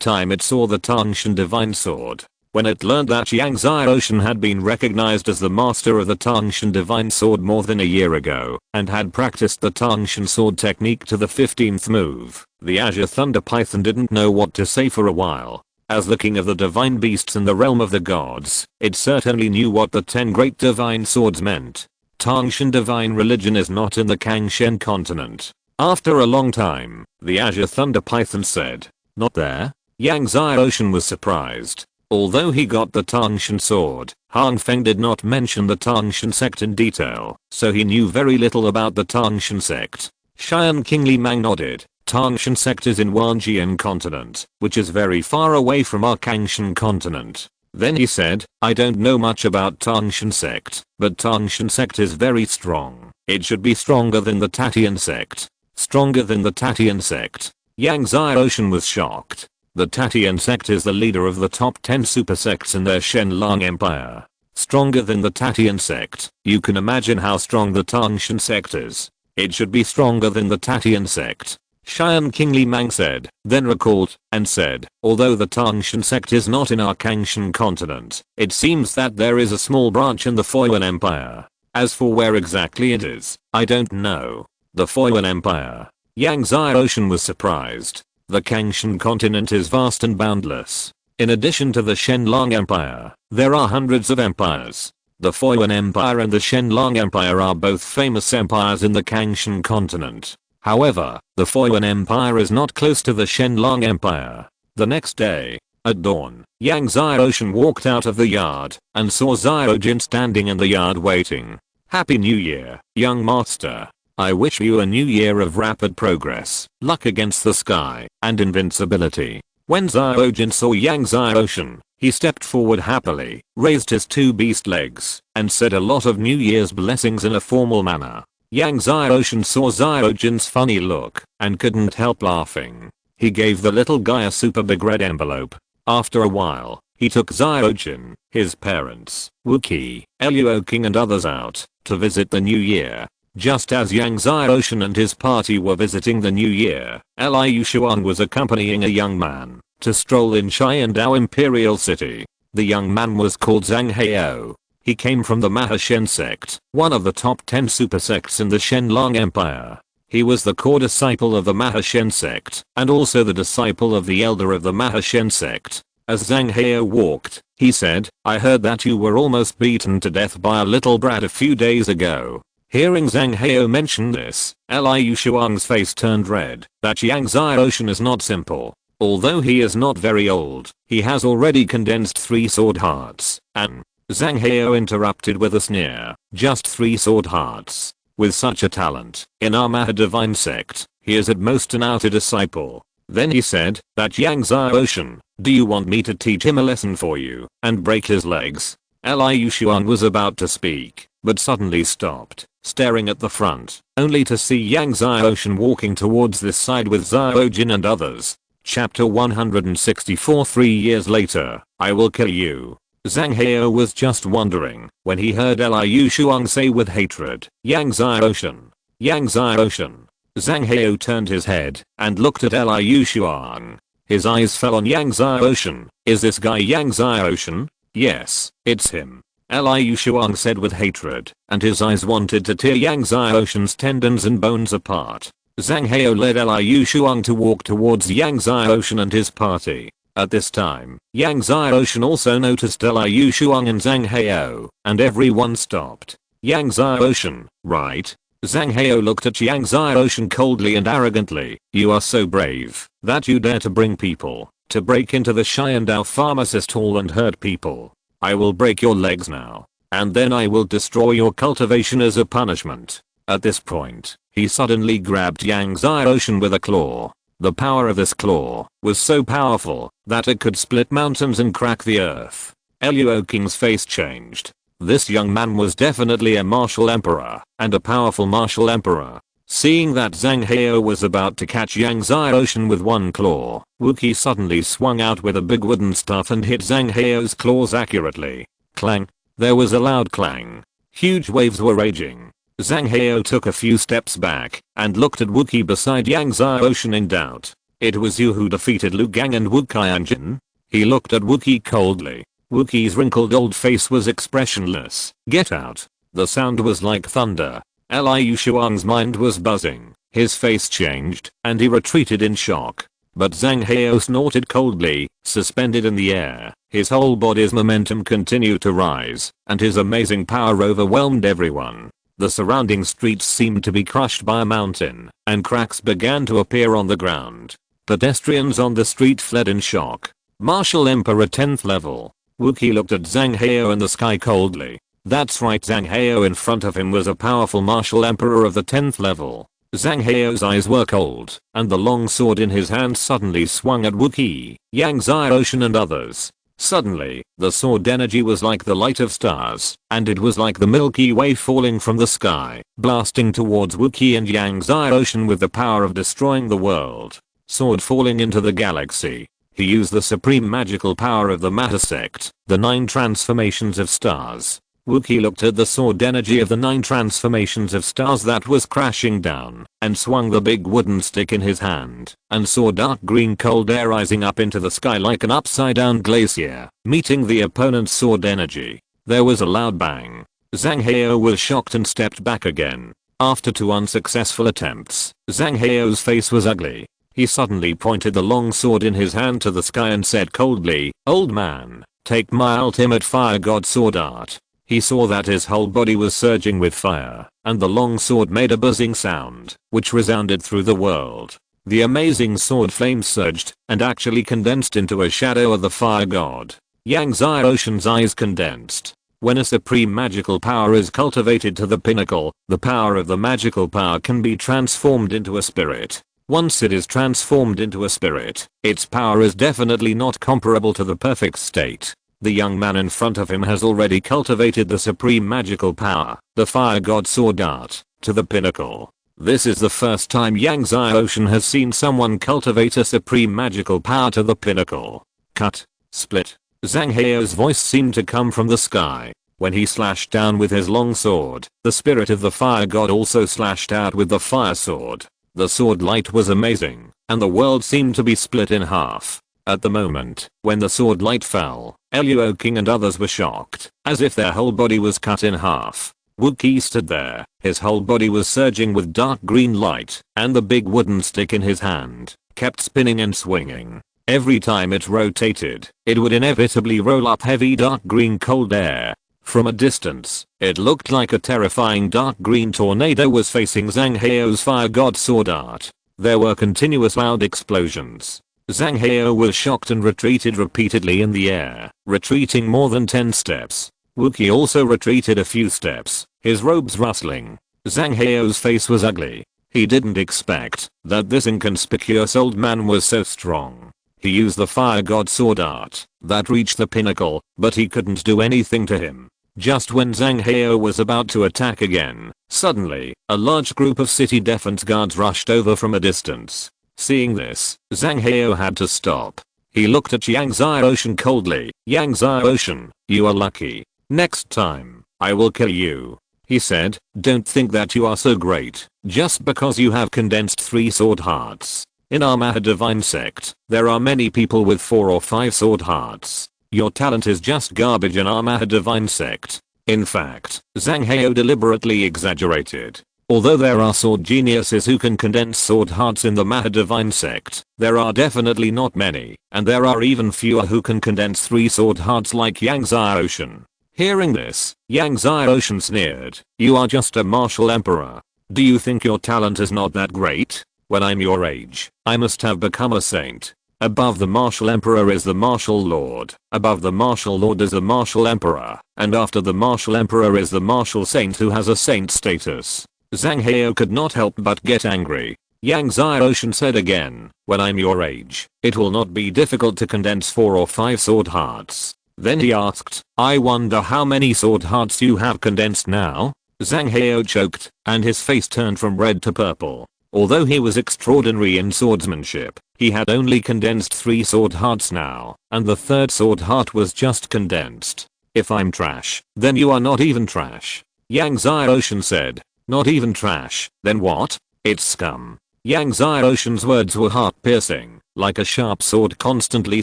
time it saw the Tangshan divine sword. When it learned that Yang Xiaoshan had been recognized as the master of the Tangshan divine sword more than a year ago, and had practiced the Tangshan sword technique to the 15th move, the Azure Thunder Python didn't know what to say for a while. As the king of the divine beasts in the realm of the gods, it certainly knew what the 10 great divine swords meant. Tangshan divine religion is not in the Kangshen continent. After a long time, the Azure Thunder Python said, "Not there?" Yang Xiaoshan was surprised. Although he got the Tangshan sword, Han Feng did not mention the Tangshan sect in detail, so he knew very little about the Tangshan sect. Xian King Li Mang nodded. Tangshan sect is in Wanjian continent, which is very far away from our Kangshan continent. Then he said, I don't know much about Tangshan sect, but Tangshan sect is very strong. It should be stronger than the Tatian sect. Stronger than the Tatian sect. Yang Xiaoshan was shocked. The Tatian sect is the leader of the top 10 super sects in their Shenlong Empire. Stronger than the Tatian sect. You can imagine how strong the Tangshan sect is. It should be stronger than the Tatian sect. Xian King Li Mang said, then recalled, and said, although the Tangshan sect is not in our Kangshan continent, it seems that there is a small branch in the Foyuan Empire. As for where exactly it is, I don't know. The Foyuan Empire. Yang Xiaoshan was surprised. The Kangshan continent is vast and boundless. In addition to the Shenlong Empire, there are hundreds of empires. The Foyuan Empire and the Shenlong Empire are both famous empires in the Kangshan continent. However, the Foyuan Empire is not close to the Shenlong Empire. The next day, at dawn, Yang Xiaoshan walked out of the yard and saw Xiaojin standing in the yard waiting. Happy New Year, young master. I wish you a new year of rapid progress, luck against the sky, and invincibility. When Xiaojin saw Yang Xiaoshan, he stepped forward happily, raised his two beast legs, and said a lot of New Year's blessings in a formal manner. Yang Xiaoshan saw Xiaojin's funny look and couldn't help laughing. He gave the little guy a super big red envelope. After a while, he took Xiaojin, his parents, Wookie, Luoking and others out to visit the new year. Just as Yang Xiaoshan and his party were visiting the new year, Liu Shuang was accompanying a young man to stroll in Xiandao Imperial City. The young man was called Zhang Heo. He came from the Mahashen sect, one of the top 10 super sects in the Shenlong Empire. He was the core disciple of the Mahashen sect, and also the disciple of the elder of the Mahashen sect. As Zhang Heo walked, he said, I heard that you were almost beaten to death by a little brat a few days ago. Hearing Zhang Heo mention this, Liu Shuang's face turned red. That Yang Xiaoshan is not simple. Although he is not very old, he has already condensed 3 sword hearts, and Zhang Heo interrupted with a sneer, just 3 sword hearts. With such a talent, in our Maha Divine sect, he is at most an outer disciple. Then he said, that Yang Xiaoshan, do you want me to teach him a lesson for you, and break his legs? Liu Shuang was about to speak, but suddenly stopped, staring at the front, only to see Yang Xiaoshan walking towards this side with Xiaojin and others. Chapter 164. 3 years later, I will kill you. Zhang Heo was just wondering when he heard Liu Shuang say with hatred, Yang Xiaoshan. Yang Xiaoshan. Zhang Heo turned his head and looked at Liu Shuang. His eyes fell on Yang Xiaoshan. Is this guy Yang Xiaoshan? Yes, it's him. Liu Shuang said with hatred, and his eyes wanted to tear Yang Xiaoshan's tendons and bones apart. Zhang Heo led Liu Shuang to walk towards Yang Xiaoshan and his party. At this time, Yang Xiaoshan also noticed Liu Shuang and Zhang Heo, and everyone stopped. Yang Xiaoshan, right? Zhang Heo looked at Yang Xiaoshan coldly and arrogantly. You are so brave that you dare to bring people to break into the Xiandao pharmacist hall and hurt people. I will break your legs now, and then I will destroy your cultivation as a punishment. At this point, he suddenly grabbed Yang Xiaoshan with a claw. The power of this claw was so powerful that it could split mountains and crack the earth. Luoking's face changed. This young man was definitely a martial emperor, and a powerful martial emperor. Seeing that Zhang Heo was about to catch Yang Xiaoshan with one claw, Wookie suddenly swung out with a big wooden staff and hit Zhang Heo's claws accurately. Clang! There was a loud clang. Huge waves were raging. Zhang Heo took a few steps back and looked at Wookie beside Yang Xiaoshan in doubt. It was you who defeated Lu Gang and Wu Qianjin? He looked at Wookie coldly. Wookie's wrinkled old face was expressionless. Get out. The sound was like thunder. Liu Shuang's mind was buzzing. His face changed, and he retreated in shock. But Zhang Heo snorted coldly, suspended in the air. His whole body's momentum continued to rise, and his amazing power overwhelmed everyone. The surrounding streets seemed to be crushed by a mountain, and cracks began to appear on the ground. Pedestrians on the street fled in shock. Martial Emperor 10th level. Wookie looked at Zhang Heo in the sky coldly. That's right, Zhang Heo in front of him was a powerful martial emperor of the 10th level. Zhang Heo's eyes were cold, and the long sword in his hand suddenly swung at Wookie, Yang Xiaoshan and others. Suddenly, the sword energy was like the light of stars, and it was like the Milky Way falling from the sky, blasting towards Wookie and Yang Xiaoshan with the power of destroying the world. Sword falling into the galaxy. He used the supreme magical power of the Matter sect, the 9 transformations of stars. Wookie looked at the sword energy of the 9 transformations of stars that was crashing down, and swung the big wooden stick in his hand, and saw dark green cold air rising up into the sky like an upside down glacier, meeting the opponent's sword energy. There was a loud bang. Zhang Heo was shocked and stepped back again. After 2 unsuccessful attempts, Zhang Heo's face was ugly. He suddenly pointed the long sword in his hand to the sky and said coldly, "Old man, take my ultimate fire god sword art." He saw that his whole body was surging with fire, and the long sword made a buzzing sound, which resounded through the world. The amazing sword flame surged, and actually condensed into a shadow of the fire god. Yang Xiaoshen's eyes condensed. When a supreme magical power is cultivated to the pinnacle, the power of the magical power can be transformed into a spirit. Once it is transformed into a spirit, its power is definitely not comparable to the perfect state. The young man in front of him has already cultivated the supreme magical power, the fire god sword art, to the pinnacle. This is the first time Yang Xiaoshen has seen someone cultivate a supreme magical power to the pinnacle. Cut. Split. Zhang Heo's voice seemed to come from the sky. When he slashed down with his long sword, the spirit of the fire god also slashed out with the fire sword. The sword light was amazing, and the world seemed to be split in half. At the moment, when the sword light fell, Luo King and others were shocked, as if their whole body was cut in half. Wookiee stood there, his whole body was surging with dark green light, and the big wooden stick in his hand kept spinning and swinging. Every time it rotated, it would inevitably roll up heavy dark green cold air. From a distance, it looked like a terrifying dark green tornado was facing Zhang Heo's fire god sword art. There were continuous loud explosions. Zhang Heo was shocked and retreated repeatedly in the air, retreating more than 10 steps. Wookiee also retreated a few steps, his robes rustling. Zhang Heo's face was ugly. He didn't expect that this inconspicuous old man was so strong. He used the fire god sword art that reached the pinnacle, but he couldn't do anything to him. Just when Zhang Heo was about to attack again, suddenly, a large group of city defense guards rushed over from a distance. Seeing this, Zhang Heo had to stop. He looked at Yang Xiaoshen coldly. "Yang Xiaoshen, you are lucky. Next time, I will kill you," he said. "Don't think that you are so great just because you have condensed 3 sword hearts. In our Mahadivine sect, there are many people with 4 or 5 sword hearts. Your talent is just garbage in our Mahadivine sect." In fact, Zhang Heo deliberately exaggerated. Although there are sword geniuses who can condense sword hearts in the Mahadivine sect, there are definitely not many, and there are even fewer who can condense 3 sword hearts like Yang Xiaoshen. Hearing this, Yang Xiaoshen sneered. "You are just a martial emperor. Do you think your talent is not that great? When I'm your age, I must have become a saint. Above the martial emperor is the martial lord, above the martial lord is the martial emperor, and after the martial emperor is the martial saint who has a saint status." Zhang Heo could not help but get angry. Yang Xiaoshen said again, "When I'm your age, it will not be difficult to condense 4 or 5 sword hearts." Then he asked, "I wonder how many sword hearts you have condensed now?" Zhang Heo choked, and his face turned from red to purple. Although he was extraordinary in swordsmanship, he had only condensed 3 sword hearts now, and the 3rd sword heart was just condensed. "If I'm trash, then you are not even trash," Yang Xiaoshen said. "Not even trash, then what?" "It's scum." Yang Xiaoshen's words were heart-piercing, like a sharp sword constantly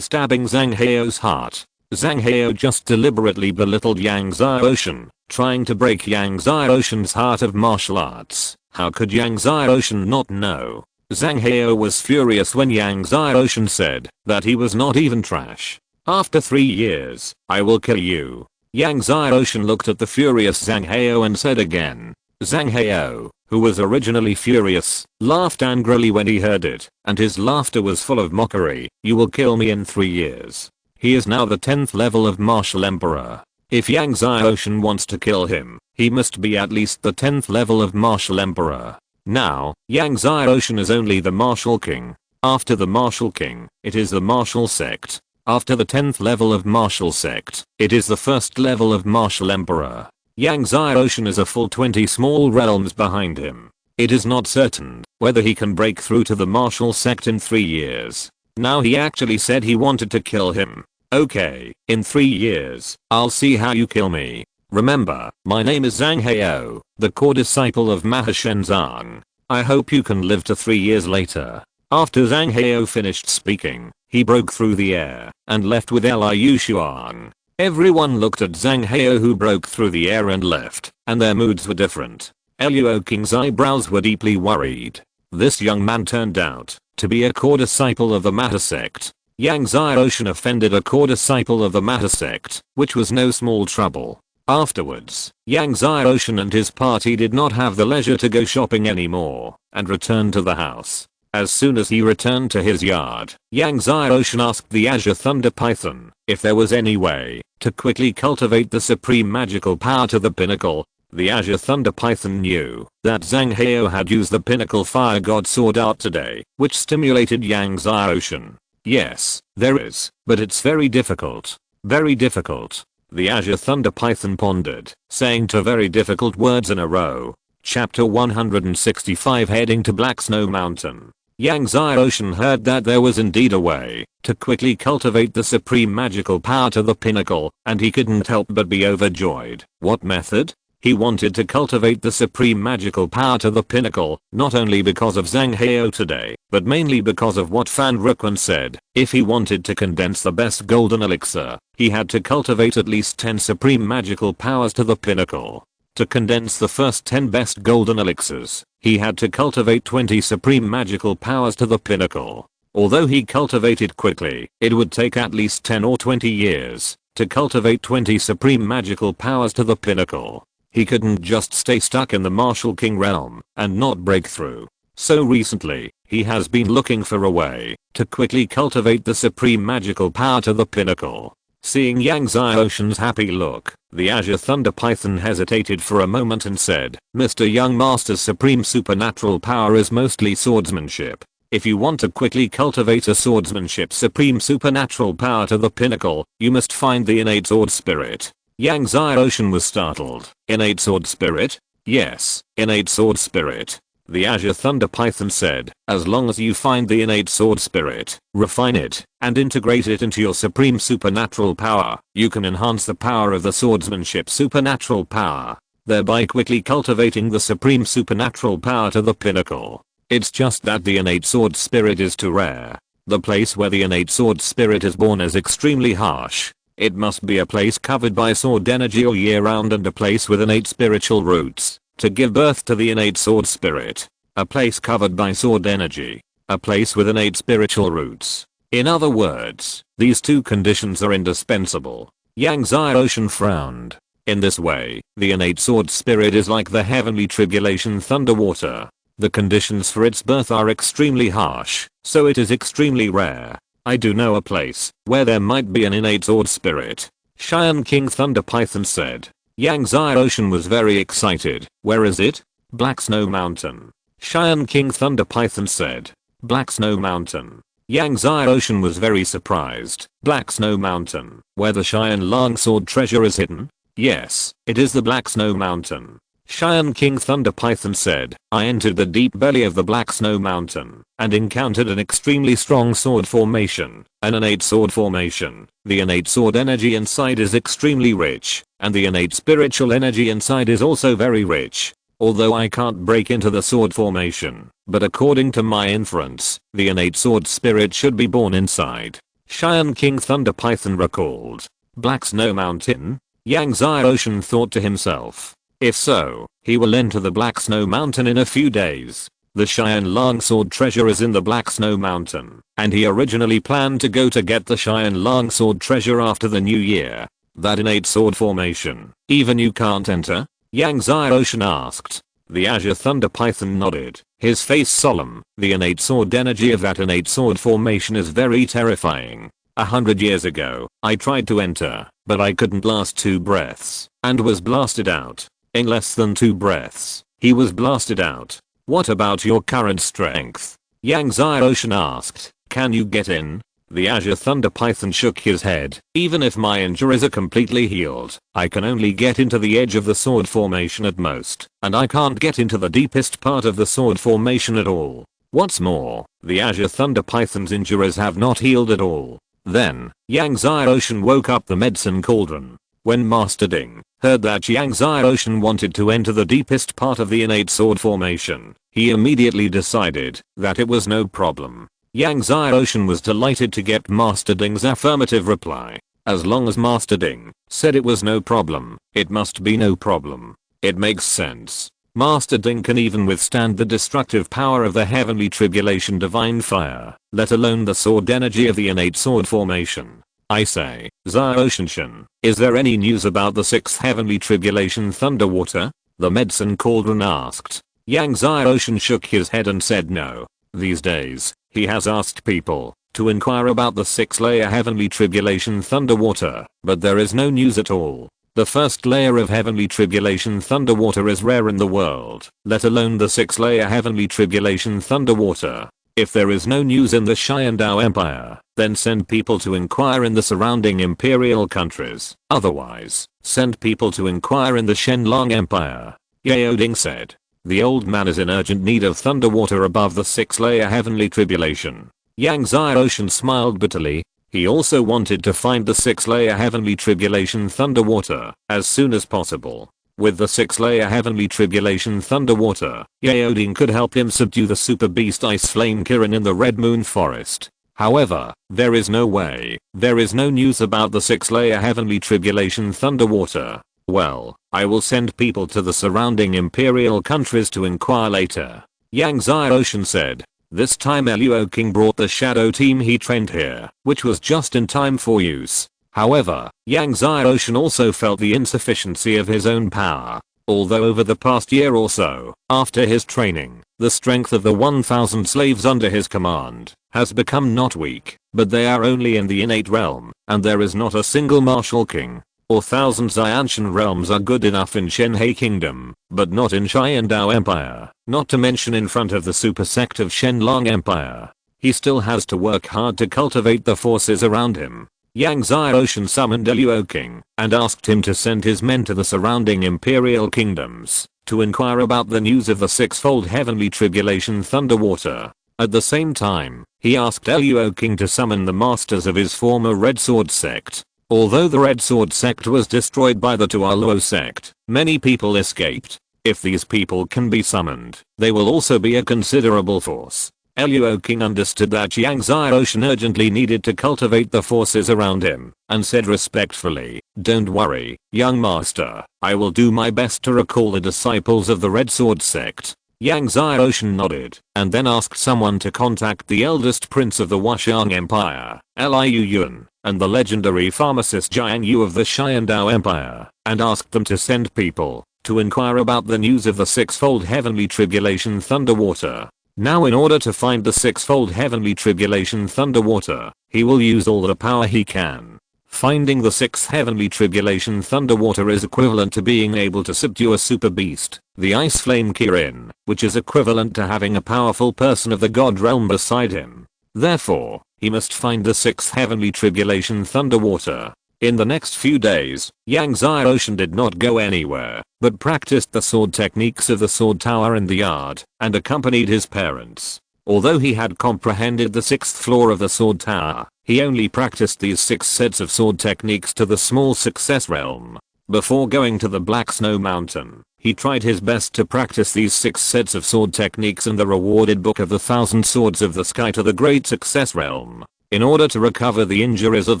stabbing Zhang Heo's heart. Zhang Heo just deliberately belittled Yang Xiaoshen, trying to break Yang Xiaoshen's heart of martial arts. How could Yang Xiaoshen not know? Zhang Heo was furious when Yang Xiaoshen said that he was not even trash. "After 3 years, I will kill you." Yang Xiaoshen looked at the furious Zhang Heo and said again. Zhang Heo, who was originally furious, laughed angrily when he heard it, and his laughter was full of mockery. "You will kill me in 3 years. He is now the 10th level of martial emperor. If Yang Xiaoshen wants to kill him, he must be at least the 10th level of martial emperor. Now, Yang Xiaoshen is only the martial king. After the martial king, it is the martial sect. After the 10th level of martial sect, it is the 1st level of martial emperor. Yang Xiaoshen is a full 20 small realms behind him. It is not certain whether he can break through to the martial sect in 3 years. Now he actually said he wanted to kill him. Okay, in 3 years, I'll see how you kill me. Remember, my name is Zhang Heo, the core disciple of Mahashenzang. I hope you can live to 3 years later." After Zhang Heo finished speaking, he broke through the air and left with Liu Xuan. Everyone looked at Zhang Heo, who broke through the air and left, and their moods were different. Luo King's eyebrows were deeply worried. This young man turned out to be a core disciple of the Matter sect. Yang Xiaoshan offended a core disciple of the Matter sect, which was no small trouble. Afterwards, Yang Xiaoshan and his party did not have the leisure to go shopping anymore, and returned to the house. As soon as he returned to his yard, Yang Xiaoshan asked the Azure Thunder Python if there was any way to quickly cultivate the supreme magical power to the pinnacle. The Azure Thunder Python knew that Zhang Heo had used the pinnacle fire god sword art today, which stimulated Yang Xiaoshan. Yes, there is, but it's very difficult. Very difficult. The Azure Thunder Python pondered, saying two very difficult words in a row. Chapter 165 Heading to Black Snow Mountain. Yang Xiaoshan heard that there was indeed a way to quickly cultivate the supreme magical power to the pinnacle, and he couldn't help but be overjoyed. What method? He wanted to cultivate the supreme magical power to the pinnacle, not only because of Zhang Heo today, but mainly because of what Fan Ruquan said. If he wanted to condense the best golden elixir, he had to cultivate at least 10 supreme magical powers to the pinnacle. To condense the first 10 best golden elixirs, he had to cultivate 20 supreme magical powers to the pinnacle. Although he cultivated quickly, it would take at least 10 or 20 years to cultivate 20 supreme magical powers to the pinnacle. He couldn't just stay stuck in the Martial King realm and not break through. So recently, he has been looking for a way to quickly cultivate the supreme magical power to the pinnacle. Seeing Yang Xiaoshan's happy look, the Azure Thunder Python hesitated for a moment and said, Mr. Young Master's supreme supernatural power is mostly swordsmanship. If you want to quickly cultivate a swordsmanship supreme supernatural power to the pinnacle, you must find the innate sword spirit. Yang Xiaoshan was startled. Innate sword spirit? Yes, innate sword spirit. The Azure Thunder Python said, as long as you find the innate sword spirit, refine it, and integrate it into your supreme supernatural power, you can enhance the power of the swordsmanship supernatural power, thereby quickly cultivating the supreme supernatural power to the pinnacle. It's just that the innate sword spirit is too rare. The place where the innate sword spirit is born is extremely harsh. It must be a place covered by sword energy all year round and a place with innate spiritual roots to give birth to the innate sword spirit. A place covered by sword energy. A place with innate spiritual roots. In other words, these two conditions are indispensable. Yang Xiaoshan frowned. In this way, the innate sword spirit is like the heavenly tribulation thunder water. The conditions for its birth are extremely harsh, so it is extremely rare. I do know a place where there might be an innate sword spirit. Cheyenne King Thunder Python said. Yang Xiaoshan was very excited. Where is it? Black Snow Mountain. Cheyenne King Thunder Python said. Black Snow Mountain. Yang Xiaoshan was very surprised. Black Snow Mountain, where the Cheyenne Longsword treasure is hidden? Yes, it is the Black Snow Mountain. Cheyenne King Thunder Python said, I entered the deep belly of the Black Snow Mountain and encountered an extremely strong sword formation, an innate sword formation. The innate sword energy inside is extremely rich, and the innate spiritual energy inside is also very rich. Although I can't break into the sword formation, but according to my inference, the innate sword spirit should be born inside. Cheyenne King Thunder Python recalled. Black Snow Mountain? Yang Xiaoshan thought to himself. If so, he will enter the Black Snow Mountain in a few days. The Cheyenne Longsword treasure is in the Black Snow Mountain, and he originally planned to go to get the Cheyenne Longsword treasure after the new year. That innate sword formation, even you can't enter? Yang Xiaoshan asked. The Azure Thunder Python nodded, his face solemn. The innate sword energy of that innate sword formation is very terrifying. 100 years ago, I tried to enter, but I couldn't last 2 breaths, and was blasted out. In less than 2 breaths, he was blasted out. What about your current strength? Yang Xiaoshan asked. Can you get in? The Azure Thunder Python shook his head. Even if my injuries are completely healed, I can only get into the edge of the sword formation at most, and I can't get into the deepest part of the sword formation at all. What's more, the Azure Thunder Python's injuries have not healed at all. Then, Yang Xiaoshan woke up the medicine cauldron. When Master Ding heard that Yang Xiaoshan wanted to enter the deepest part of the innate sword formation, he immediately decided that it was no problem. Yang Xiaoshan was delighted to get Master Ding's affirmative reply. As long as Master Ding said it was no problem, it must be no problem. It makes sense. Master Ding can even withstand the destructive power of the heavenly tribulation divine fire, let alone the sword energy of the innate sword formation. I say, Xiaoshan, is there any news about the 6th heavenly tribulation thunderwater? The medicine cauldron asked. Yang Xiaoshan shook his head and said no. These days, he has asked people to inquire about the 6th-layer heavenly tribulation thunderwater, but there is no news at all. The first layer of heavenly tribulation thunderwater is rare in the world, let alone the 6th-layer heavenly tribulation thunderwater. If there is no news in the Xiandao Empire, then send people to inquire in the surrounding imperial countries. Otherwise, send people to inquire in the Shenlong Empire. Yao Ding said. The old man is in urgent need of thunderwater above the 6th-layer heavenly tribulation. Yang Xiaoshan smiled bitterly. He also wanted to find the 6th-layer heavenly tribulation thunderwater as soon as possible. With the 6th-layer heavenly tribulation thunderwater, Yao Ding could help him subdue the super beast Ice Flame Kirin in the Red Moon Forest. However, there is no way. There is no news about the 6th-layer heavenly tribulation thunderwater. Well, I will send people to the surrounding imperial countries to inquire later. Yang Xiaoshan said. This time Luo King brought the shadow team he trained here, which was just in time for use. However, Yang Xiaoshan also felt the insufficiency of his own power. Although over the past year or so, after his training, the strength of the 1000 slaves under his command has become not weak, but they are only in the innate realm, and there is not a single martial king or 1000 Xianshan realms are good enough in Shenhe Kingdom, but not in Xiandao Empire, not to mention in front of the super sect of Shenlong Empire. He still has to work hard to cultivate the forces around him. Yang Xiaoshan summoned Luo King and asked him to send his men to the surrounding imperial kingdoms to inquire about the news of the 6-fold heavenly tribulation thunderwater. At the same time, he asked Luo King to summon the masters of his former Red Sword sect. Although the Red Sword sect was destroyed by the Tualuo sect, many people escaped. If these people can be summoned, they will also be a considerable force. Luo King understood that Yang Xiaoshan urgently needed to cultivate the forces around him, and said respectfully, "Don't worry, young master, I will do my best to recall the disciples of the Red Sword sect." Yang Xiaoshan nodded, and then asked someone to contact the eldest prince of the Wuxiang Empire, Liu Yuan, and the legendary pharmacist Jiang Yu of the Xiandao Empire, and asked them to send people to inquire about the news of the 6-fold heavenly tribulation thunderwater. Now in order to find the 6-fold heavenly tribulation thunderwater, he will use all the power he can. Finding the 6th heavenly tribulation thunderwater is equivalent to being able to subdue a super beast, the Ice Flame Kirin, which is equivalent to having a powerful person of the god realm beside him. Therefore, he must find the 6th heavenly tribulation thunderwater. In the next few days, Yang Xiaoshan did not go anywhere, but practiced the sword techniques of the sword tower in the yard, and accompanied his parents. Although he had comprehended the 6th floor of the sword tower, he only practiced these 6 sets of sword techniques to the small success realm. Before going to the Black Snow Mountain, he tried his best to practice these 6 sets of sword techniques in the rewarded book of the 1000 swords of the sky to the great success realm. In order to recover the injuries of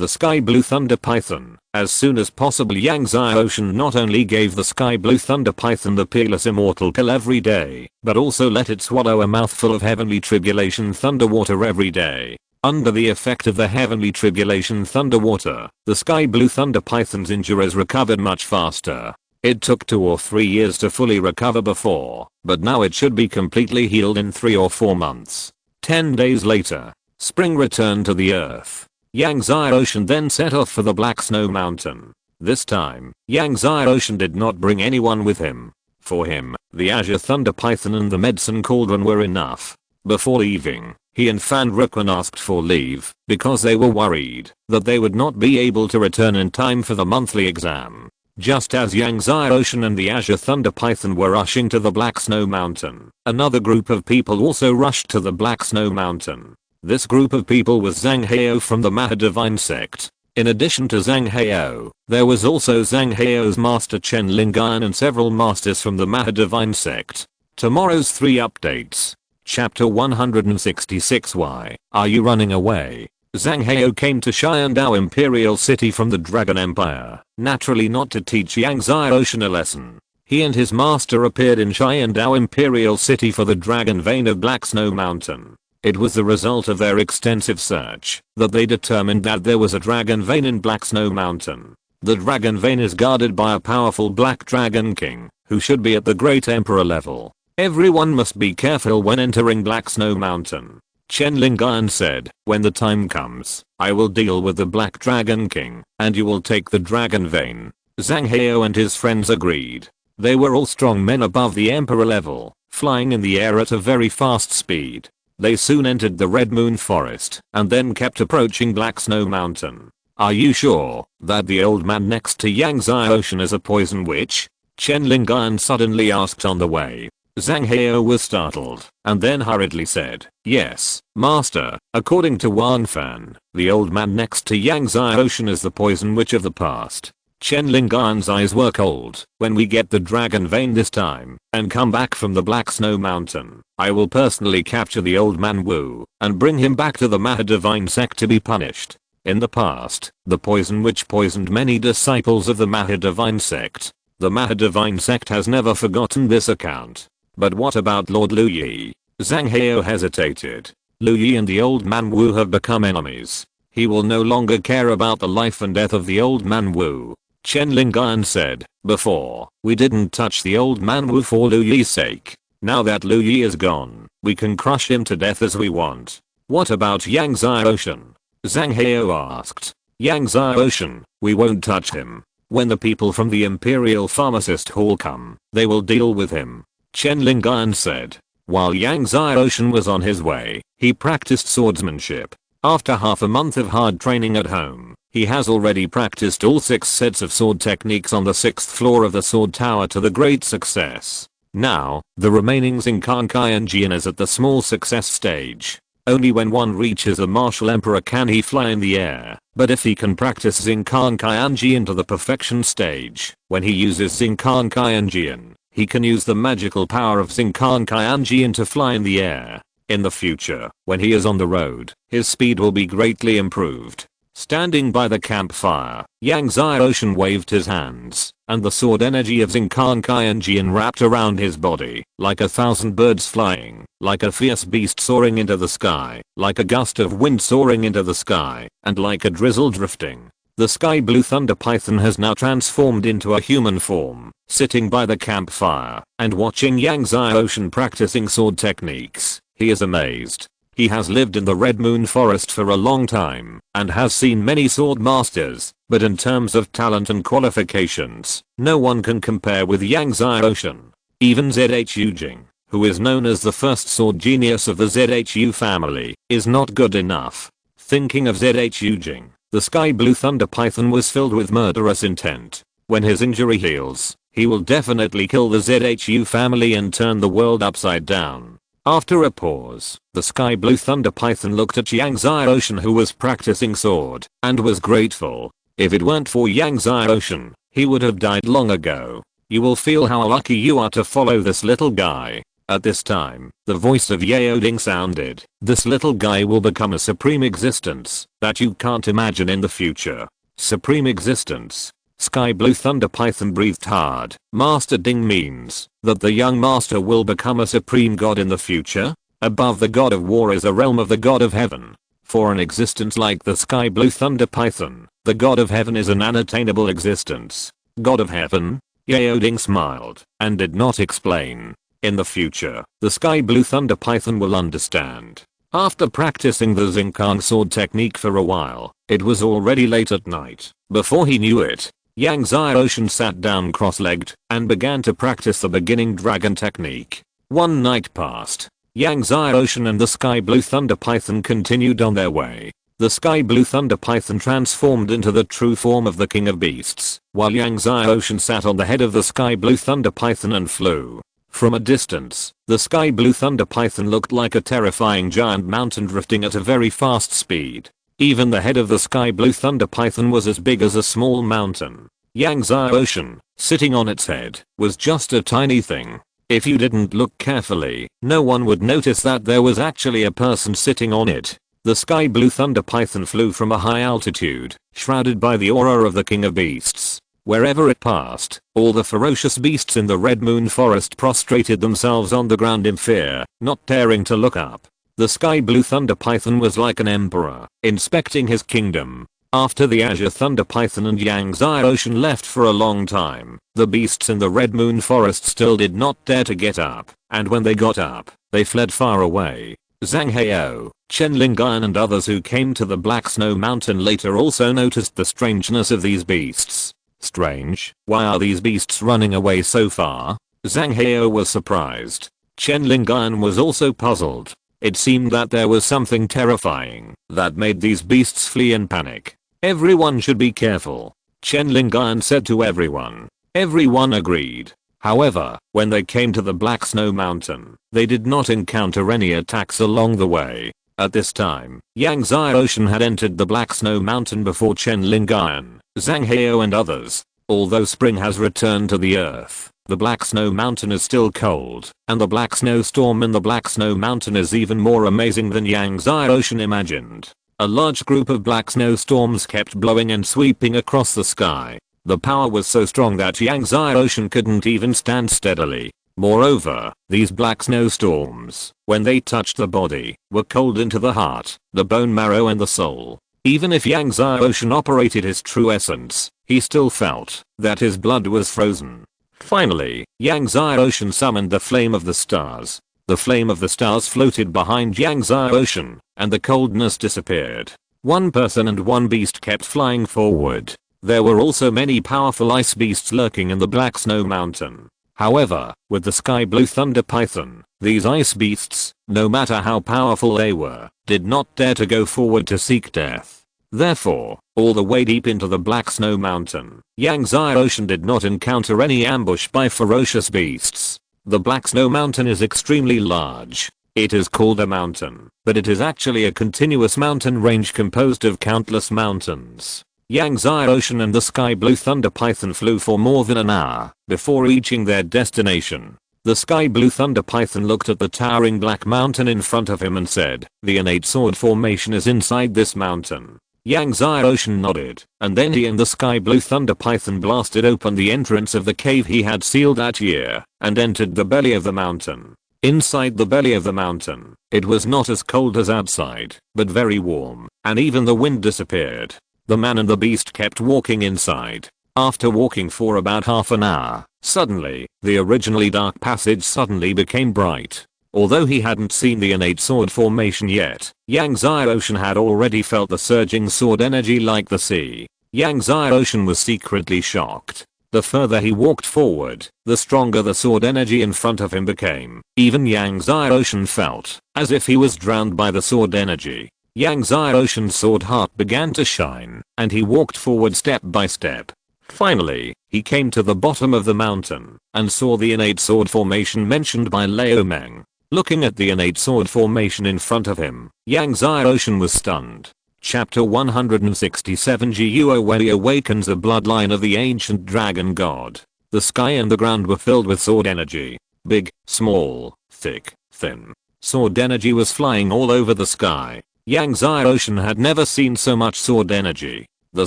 the Sky Blue Thunder Python, as soon as possible, Yang Xiaoshan not only gave the Sky Blue Thunder Python the peerless immortal pill every day, but also let it swallow a mouthful of heavenly tribulation thunderwater every day. Under the effect of the heavenly tribulation thunderwater, the Sky Blue Thunder Python's injuries recovered much faster. It took 2 or 3 years to fully recover before, but now it should be completely healed in 3 or 4 months. 10 days later, spring returned to the earth. Yang Xiaoshan then set off for the Black Snow Mountain. This time, Yang Xiaoshan did not bring anyone with him. For him, the Azure Thunder Python and the Medicine Cauldron were enough. Before leaving, he and Fan Ruquan asked for leave, because they were worried that they would not be able to return in time for the monthly exam. Just as Yang Xiaoshan and the Azure Thunder Python were rushing to the Black Snow Mountain, another group of people also rushed to the Black Snow Mountain. This group of people was Zhang Heo from the Maha Divine sect. In addition to Zhang Heo, there was also Zhang Heo's master Chen Lingan and several masters from the Maha Divine sect. Tomorrow's 3 updates. Chapter 166. Why are you running away? Zhang Heo came to Xiandao Imperial City from the Dragon Empire, naturally not to teach Yang Xiaoshan a lesson. he and his master appeared in Xiandao Imperial City for the Dragon Vein of Black Snow Mountain. It was the result of their extensive search that they determined that there was a dragon vein in Black Snow Mountain. The dragon vein is guarded by a powerful black dragon king, who should be at the great emperor level. Everyone must be careful when entering Black Snow Mountain. Chen Lingan said, when the time comes, I will deal with the Black Dragon King, and you will take the dragon vein. Zhang Heo and his friends agreed. They were all strong men above the emperor level, flying in the air at a very fast speed. They soon entered the Red Moon Forest, and then kept approaching Black Snow Mountain. Are you sure that the old man next to Yangtze Ocean is a poison witch? Chen Lingan suddenly asked on the way. Zhang Heo was startled, and then hurriedly said, yes, master, according to Wang Fan, the old man next to Yangtze Ocean is the poison witch of the past. Chen Lingan's eyes were cold. When we get the dragon vein this time, and come back from the Black Snow Mountain, I will personally capture the old man Wu, and bring him back to the Mahadivine sect to be punished. In the past, the poison witch poisoned many disciples of the Mahadivine sect. The Mahadivine sect has never forgotten this account. But what about Lord Lu Yi? Zhang Heo hesitated. Lu Yi and the old man Wu have become enemies. He will no longer care about the life and death of the old man Wu. Chen Lingan said, before, we didn't touch the old man Wu for Lu Yi's sake. Now that Lu Yi is gone, we can crush him to death as we want. What about Yangtze Ocean? Zhang Heo asked. Yangtze Ocean, we won't touch him. When the people from the Imperial Pharmacist Hall come, they will deal with him. Chen Lingan said. While Yangtze Ocean was on his way, he practiced swordsmanship. After half a month of hard training at home, he has already practiced all 6 sets of sword techniques on the 6th floor of the sword tower to the great success. Now, the remaining Xingkan Qianjian is at the small success stage. Only when one reaches the martial emperor can he fly in the air, but if he can practice Xingkan Qianjian to the perfection stage, when he uses Xingkan Qianjian, he can use the magical power of Xingkan Qianjian to fly in the air. In the future, when he is on the road, his speed will be greatly improved. Standing by the campfire, Yangtze Ocean waved his hands, and the sword energy of Xingkan Qianjian wrapped around his body, like 1,000 birds flying, like a fierce beast soaring into the sky, like a gust of wind soaring into the sky, and like a drizzle drifting. The sky blue thunder python has now transformed into a human form, sitting by the campfire, and watching Yangtze Ocean practicing sword techniques. He is amazed. He has lived in the Red Moon Forest for a long time, and has seen many sword masters, but in terms of talent and qualifications, no one can compare with Yangtze Ocean. Even ZHU Jing, who is known as the first sword genius of the ZHU family, is not good enough. Thinking of ZHU Jing, the sky blue thunder python was filled with murderous intent. When his injury heals, he will definitely kill the ZHU family and turn the world upside down. After a pause, the sky blue thunder python looked at Yangtze Ocean, who was practicing sword, and was grateful. If it weren't for Yangtze Ocean, he would have died long ago. You will feel how lucky you are to follow this little guy. At this time, the voice of Yao Ding sounded. This little guy will become a supreme existence that you can't imagine in the future. Supreme existence. Sky blue thunder python breathed hard. Master Ding means that the young master will become a supreme god in the future? Above the god of war is a realm of the god of heaven. For an existence like the sky blue thunder python, the god of heaven is an unattainable existence. God of heaven? Yao Ding smiled and did not explain. In the future, the sky blue thunder python will understand. After practicing the Xingkan sword technique for a while, it was already late at night. Before he knew it, Yangtze Ocean sat down cross-legged and began to practice the beginning dragon technique. One night passed. Yangtze Ocean and the sky blue thunder python continued on their way. The sky blue thunder python transformed into the true form of the king of beasts, while Yangtze Ocean sat on the head of the sky blue thunder python and flew. From a distance, the sky blue thunder python looked like a terrifying giant mountain drifting at a very fast speed. Even the head of the sky blue thunder python was as big as a small mountain. Yangtze Ocean, sitting on its head, was just a tiny thing. If you didn't look carefully, no one would notice that there was actually a person sitting on it. The sky blue thunder python flew from a high altitude, shrouded by the aura of the king of beasts. Wherever it passed, all the ferocious beasts in the Red Moon Forest prostrated themselves on the ground in fear, not daring to look up. The Sky Blue Thunder Python was like an emperor, inspecting his kingdom. After the Azure Thunder Python and Yangtze Ocean left for a long time, the beasts in the Red Moon Forest still did not dare to get up, and when they got up, they fled far away. Zhang Heo, Chen Lingan and others who came to the Black Snow Mountain later also noticed the strangeness of these beasts. Strange, why are these beasts running away so far? Zhang Heo was surprised. Chen Lingan was also puzzled. It seemed that there was something terrifying that made these beasts flee in panic. Everyone should be careful, Chen Lingan said to everyone. Everyone agreed. However, when they came to the Black Snow Mountain, they did not encounter any attacks along the way. At this time, Yangtze Ocean had entered the Black Snow Mountain before Chen Lingan, Zhang Heo and others. Although spring has returned to the earth, the Black Snow Mountain is still cold, and the Black Snow Storm in the Black Snow Mountain is even more amazing than Yangtze Ocean imagined. A large group of black snow storms kept blowing and sweeping across the sky. The power was so strong that Yangtze Ocean couldn't even stand steadily. Moreover, these black snow storms, when they touched the body, were cold into the heart, the bone marrow and the soul. Even if Yangtze Ocean operated his true essence, he still felt that his blood was frozen. Finally, Yangtze Ocean summoned the flame of the stars. The flame of the stars floated behind Yangtze Ocean, and the coldness disappeared. One person and one beast kept flying forward. There were also many powerful ice beasts lurking in the Black Snow Mountain. However, with the Sky Blue Thunder Python, these ice beasts, no matter how powerful they were, did not dare to go forward to seek death. Therefore, all the way deep into the Black Snow Mountain, Yangtze Ocean did not encounter any ambush by ferocious beasts. The Black Snow Mountain is extremely large. It is called a mountain, but it is actually a continuous mountain range composed of countless mountains. Yangtze Ocean and the Sky Blue Thunder Python flew for more than an hour before reaching their destination. The Sky Blue Thunder Python looked at the towering black mountain in front of him and said, "The innate sword formation is inside this mountain." Yangtze Ocean nodded, and then he and the Sky Blue Thunder Python blasted open the entrance of the cave he had sealed that year, and entered the belly of the mountain. Inside the belly of the mountain, it was not as cold as outside, but very warm, and even the wind disappeared. The man and the beast kept walking inside. After walking for about half an hour, suddenly, the originally dark passage suddenly became bright. Although he hadn't seen the innate sword formation yet, Yangtze Ocean had already felt the surging sword energy like the sea. Yangtze Ocean was secretly shocked. The further he walked forward, the stronger the sword energy in front of him became. Even Yangtze Ocean felt as if he was drowned by the sword energy. Yangtze Ocean's sword heart began to shine, and he walked forward step by step. Finally, he came to the bottom of the mountain and saw the innate sword formation mentioned by Liao Meng. Looking at the innate sword formation in front of him, Yangtze Ocean was stunned. Chapter 167 Guowei awakens the bloodline of the ancient dragon god. The sky and the ground were filled with sword energy. Big, small, thick, thin. Sword energy was flying all over the sky. Yangtze Ocean had never seen so much sword energy. The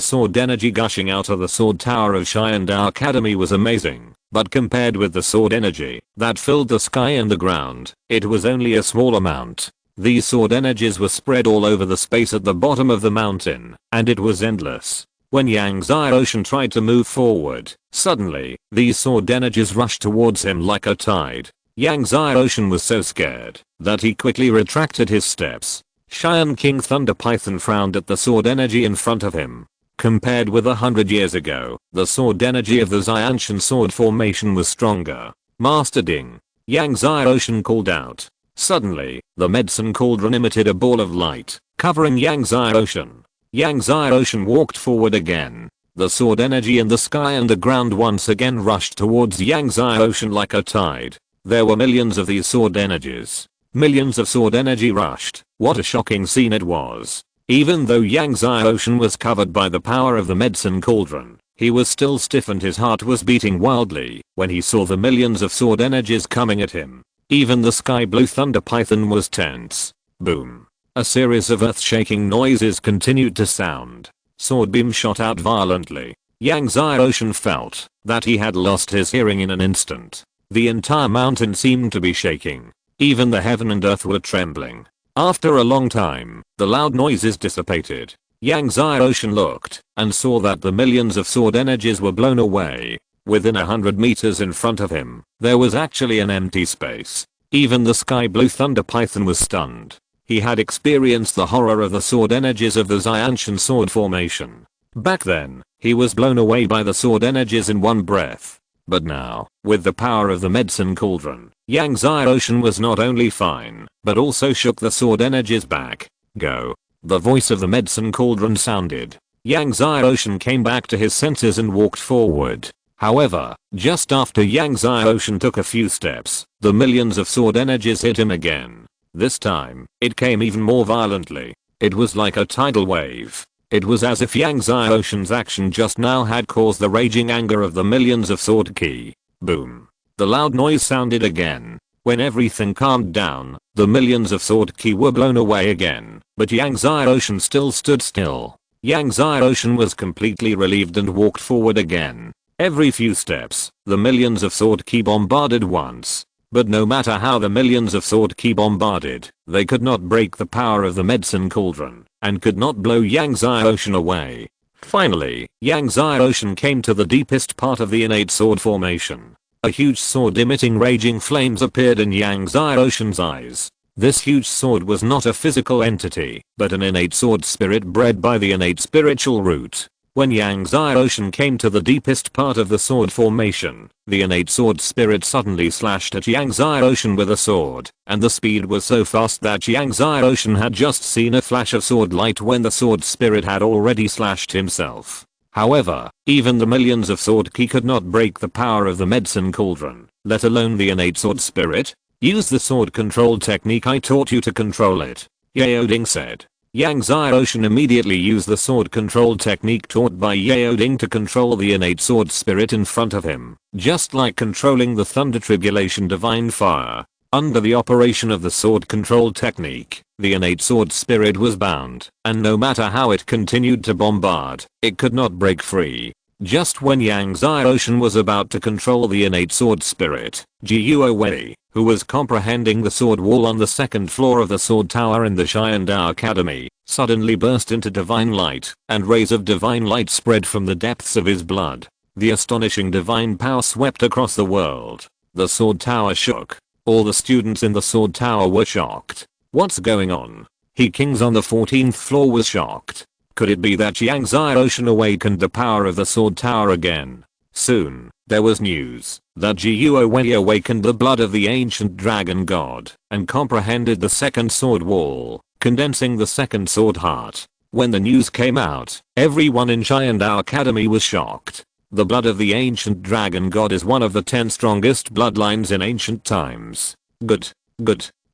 sword energy gushing out of the sword tower of Xiandao Academy was amazing, but compared with the sword energy that filled the sky and the ground, it was only a small amount. These sword energies were spread all over the space at the bottom of the mountain, and it was endless. When Yangtze Ocean tried to move forward, suddenly, these sword energies rushed towards him like a tide. Yangtze Ocean was so scared that he quickly retracted his steps. Xian King Thunder Python frowned at the sword energy in front of him. Compared with 100 years ago, the sword energy of the Xianshan sword formation was stronger. Master Ding. Yangtze Ocean called out. Suddenly, the medicine cauldron emitted a ball of light, covering Yangtze Ocean. Yangtze Ocean walked forward again. The sword energy in the sky and the ground once again rushed towards Yangtze Ocean like a tide. There were millions of these sword energies. Millions of sword energy rushed. What a shocking scene it was. Even though Yangtze Ocean was covered by the power of the medicine cauldron, he was still stiff and his heart was beating wildly when he saw the millions of sword energies coming at him. Even the Sky Blue Thunder Python was tense. Boom. A series of earth-shaking noises continued to sound. Sword beams shot out violently. Yang Xiaoshan felt that he had lost his hearing in an instant. The entire mountain seemed to be shaking. Even the heaven and earth were trembling. After a long time, the loud noises dissipated. Yang Xiaoshan looked and saw that the millions of sword energies were blown away. Within 100 meters in front of him, there was actually an empty space. Even the sky blue thunder python was stunned. He had experienced the horror of the sword energies of the Xianshan sword formation. Back then, he was blown away by the sword energies in one breath. But now, with the power of the medicine cauldron, Yang Xiaoshan was not only fine, but also shook the sword energies back. Go. The voice of the medicine cauldron sounded. Yang Xiaoshan came back to his senses and walked forward. However, just after Yang Xiaoshan took a few steps, the millions of sword energies hit him again. This time, it came even more violently. It was like a tidal wave. It was as if Yang Xiaoshan's action just now had caused the raging anger of the millions of sword ki. Boom. The loud noise sounded again. When everything calmed down, the millions of sword ki were blown away again, but Yang Xiaoshan still stood still. Yang Xiaoshan was completely relieved and walked forward again. Every few steps, the millions of sword ki bombarded once. But no matter how the millions of sword ki bombarded, they could not break the power of the medicine cauldron, and could not blow Yang Xiaoshan away. Finally, Yang Xiaoshan came to the deepest part of the innate sword formation. A huge sword emitting raging flames appeared in Yang Xiaoshan's eyes. This huge sword was not a physical entity, but an innate sword spirit bred by the innate spiritual root. When Yang Xiaoshan came to the deepest part of the sword formation, the innate sword spirit suddenly slashed at Yang Xiaoshan with a sword, and the speed was so fast that Yang Xiaoshan had just seen a flash of sword light when the sword spirit had already slashed himself. However, even the millions of sword ki could not break the power of the medicine cauldron, let alone the innate sword spirit. Use the sword control technique I taught you to control it, Yao Ding said. Yang Xiaoshan immediately used the sword control technique taught by Yao Ding to control the innate sword spirit in front of him, just like controlling the thunder tribulation divine fire. Under the operation of the sword control technique, the innate sword spirit was bound, and no matter how it continued to bombard, it could not break free. Just when Yang Xiaoshan was about to control the innate sword spirit, Jiuo Wei, who was comprehending the sword wall on the second floor of the sword tower in the Xiandao Academy, suddenly burst into divine light, and rays of divine light spread from the depths of his blood. The astonishing divine power swept across the world. The sword tower shook. All the students in the sword tower were shocked. What's going on? He kings on the 14th floor was shocked. Could it be that Yang Xiaoshan awakened the power of the sword tower again? Soon, there was news that Jiuo Wei awakened the blood of the ancient dragon god and comprehended the second sword wall, condensing the second sword heart. When the news came out, everyone in Xiandao Academy was shocked. The blood of the ancient dragon god is one of the 10 strongest bloodlines in ancient times. Good.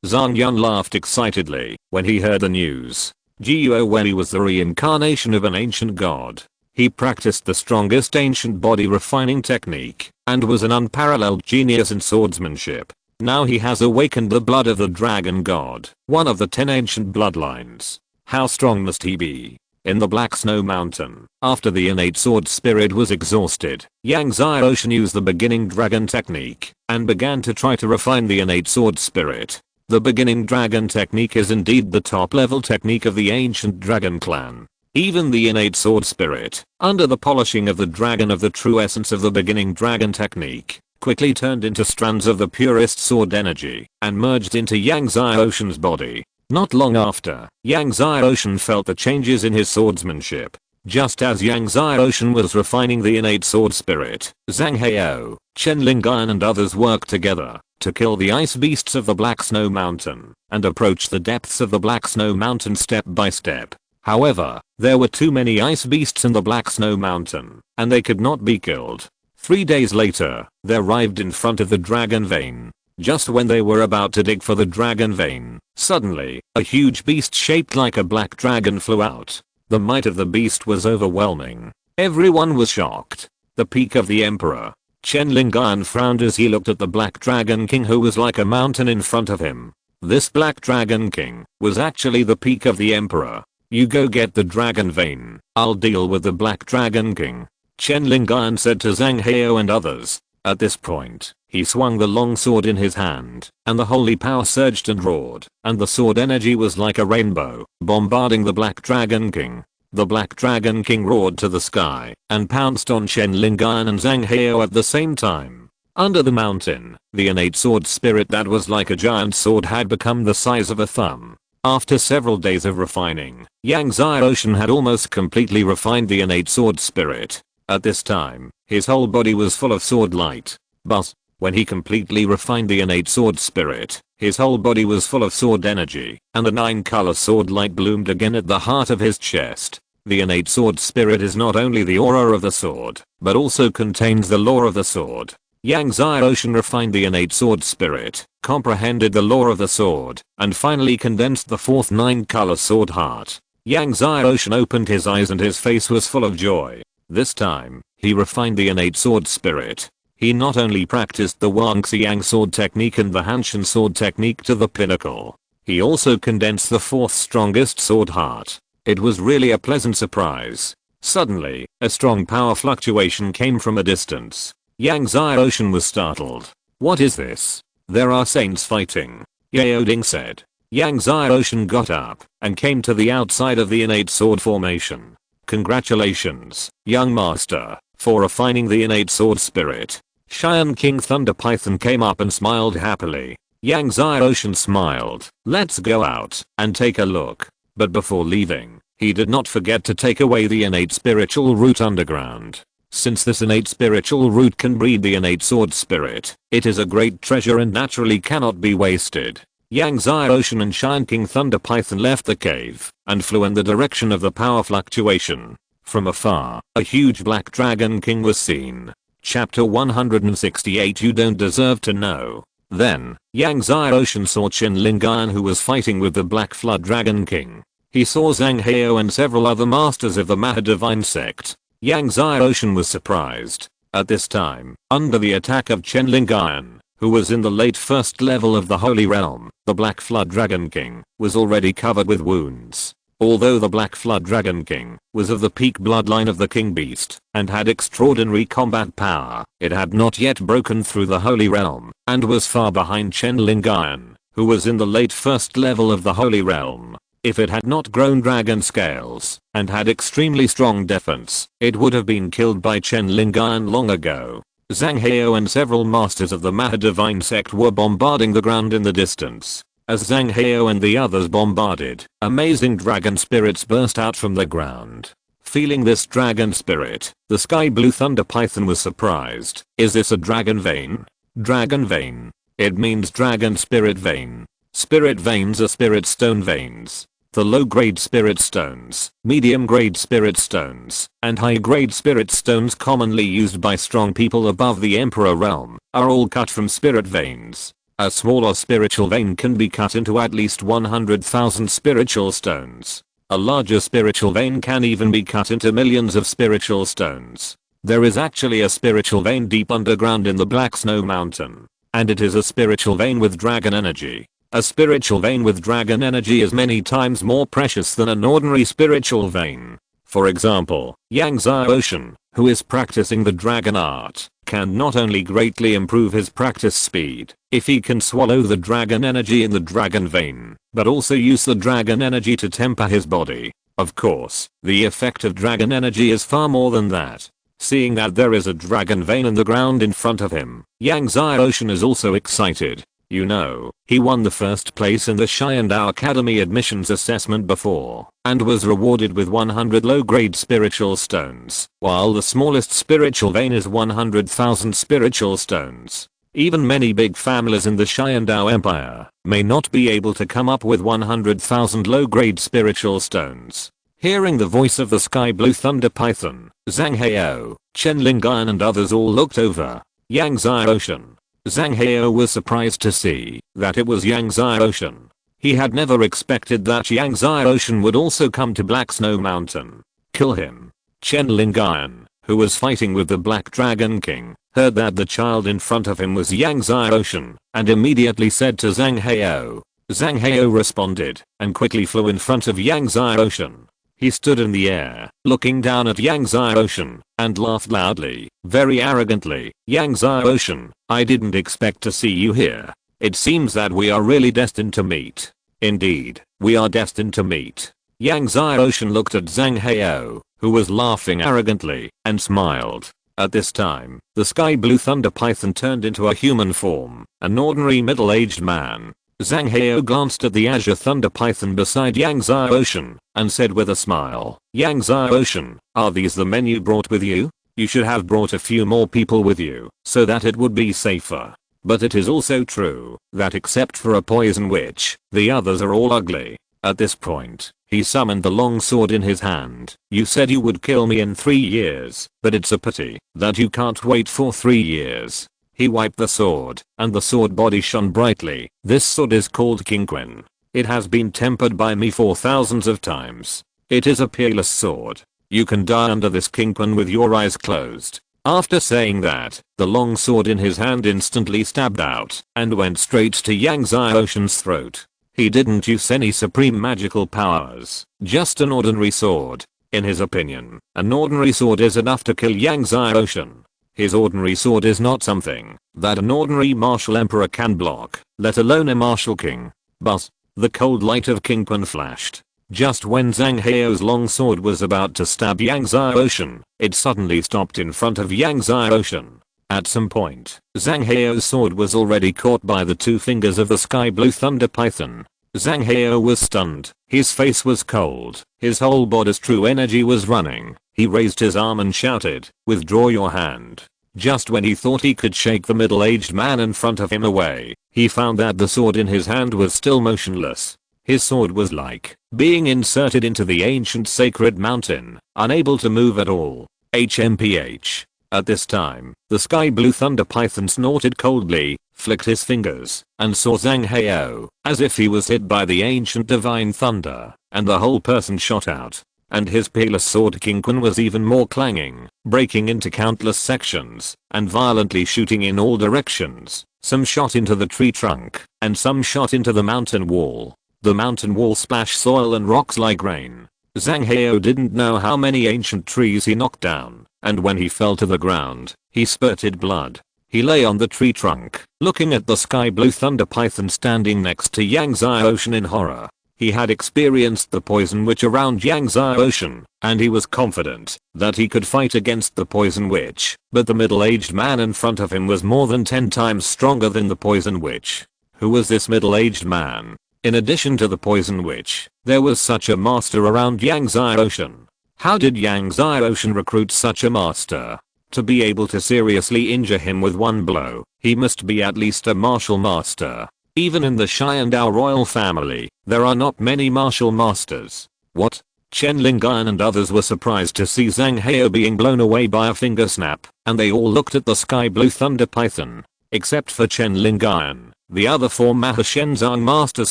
Zhang Yun laughed excitedly when he heard the news. Jiuo Wei was the reincarnation of an ancient god. He practiced the strongest ancient body refining technique and was an unparalleled genius in swordsmanship. Now he has awakened the blood of the dragon god, one of the 10 ancient bloodlines. How strong must he be? In the Black Snow Mountain, after the innate sword spirit was exhausted, Yang Xiaoshan used the beginning dragon technique and began to try to refine the innate sword spirit. The beginning dragon technique is indeed the top level technique of the ancient dragon clan. Even the innate sword spirit, under the polishing of the dragon of the true essence of the beginning dragon technique, quickly turned into strands of the purest sword energy and merged into Yang Xiaoshan's body. Not long after, Yang Xiaoshan felt the changes in his swordsmanship. Just as Yang Xiaoshan was refining the innate sword spirit, Zhang Hao, Chen Lingan and others worked together to kill the ice beasts of the Black Snow Mountain and approach the depths of the Black Snow Mountain step by step. However, there were too many ice beasts in the Black Snow Mountain, and they could not be killed. 3 days later, they arrived in front of the dragon vein. Just when they were about to dig for the dragon vein, suddenly, a huge beast shaped like a black dragon flew out. The might of the beast was overwhelming. Everyone was shocked. The peak of the emperor. Chen Lingan frowned as he looked at the Black Dragon King who was like a mountain in front of him. This Black Dragon King was actually the peak of the emperor. You go get the dragon vein. I'll deal with the Black Dragon King. Chen Lingan said to Zhang Heo and others. At this point, he swung the long sword in his hand, and the holy power surged and roared, and the sword energy was like a rainbow, bombarding the Black Dragon King. The Black Dragon King roared to the sky, and pounced on Chen Lingan and Zhang Heo at the same time. Under the mountain, the innate sword spirit that was like a giant sword had become the size of a thumb. After several days of refining, Yang Xiaoshan had almost completely refined the innate sword spirit. At this time, his whole body was full of sword light. But, when he completely refined the innate sword spirit, his whole body was full of sword energy, and the 9-color sword light bloomed again at the heart of his chest. The innate sword spirit is not only the aura of the sword, but also contains the lore of the sword. Yang Xiaoshan refined the innate sword spirit, comprehended the lore of the sword, and finally condensed the fourth 9-color sword heart. Yang Xiaoshan opened his eyes and his face was full of joy. This time, he refined the innate sword spirit. He not only practiced the Wangxiang sword technique and the Hanshin sword technique to the pinnacle, he also condensed the fourth strongest sword heart. It was really a pleasant surprise. Suddenly, a strong power fluctuation came from a distance. Yang Xiaoshan was startled. What is this? There are saints fighting. Yao Ding said. Yang Xiaoshan got up and came to the outside of the innate sword formation. Congratulations, young master, for refining the innate sword spirit. Xian King Thunder Python came up and smiled happily. Yang Xiaoshan smiled. Let's go out and take a look. But before leaving, he did not forget to take away the innate spiritual root underground. Since this innate spiritual root can breed the innate sword spirit, it is a great treasure and naturally cannot be wasted. Yang Xiaoshan and Xian King Thunder Python left the cave and flew in the direction of the power fluctuation. From afar, a huge black dragon king was seen. Chapter 168 You don't deserve to know. Then, Yang Xiaoshan saw Chen Lingan who was fighting with the Black Flood Dragon King. He saw Zhang Heo and several other masters of the Mahadivine sect. Yang Xiaoshan was surprised. At this time, under the attack of Chen Lingan, who was in the late first level of the Holy Realm, the Black Flood Dragon King was already covered with wounds. Although the Black Flood Dragon King was of the peak bloodline of the King Beast and had extraordinary combat power, it had not yet broken through the Holy Realm and was far behind Chen Lingan, who was in the late first level of the Holy Realm. If it had not grown dragon scales and had extremely strong defense, it would have been killed by Chen Lingan long ago. Zhang Heo and several masters of the Mahadivine sect were bombarding the ground in the distance. As Zhang Heo and the others bombarded, amazing dragon spirits burst out from the ground. Feeling this dragon spirit, the Sky Blue Thunder Python was surprised. Is this a dragon vein? Dragon vein. It means dragon spirit vein. Spirit veins are spirit stone veins. The low-grade spirit stones, medium-grade spirit stones, and high-grade spirit stones commonly used by strong people above the Emperor realm are all cut from spirit veins. A smaller spiritual vein can be cut into at least 100,000 spiritual stones. A larger spiritual vein can even be cut into millions of spiritual stones. There is actually a spiritual vein deep underground in the Black Snow Mountain. And it is a spiritual vein with dragon energy. A spiritual vein with dragon energy is many times more precious than an ordinary spiritual vein. For example, Yang Xiaoshan, who is practicing the dragon art, can not only greatly improve his practice speed if he can swallow the dragon energy in the dragon vein, but also use the dragon energy to temper his body. Of course, the effect of dragon energy is far more than that. Seeing that there is a dragon vein in the ground in front of him, Yang Xiaoshan is also excited. You know, he won the first place in the Xiandao Academy admissions assessment before, and was rewarded with 100 low-grade spiritual stones, while the smallest spiritual vein is 100,000 spiritual stones. Even many big families in the Xiandao Empire may not be able to come up with 100,000 low-grade spiritual stones. Hearing the voice of the Sky Blue Thunder Python, Zhang Heo, Chen Lingan and others all looked over. Yang Xiaoshan. Zhang Heo was surprised to see that it was Yang Xiaoshan. He had never expected that Yang Xiaoshan would also come to Black Snow Mountain. Kill him. Chen Lingan, who was fighting with the Black Dragon King, heard that the child in front of him was Yang Xiaoshan and immediately said to Zhang Heo. Zhang Heo responded and quickly flew in front of Yang Xiaoshan. He stood in the air, looking down at Yang Zai Ocean, and laughed loudly, very arrogantly. Yang Zai Ocean, I didn't expect to see you here. It seems that we are really destined to meet. Indeed, we are destined to meet. Yang Zai Ocean looked at Zhang Heo, who was laughing arrogantly, and smiled. At this time, the sky blue thunder python turned into a human form, an ordinary middle-aged man. Zhang Heo glanced at the azure thunder python beside Yang Zai Ocean, and said with a smile, Yang Zai Ocean, are these the men you brought with you? You should have brought a few more people with you, so that it would be safer. But it is also true, that except for a poison witch, the others are all ugly. At this point, he summoned the long sword in his hand. You said you would kill me in 3 years, but it's a pity that you can't wait for 3 years. He wiped the sword, and the sword body shone brightly. This sword is called cunning. It has been tempered by me for thousands of times. It is a peerless sword. You can die under this cunning with your eyes closed. After saying that, the long sword in his hand instantly stabbed out, and went straight to Yang Zai Ocean's throat. He didn't use any supreme magical powers, just an ordinary sword. In his opinion, an ordinary sword is enough to kill Yang Zai Ocean. His ordinary sword is not something that an ordinary martial emperor can block, let alone a martial king. But the cold light of cunning flashed. Just when Zhang Heo's long sword was about to stab Yang Zai Ocean, it suddenly stopped in front of Yang Zai Ocean. At some point, Zhang Heo's sword was already caught by the 2 fingers of the sky blue thunder python. Zhang Heo was stunned, his face was cold, his whole body's true energy was running. He raised his arm and shouted, withdraw your hand. Just when he thought he could shake the middle-aged man in front of him away, he found that the sword in his hand was still motionless. His sword was like being inserted into the ancient sacred mountain, unable to move at all. HMPH. At this time, the sky blue thunder python snorted coldly, flicked his fingers, and saw Zhang Heo, as if he was hit by the ancient divine thunder, and the whole person shot out. And his peerless sword cunning was even more clanging, breaking into countless sections, and violently shooting in all directions. Some shot into the tree trunk, and some shot into the mountain wall. The mountain wall splashed soil and rocks like rain. Zhang Heo didn't know how many ancient trees he knocked down, and when he fell to the ground, he spurted blood. He lay on the tree trunk, looking at the sky blue thunder python standing next to Yang Zai Ocean in horror. He had experienced the poison witch around Yang Zai Ocean, and he was confident that he could fight against the poison witch, but the middle-aged man in front of him was more than 10 times stronger than the poison witch. Who was this middle-aged man? In addition to the poison witch, there was such a master around Yang Zai Ocean. How did Yang Zai Ocean recruit such a master? To be able to seriously injure him with one blow, he must be at least a martial master. Even in the Xiandao royal family, there are not many martial masters. What? Chen Lingan and others were surprised to see Zhang Heo being blown away by a finger snap, and they all looked at the sky blue thunder python. Except for Chen Lingan, the other 4 Mahashenzang masters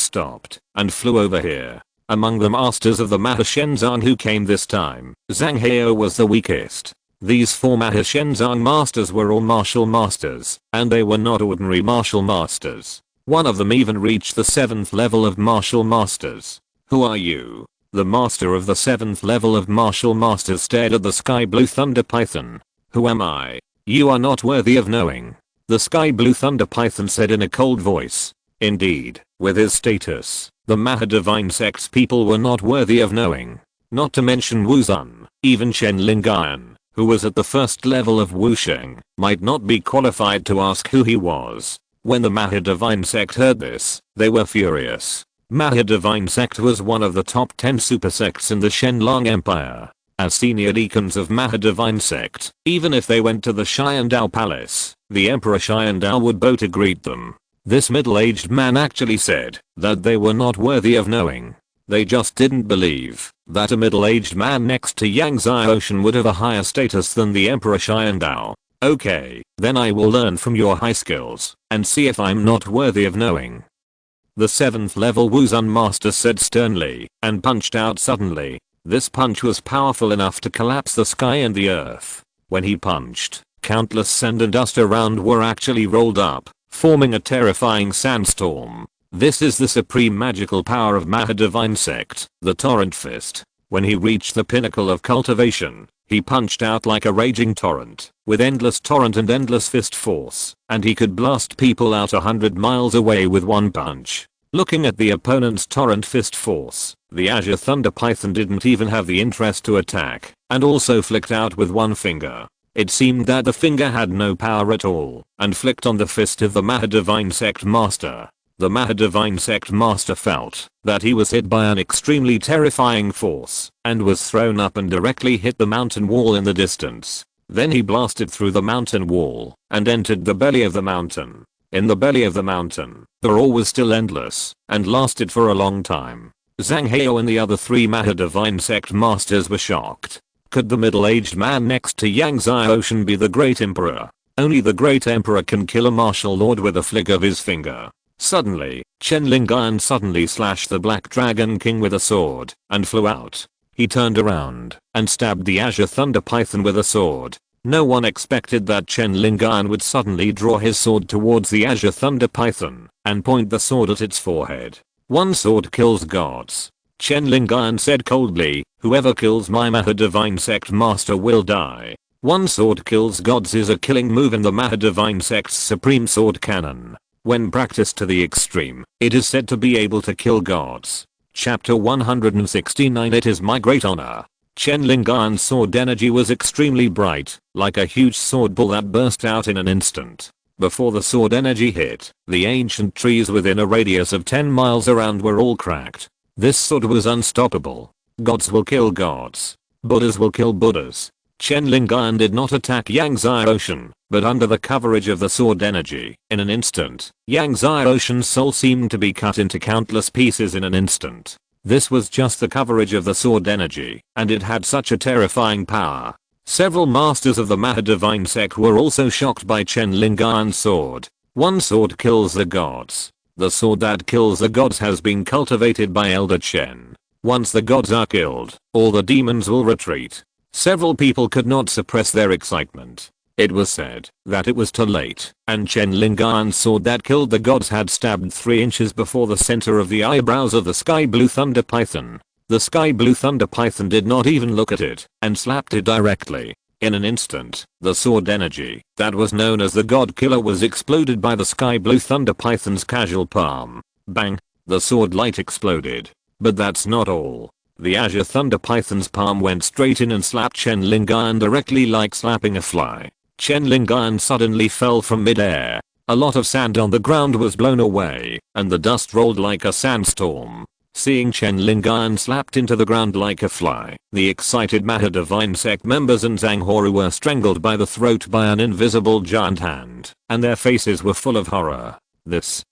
stopped, and flew over here. Among the masters of the Mahashenzang who came this time, Zhang Heo was the weakest. These 4 Mahashenzang masters were all martial masters, and they were not ordinary martial masters. One of them even reached the 7th level of martial masters. Who are you? The master of the 7th level of martial masters stared at the sky blue thunder python. Who am I? You are not worthy of knowing. The sky blue thunder python said in a cold voice. Indeed, with his status, the Mahadivine sect's people were not worthy of knowing. Not to mention Wu Zun, even Chen Lingan, who was at the 1st level of Wusheng, might not be qualified to ask who he was. When the Mahadivine sect heard this, they were furious. Mahadivine sect was one of the top 10 super sects in the Shenlong Empire. As senior deacons of Mahadivine sect, even if they went to the Xiandao palace, the Emperor Xiandao would bow to greet them. This middle-aged man actually said that they were not worthy of knowing. They just didn't believe that a middle-aged man next to Yang Zai Ocean would have a higher status than the Emperor Xiandao. Okay, then I will learn from your high skills, and see if I'm not worthy of knowing. The 7th level Wuzun master said sternly, and punched out suddenly. This punch was powerful enough to collapse the sky and the earth. When he punched, countless sand and dust around were actually rolled up, forming a terrifying sandstorm. This is the supreme magical power of Mahadivine sect, the Torrent Fist. When he reached the pinnacle of cultivation, he punched out like a raging torrent, with endless torrent and endless fist force, and he could blast people out 100 miles away with one punch. Looking at the opponent's torrent fist force, the Azure Thunder Python didn't even have the interest to attack, and also flicked out with one finger. It seemed that the finger had no power at all, and flicked on the fist of the Mahadivine Sect Master. The Mahadivine Sect Master felt that he was hit by an extremely terrifying force, and was thrown up and directly hit the mountain wall in the distance. Then he blasted through the mountain wall, and entered the belly of the mountain. In the belly of the mountain, the roar was still endless, and lasted for a long time. Zhang Hao and the other 3 Mahadivine Sect Masters were shocked. Could the middle-aged man next to Yang Xiaoshan be the Great Emperor? Only the Great Emperor can kill a martial lord with a flick of his finger. Suddenly, Chen Lingan suddenly slashed the Black Dragon King with a sword, and flew out. He turned around, and stabbed the Azure Thunder Python with a sword. No one expected that Chen Lingan would suddenly draw his sword towards the Azure Thunder Python, and point the sword at its forehead. One sword kills gods. Chen Lingan said coldly, whoever kills my Mahadivine Sect Master will die. One sword kills gods is a killing move in the Mahadivine Sect's supreme sword cannon. When practiced to the extreme, it is said to be able to kill gods. Chapter 169. It is my great honor. Chen Lingan's sword energy was extremely bright, like a huge sword ball that burst out in an instant. Before the sword energy hit, the ancient trees within a radius of 10 miles around were all cracked. This sword was unstoppable. Gods will kill gods. Buddhas will kill Buddhas. Chen Lingan did not attack Yang Xiaoshan, but under the coverage of the sword energy, in an instant, Yang Xiaoshan's soul seemed to be cut into countless pieces in an instant. This was just the coverage of the sword energy, and it had such a terrifying power. Several masters of the Mahadivine Sect were also shocked by Chen Lingan's sword. One sword kills the gods. The sword that kills the gods has been cultivated by Elder Chen. Once the gods are killed, all the demons will retreat. Several people could not suppress their excitement. It was said that it was too late, and Chen Lingan's sword that killed the gods had stabbed 3 inches before the center of the eyebrows of the Sky Blue Thunder Python. The Sky Blue Thunder Python did not even look at it, and slapped it directly. In an instant, the sword energy that was known as the God Killer was exploded by the Sky Blue Thunder Python's casual palm. Bang! The sword light exploded. But that's not all. The Azure Thunder Python's palm went straight in and slapped Chen Lingan directly like slapping a fly. Chen Lingan suddenly fell from mid-air. A lot of sand on the ground was blown away, and the dust rolled like a sandstorm. Seeing Chen Lingan slapped into the ground like a fly, the excited Mahadivine Sect members and Zhang Hao were strangled by the throat by an invisible giant hand, and their faces were full of horror. This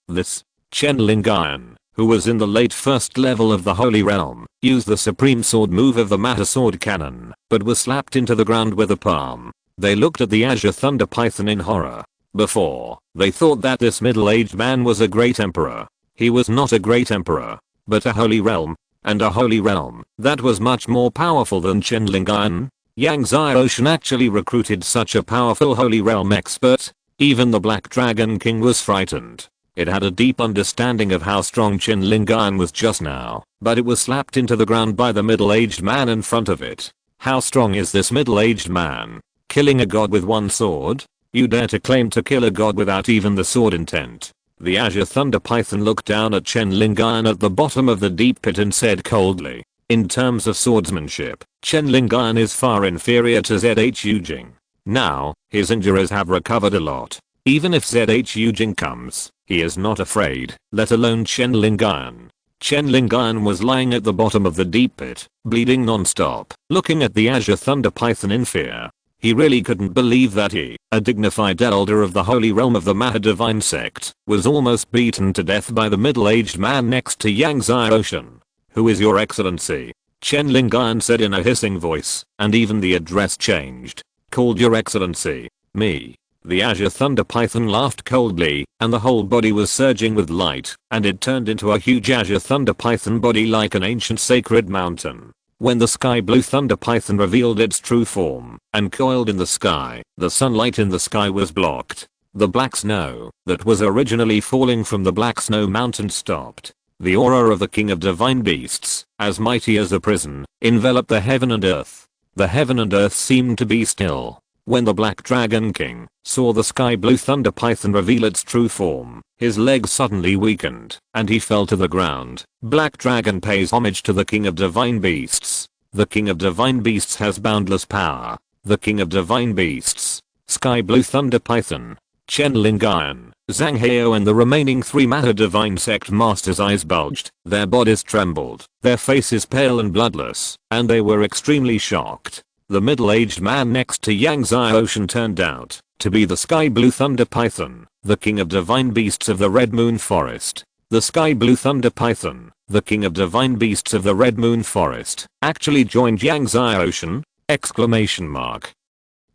Chen Lingan, who was in the late first level of the Holy Realm, used the supreme sword move of the Matter Sword Cannon, but was slapped into the ground with a palm. They looked at the Azure Thunder Python in horror. Before, they thought that this middle-aged man was a great emperor. He was not a great emperor, but a holy realm, and a holy realm that was much more powerful than Chen Lingan. Yang Xiaoshan actually recruited such a powerful holy realm expert. Even the Black Dragon King was frightened. It had a deep understanding of how strong Chen Lingan was just now, but it was slapped into the ground by the middle-aged man in front of it. How strong is this middle-aged man? Killing a god with one sword? You dare to claim to kill a god without even the sword intent? The Azure Thunder Python looked down at Chen Lingan at the bottom of the deep pit and said coldly, in terms of swordsmanship, Chen Lingan is far inferior to ZH Yujing. Now, his injuries have recovered a lot. Even if ZH Yujing comes, he is not afraid, let alone Chen Lingan. Chen Lingan was lying at the bottom of the deep pit, bleeding non-stop, looking at the Azure Thunder Python in fear. He really couldn't believe that he, a dignified elder of the holy realm of the Mahadivine Sect, was almost beaten to death by the middle-aged man next to Yang Xiaoshan. Who is your excellency? Chen Lingan said in a hissing voice, and even the address changed. Called your excellency. Me. The Azure Thunder Python laughed coldly, and the whole body was surging with light, and it turned into a huge Azure Thunder Python body like an ancient sacred mountain. When the Sky Blue Thunder Python revealed its true form, and coiled in the sky, the sunlight in the sky was blocked. The black snow, that was originally falling from the Black Snow Mountain stopped. The aura of the king of divine beasts, as mighty as a prison, enveloped the heaven and earth. The heaven and earth seemed to be still. When the Black Dragon King saw the sky blue thunder python reveal its true form, his legs suddenly weakened, and he fell to the ground. Black Dragon pays homage to the king of divine beasts. The king of divine beasts has boundless power. The king of divine beasts, sky blue thunder python, Chen Lingayan, Zhang Heo and the remaining 3 Maha Divine Sect Masters' eyes bulged, their bodies trembled, their faces pale and bloodless, and they were extremely shocked. The middle-aged man next to Yang Xiaoshan turned out to be the Sky Blue Thunder Python, the king of divine beasts of the Red Moon Forest. The Sky Blue Thunder Python, the king of divine beasts of the Red Moon Forest, actually joined Yang Xiaoshan! Exclamation mark.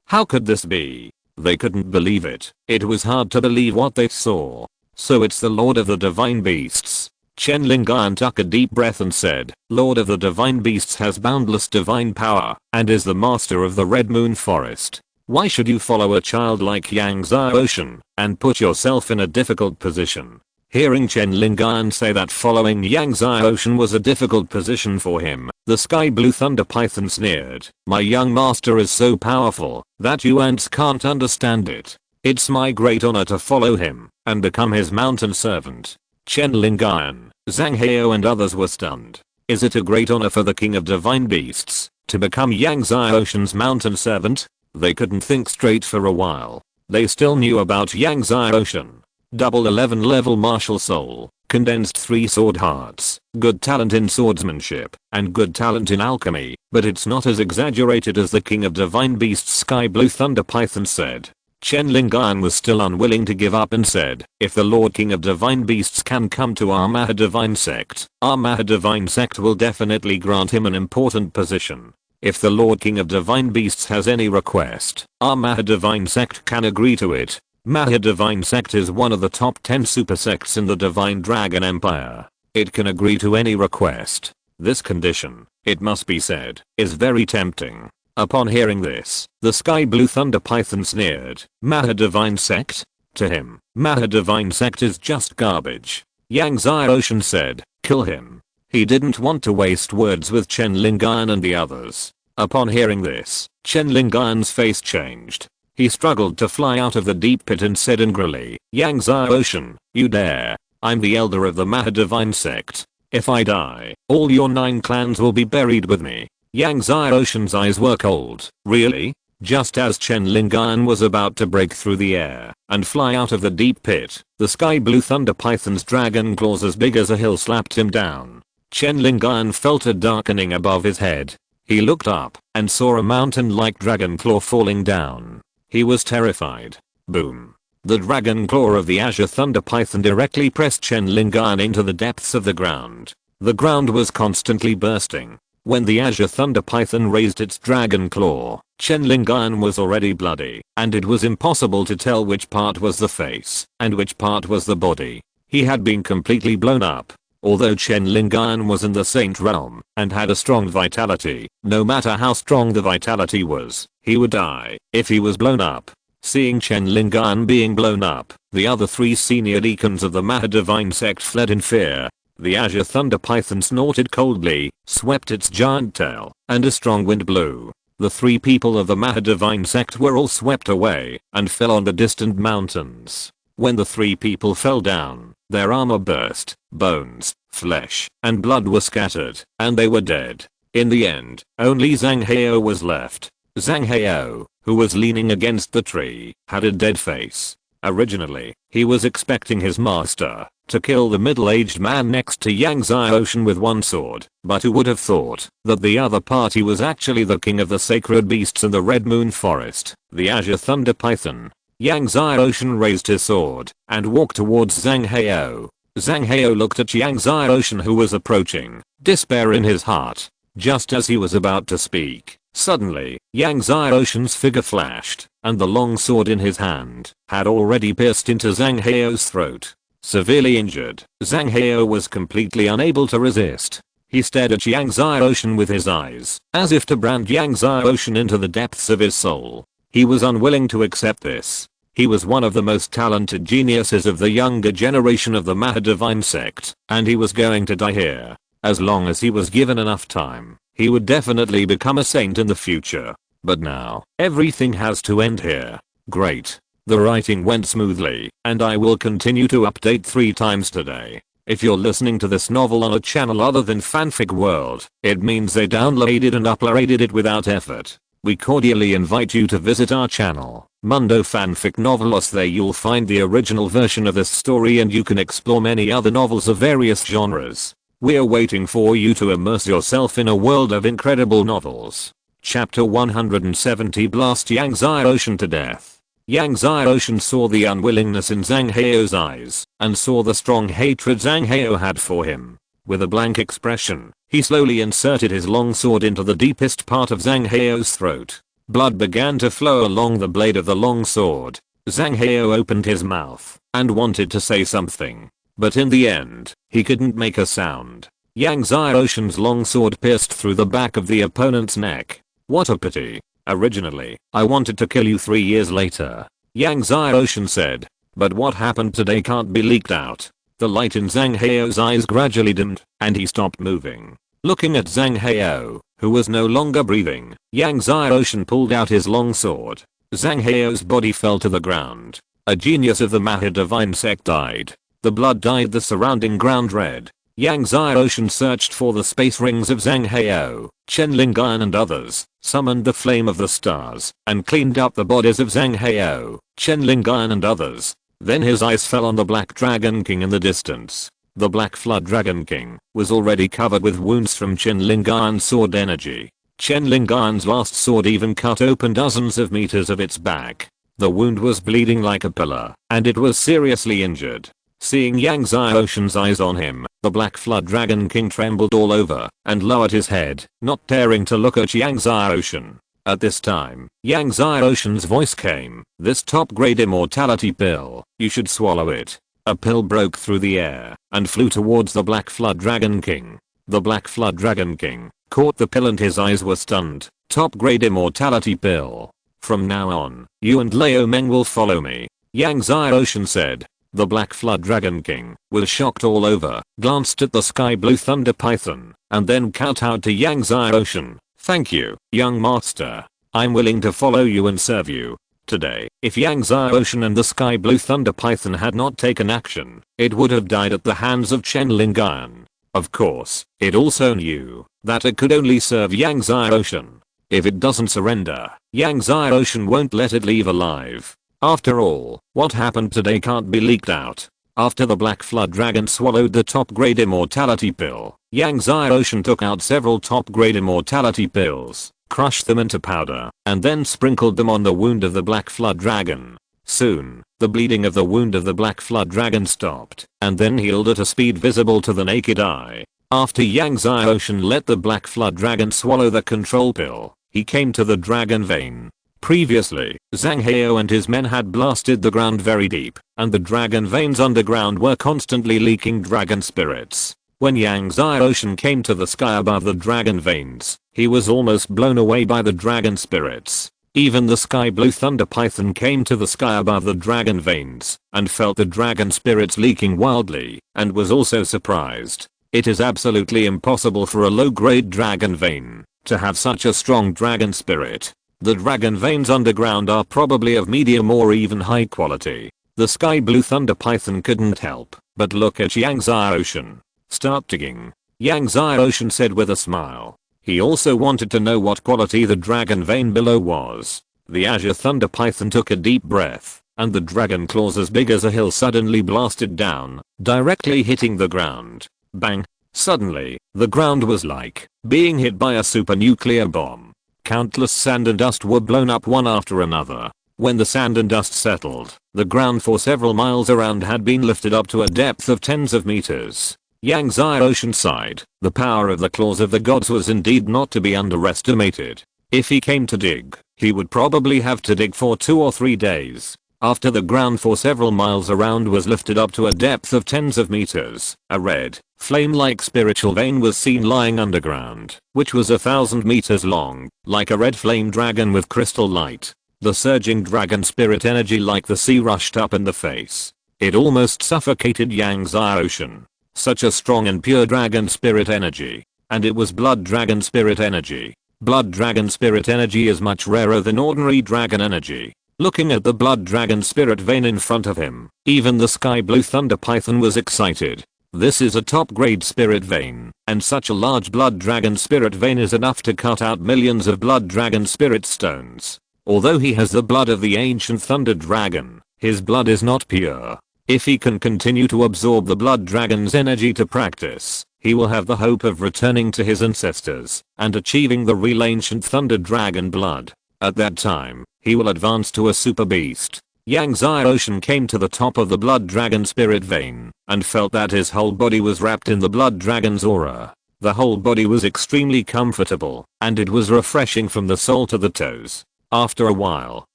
How could this be? They couldn't believe it. It was hard to believe what they saw. So it's the Lord of the Divine Beasts. Chen Lingayan took a deep breath and said, Lord of the Divine Beasts has boundless divine power, and is the master of the Red Moon Forest. Why should you follow a child like Yang Xiaoshan, and put yourself in a difficult position? Hearing Chen Lingayan say that following Yang Xiaoshan was a difficult position for him, the Sky Blue Thunder Python sneered, My young master is so powerful, that you ants can't understand it. It's my great honor to follow him, and become his mountain servant. Chen Lingayan, Zhang Heo and others were stunned. Is it a great honor for the king of divine beasts to become Yang Xiaoshan's mountain servant? They couldn't think straight for a while. They still knew about Yang Xiaoshan. Double 11 level martial soul, condensed 3 sword hearts, good talent in swordsmanship, and good talent in alchemy, but it's not as exaggerated as the king of divine beasts Sky Blue Thunder Python said. Chen Lingayan was still unwilling to give up and said, if the Lord King of Divine Beasts can come to our Maha Divine Sect, our Maha Divine Sect will definitely grant him an important position. If the Lord King of Divine Beasts has any request, our Maha Divine Sect can agree to it. Maha Divine Sect is one of the top 10 super sects in the Divine Dragon Empire. It can agree to any request. This condition, it must be said, is very tempting. Upon hearing this, the Sky Blue Thunder Python sneered, Maha Divine Sect? To him, Maha Divine Sect is just garbage. Yang Xiaoshan said, kill him. He didn't want to waste words with Chen Lingayan and the others. Upon hearing this, Chen Lingayan's face changed. He struggled to fly out of the deep pit and said angrily, Yang Xiaoshan, you dare. I'm the elder of the Maha Divine Sect. If I die, all your 9 clans will be buried with me. Yang Xiaoshan's eyes were cold. Really? Just as Chen Lingayan was about to break through the air and fly out of the deep pit, the Sky Blue Thunder Python's dragon claws as big as a hill slapped him down. Chen Lingayan felt a darkening above his head. He looked up and saw a mountain-like dragon claw falling down. He was terrified. Boom. The dragon claw of the Azure Thunder Python directly pressed Chen Lingayan into the depths of the ground. The ground was constantly bursting. When the Azure Thunder Python raised its dragon claw, Chen Lingayan was already bloody, and it was impossible to tell which part was the face and which part was the body. He had been completely blown up. Although Chen Lingayan was in the Saint Realm and had a strong vitality, no matter how strong the vitality was, he would die if he was blown up. Seeing Chen Lingayan being blown up, the other 3 senior deacons of the Maha Divine Sect fled in fear. The Azure Thunder Python snorted coldly, swept its giant tail, and a strong wind blew. The 3 people of the Maha Divine Sect were all swept away and fell on the distant mountains. When the 3 people fell down, their armor burst, bones, flesh, and blood were scattered, and they were dead. In the end, only Zhang Heo was left. Zhang Heo, who was leaning against the tree, had a dead face. Originally, he was expecting his master to kill the middle-aged man next to Yang Xiaoshan with one sword, but who would have thought that the other party was actually the king of the sacred beasts in the Red Moon Forest, the Azure Thunder Python. Yang Xiaoshan raised his sword and walked towards Zhang Heo. Zhang Heo looked at Yang Xiaoshan who was approaching, despair in his heart. Just as he was about to speak, suddenly, Yang Xiaoshan's figure flashed, and the long sword in his hand had already pierced into Zhang Heo's throat. Severely injured, Zhang Heo was completely unable to resist. He stared at Yang Xiaoshan with his eyes, as if to brand Yang Xiaoshan into the depths of his soul. He was unwilling to accept this. He was one of the most talented geniuses of the younger generation of the Mahadivine sect, and he was going to die here. As long as he was given enough time, he would definitely become a saint in the future. But now, everything has to end here. Great. The writing went smoothly, and I will continue to update 3 times today. If you're listening to this novel on a channel other than Fanfic World, it means they downloaded and uploaded it without effort. We cordially invite you to visit our channel, Mundo Fanfic Novelos. There you'll find the original version of this story and you can explore many other novels of various genres. We're waiting for you to immerse yourself in a world of incredible novels. Chapter 170 Blast Yang Xiaoshan to Death. Yang Xiaoshan saw the unwillingness in Zhang Heo's eyes, and saw the strong hatred Zhang Heo had for him. With a blank expression, he slowly inserted his long sword into the deepest part of Zhang Heo's throat. Blood began to flow along the blade of the long sword. Zhang Heo opened his mouth, and wanted to say something. But in the end, he couldn't make a sound. Yang Xiaoshan's long sword pierced through the back of the opponent's neck. What a pity. Originally, I wanted to kill you 3 years later, Yang Xiaoshan said. But what happened today can't be leaked out. The light in Zhang Heo's eyes gradually dimmed, and he stopped moving. Looking at Zhang Heo, who was no longer breathing, Yang Xiaoshan pulled out his long sword. Zhang Heo's body fell to the ground. A genius of the Mahadivine sect died. The blood dyed the surrounding ground red. Yang Xiaoshan searched for the space rings of Zhang Heo, Chen Lingan and others, summoned the flame of the stars, and cleaned up the bodies of Zhang Heo, Chen Lingan and others. Then his eyes fell on the Black Dragon King in the distance. The Black Flood Dragon King was already covered with wounds from Chen Lingan's sword energy. Chen Lingan's last sword even cut open dozens of meters of its back. The wound was bleeding like a pillar, and it was seriously injured. Seeing Yang Xiaoshan's eyes on him, the Black Flood Dragon King trembled all over and lowered his head, not daring to look at Yang Xiaoshan. At this time, Yang Xiaoshan's voice came. This top-grade immortality pill, you should swallow it. A pill broke through the air and flew towards the Black Flood Dragon King. The Black Flood Dragon King caught the pill and his eyes were stunned. Top-grade immortality pill. From now on, you and Liao Meng will follow me, Yang Xiaoshan said. The Black Flood Dragon King was shocked all over, glanced at the sky blue thunder python, and then kowtowed to Yang Xiaoshan. Thank you, young master. I'm willing to follow you and serve you. Today, if Yang Xiaoshan and the sky blue thunder python had not taken action, it would have died at the hands of Chen Lingan. Of course, it also knew that it could only serve Yang Xiaoshan. If it doesn't surrender, Yang Xiaoshan won't let it leave alive. After all, what happened today can't be leaked out. After the Black Flood Dragon swallowed the top-grade immortality pill, Yang Xiaoshan took out several top-grade immortality pills, crushed them into powder, and then sprinkled them on the wound of the Black Flood Dragon. Soon, the bleeding of the wound of the Black Flood Dragon stopped, and then healed at a speed visible to the naked eye. After Yang Xiaoshan let the Black Flood Dragon swallow the control pill, he came to the Dragon Vein. Previously, Zhang Heo and his men had blasted the ground very deep, and the dragon veins underground were constantly leaking dragon spirits. When Yang Xiaoshan came to the sky above the dragon veins, he was almost blown away by the dragon spirits. Even the sky blue thunder python came to the sky above the dragon veins, and felt the dragon spirits leaking wildly, and was also surprised. It is absolutely impossible for a low-grade dragon vein to have such a strong dragon spirit. The dragon veins underground are probably of medium or even high quality. The sky blue thunder python couldn't help but look at Yang Xiaoshan. Start digging, Yang Xiaoshan said with a smile. He also wanted to know what quality the dragon vein below was. The azure thunder python took a deep breath, and the dragon claws as big as a hill suddenly blasted down, directly hitting the ground. Bang! Suddenly, the ground was like being hit by a supernuclear bomb. Countless sand and dust were blown up one after another. When the sand and dust settled, the ground for several miles around had been lifted up to a depth of tens of meters. Yang Xiaoshan sighed. The power of the claws of the gods was indeed not to be underestimated. If he came to dig, he would probably have to dig for 2 or 3 days. After the ground for several miles around was lifted up to a depth of tens of meters, a red, flame-like spiritual vein was seen lying underground, which was 1,000 meters long, like a red flame dragon with crystal light. The surging dragon spirit energy like the sea rushed up in the face. It almost suffocated Yang Xiaoshan. Such a strong and pure dragon spirit energy. And it was blood dragon spirit energy. Blood dragon spirit energy is much rarer than ordinary dragon energy. Looking at the blood dragon spirit vein in front of him, even the sky blue thunder python was excited. This is a top grade spirit vein, and such a large blood dragon spirit vein is enough to cut out millions of blood dragon spirit stones. Although he has the blood of the ancient thunder dragon, his blood is not pure. If he can continue to absorb the blood dragon's energy to practice, he will have the hope of returning to his ancestors and achieving the real ancient thunder dragon blood. At that time, he will advance to a super beast. Yang Xiaoshan came to the top of the blood dragon spirit vein and felt that his whole body was wrapped in the blood dragon's aura. The whole body was extremely comfortable, and it was refreshing from the sole to the toes. After a while,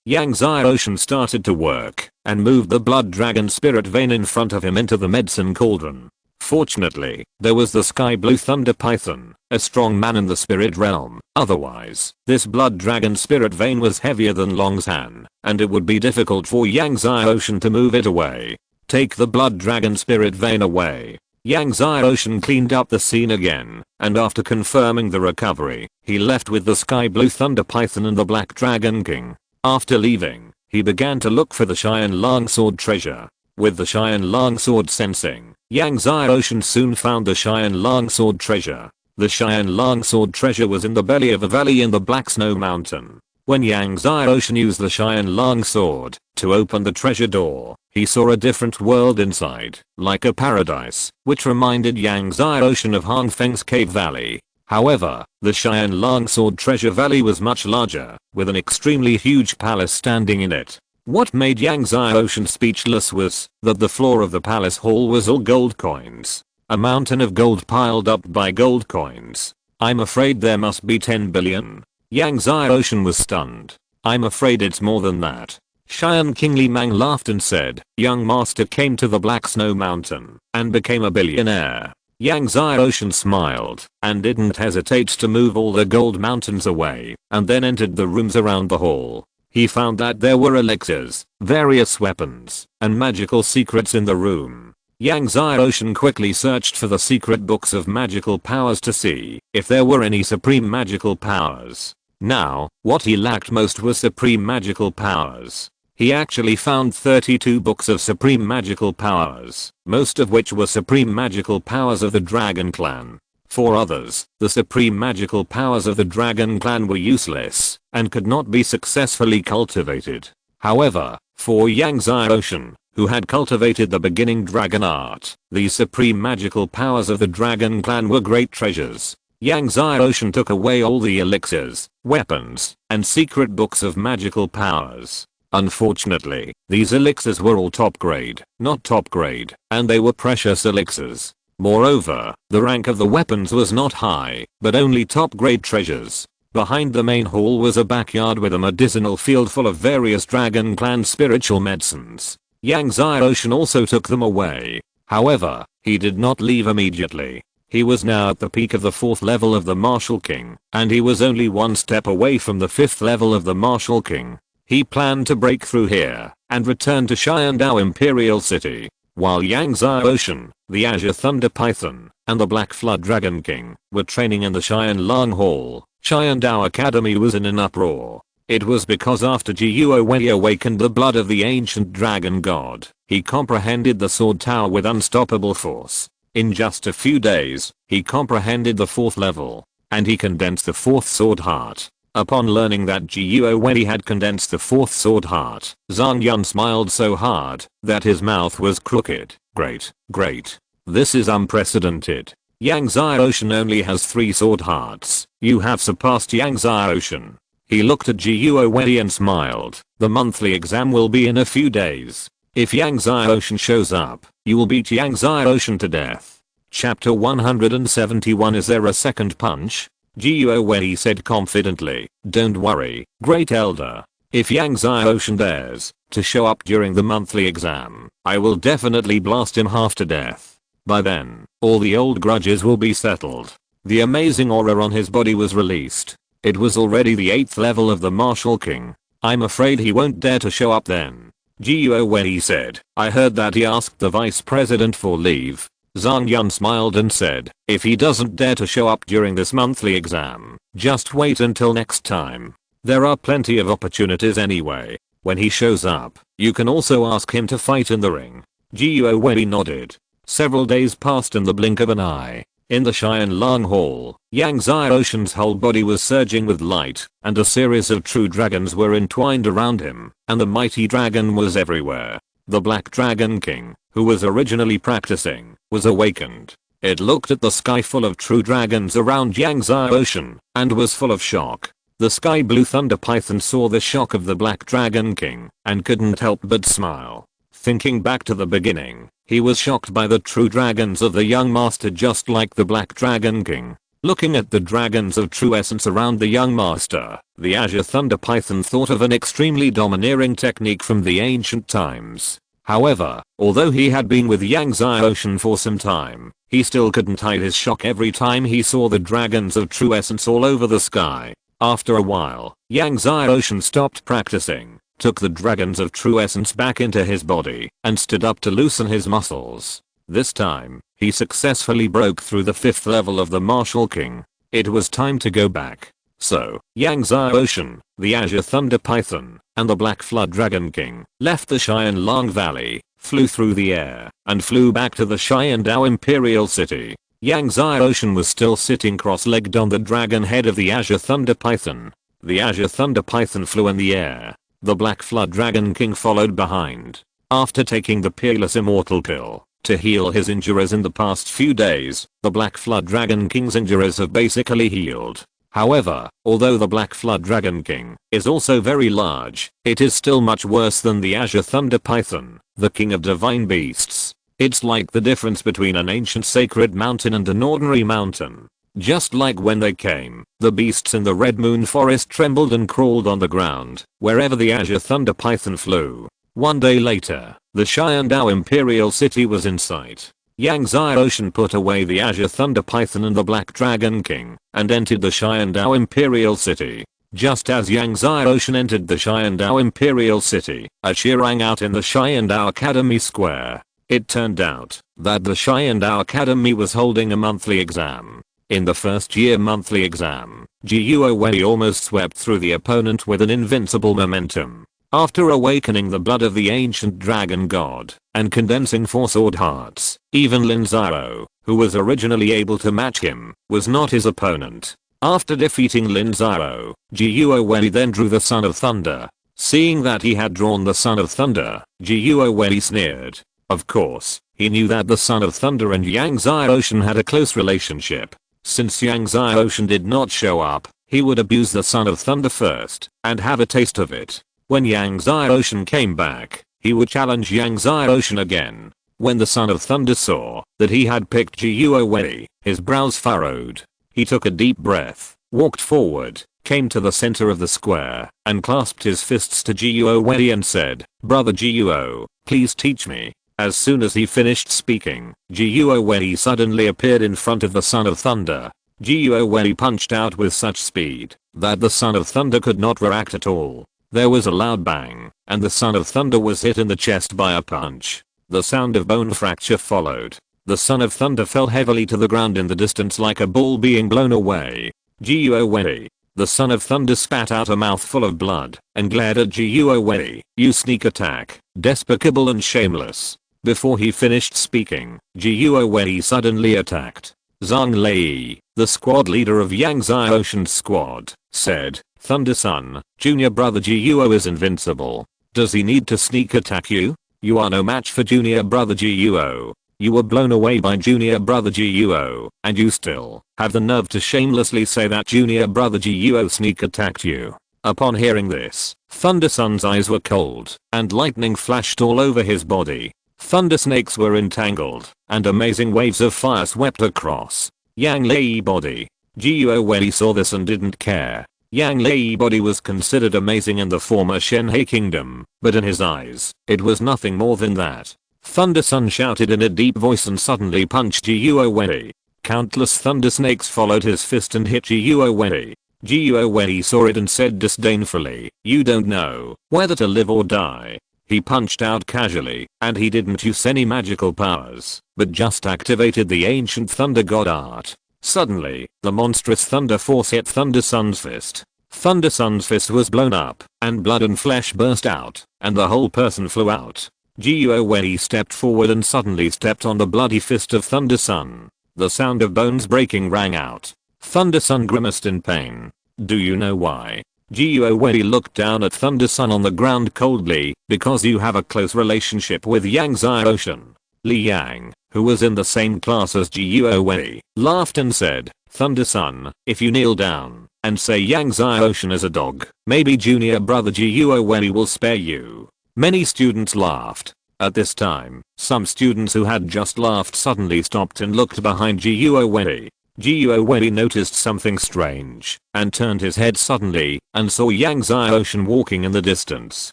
Yang Xiaoshan started to work and moved the blood dragon spirit vein in front of him into the medicine cauldron. Fortunately, there was the sky blue thunder python, a strong man in the spirit realm. Otherwise, this blood dragon spirit vein was heavier than Longshan, and it would be difficult for Yang Xiaoshan to move it away. Take the blood dragon spirit vein away. Yang Xiaoshan cleaned up the scene again, and after confirming the recovery, he left with the sky blue thunder python and the black dragon king. After leaving, he began to look for the Cheyenne longsword treasure. With the Cheyenne longsword sensing, Yang Xiaoshan soon found the Cheyenne longsword treasure. The Cheyenne longsword treasure was in the belly of a valley in the Black Snow Mountain. When Yang Xiaoshan used the Cheyenne longsword to open the treasure door, he saw a different world inside, like a paradise, which reminded Yang Xiaoshan of Hangfeng's cave valley. However, the Cheyenne longsword treasure valley was much larger, with an extremely huge palace standing in it. What made Yang Xiaoshan speechless was that the floor of the palace hall was all gold coins. A mountain of gold piled up by gold coins. I'm afraid there must be 10 billion. Yang Xiaoshan was stunned. I'm afraid it's more than that. Cheyenne King Li Mang laughed and said, young master came to the Black Snow Mountain and became a billionaire. Yang Xiaoshan smiled and didn't hesitate to move all the gold mountains away and then entered the rooms around the hall. He found that there were elixirs, various weapons, and magical secrets in the room. Yang Xiaoshan quickly searched for the secret books of magical powers to see if there were any supreme magical powers. Now, what he lacked most was supreme magical powers. He actually found 32 books of supreme magical powers, most of which were supreme magical powers of the Dragon Clan. For others, the supreme magical powers of the Dragon Clan were useless and could not be successfully cultivated. However, for Yang Xiaoshan, who had cultivated the beginning dragon art, these supreme magical powers of the Dragon Clan were great treasures. Yang Xiaoshan took away all the elixirs, weapons, and secret books of magical powers. Unfortunately, these elixirs were all top grade, not top grade, and they were precious elixirs. Moreover, the rank of the weapons was not high, but only top grade treasures. Behind the main hall was a backyard with a medicinal field full of various Dragon Clan spiritual medicines. Yang Xiaoshan also took them away. However, he did not leave immediately. He was now at the peak of the 4th level of the Martial King, and he was only one step away from the 5th level of the Martial King. He planned to break through here and return to Xiandao Imperial City. While Yang Xiaoshan, the Azure Thunder Python, and the Black Flood Dragon King were training in the Cheyenne Long Hall, Xiandao Academy was in an uproar. It was because after Jiuo Wei awakened the blood of the ancient dragon god, he comprehended the sword tower with unstoppable force. In just a few days, he comprehended the 4th level, and he condensed the 4th sword heart. Upon learning that Jiuo Wei had condensed the 4th sword heart, Zhang Yun smiled so hard that his mouth was crooked. Great, great. This is unprecedented. Yang Xiaoshan only has 3 sword hearts. You have surpassed Yang Xiaoshan. He looked at Jiuo Wei and smiled. The monthly exam will be in a few days. If Yang Xiaoshan shows up, you will beat Yang Xiaoshan to death. Chapter 171. Is there a second punch? Jiuo Wei said confidently, don't worry, great elder. If Yang Xiaoshan dares to show up during the monthly exam, I will definitely blast him half to death. By then, all the old grudges will be settled. The amazing aura on his body was released. It was already the 8th level of the Martial King. I'm afraid he won't dare to show up then. Guo Wei said. I heard that he asked the vice president for leave. Zhang Yun smiled and said, if he doesn't dare to show up during this monthly exam, just wait until next time. There are plenty of opportunities anyway. When he shows up, you can also ask him to fight in the ring. Guo Wei nodded. Several days passed in the blink of an eye. In the Cheyenne Long Hall, Yang Xiaoshen's whole body was surging with light, and a series of true dragons were entwined around him, and the mighty dragon was everywhere. The Black Dragon King, who was originally practicing, was awakened. It looked at the sky full of true dragons around Yang Xiaoshen, and was full of shock. The Sky Blue Thunder Python saw the shock of the Black Dragon King, and couldn't help but smile. Thinking back to the beginning, he was shocked by the true dragons of the young master just like the Black Dragon King. Looking at the dragons of true essence around the young master, the Azure Thunder Python thought of an extremely domineering technique from the ancient times. However, although he had been with Yang Xiaoshen for some time, he still couldn't hide his shock every time he saw the dragons of true essence all over the sky. After a while, Yang Xiaoshen stopped practicing, took the dragons of true essence back into his body, and stood up to loosen his muscles. This time, he successfully broke through the 5th level of the Martial King. It was time to go back. So, Yang Xiaoshen, the Azure Thunder Python, and the Black Flood Dragon King left the Cheyenne Long Valley, flew through the air, and flew back to the Cheyenne Dao Imperial City. Yang Xiaoshen was still sitting cross-legged on the dragon head of the Azure Thunder Python. The Azure Thunder Python flew in the air. The Black Flood Dragon King followed behind. After taking the Peerless Immortal Pill to heal his injuries in the past few days, the Black Flood Dragon King's injuries have basically healed. However, although the Black Flood Dragon King is also very large, it is still much worse than the Azure Thunder Python, the king of divine beasts. It's like the difference between an ancient sacred mountain and an ordinary mountain. Just like when they came, the beasts in the Red Moon Forest trembled and crawled on the ground wherever the Azure Thunder Python flew. One day later, the Cheyenne Dao Imperial City was in sight. Yang Xiaoshen put away the Azure Thunder Python and the Black Dragon King, and entered the Cheyenne Dao Imperial City. Just as Yang Xiaoshen entered the Cheyenne Dao Imperial City, a cheer rang out in the Cheyenne Dao Academy Square. It turned out that the Cheyenne Dao Academy was holding a monthly exam. In the first year monthly exam, Guo Wei almost swept through the opponent with an invincible momentum. After awakening the blood of the ancient dragon god and condensing 4 sword hearts, even Lin Zhao, who was originally able to match him, was not his opponent. After defeating Lin Zhao, Guo Wei then drew the Son of Thunder. Seeing that he had drawn the Son of Thunder, Guo Wei sneered. Of course, he knew that the Son of Thunder and Yang Xiaoshen had a close relationship. Since Yang Xiaoshen did not show up, he would abuse the Son of Thunder first and have a taste of it. When Yang Xiaoshen came back, he would challenge Yang Xiaoshen again. When the Son of Thunder saw that he had picked Guo Wei, his brows furrowed. He took a deep breath, walked forward, came to the center of the square, and clasped his fists to Guo Wei and said, "Brother Guo, please teach me." As soon as he finished speaking, Guo Wei suddenly appeared in front of the Son of Thunder. Guo Wei punched out with such speed that the Son of Thunder could not react at all. There was a loud bang, and the Son of Thunder was hit in the chest by a punch. The sound of bone fracture followed. The Son of Thunder fell heavily to the ground in the distance like a ball being blown away. Guo Wei. The Son of Thunder spat out a mouthful of blood and glared at Guo Wei. "You sneak attack, despicable and shameless." Before he finished speaking, Guo Wei suddenly attacked. Zhang Lei, the squad leader of Yang Xiaoshen's squad, said, "Thunder Son, junior brother Guo is invincible. Does he need to sneak attack you? You are no match for junior brother Guo. You were blown away by junior brother Guo, and you still have the nerve to shamelessly say that junior brother Guo sneak attacked you." Upon hearing this, Thunder Son's eyes were cold, and lightning flashed all over his body. Thunder snakes were entangled, and amazing waves of fire swept across Yang Lei body. Guo Wei saw this and didn't care. Yang Lei body was considered amazing in the former Shenhe kingdom, but in his eyes, it was nothing more than that. Thunder Son shouted in a deep voice and suddenly punched Guo Wei. Countless thunder snakes followed his fist and hit Guo Wei. Guo saw it and said disdainfully, "You don't know whether to live or die." He punched out casually, and he didn't use any magical powers, but just activated the ancient thunder god art. Suddenly, the monstrous thunder force hit Thunder Sun's fist. Thunder Sun's fist was blown up, and blood and flesh burst out, and the whole person flew out. Guo stepped forward and suddenly stepped on the bloody fist of Thunder Sun. The sound of bones breaking rang out. Thunder Sun grimaced in pain. Do you know why? Guo looked down at Thunder Sun on the ground coldly, because you have a close relationship with Yang Ocean. Li Yang, who was in the same class as Guo, laughed and said, Thunder Sun, if you kneel down and say Yang Ocean is a dog, maybe junior brother Guo will spare you. Many students laughed. At this time, some students who had just laughed suddenly stopped and looked behind Guo. Guo noticed something strange and turned his head suddenly and saw Yang Ocean walking in the distance.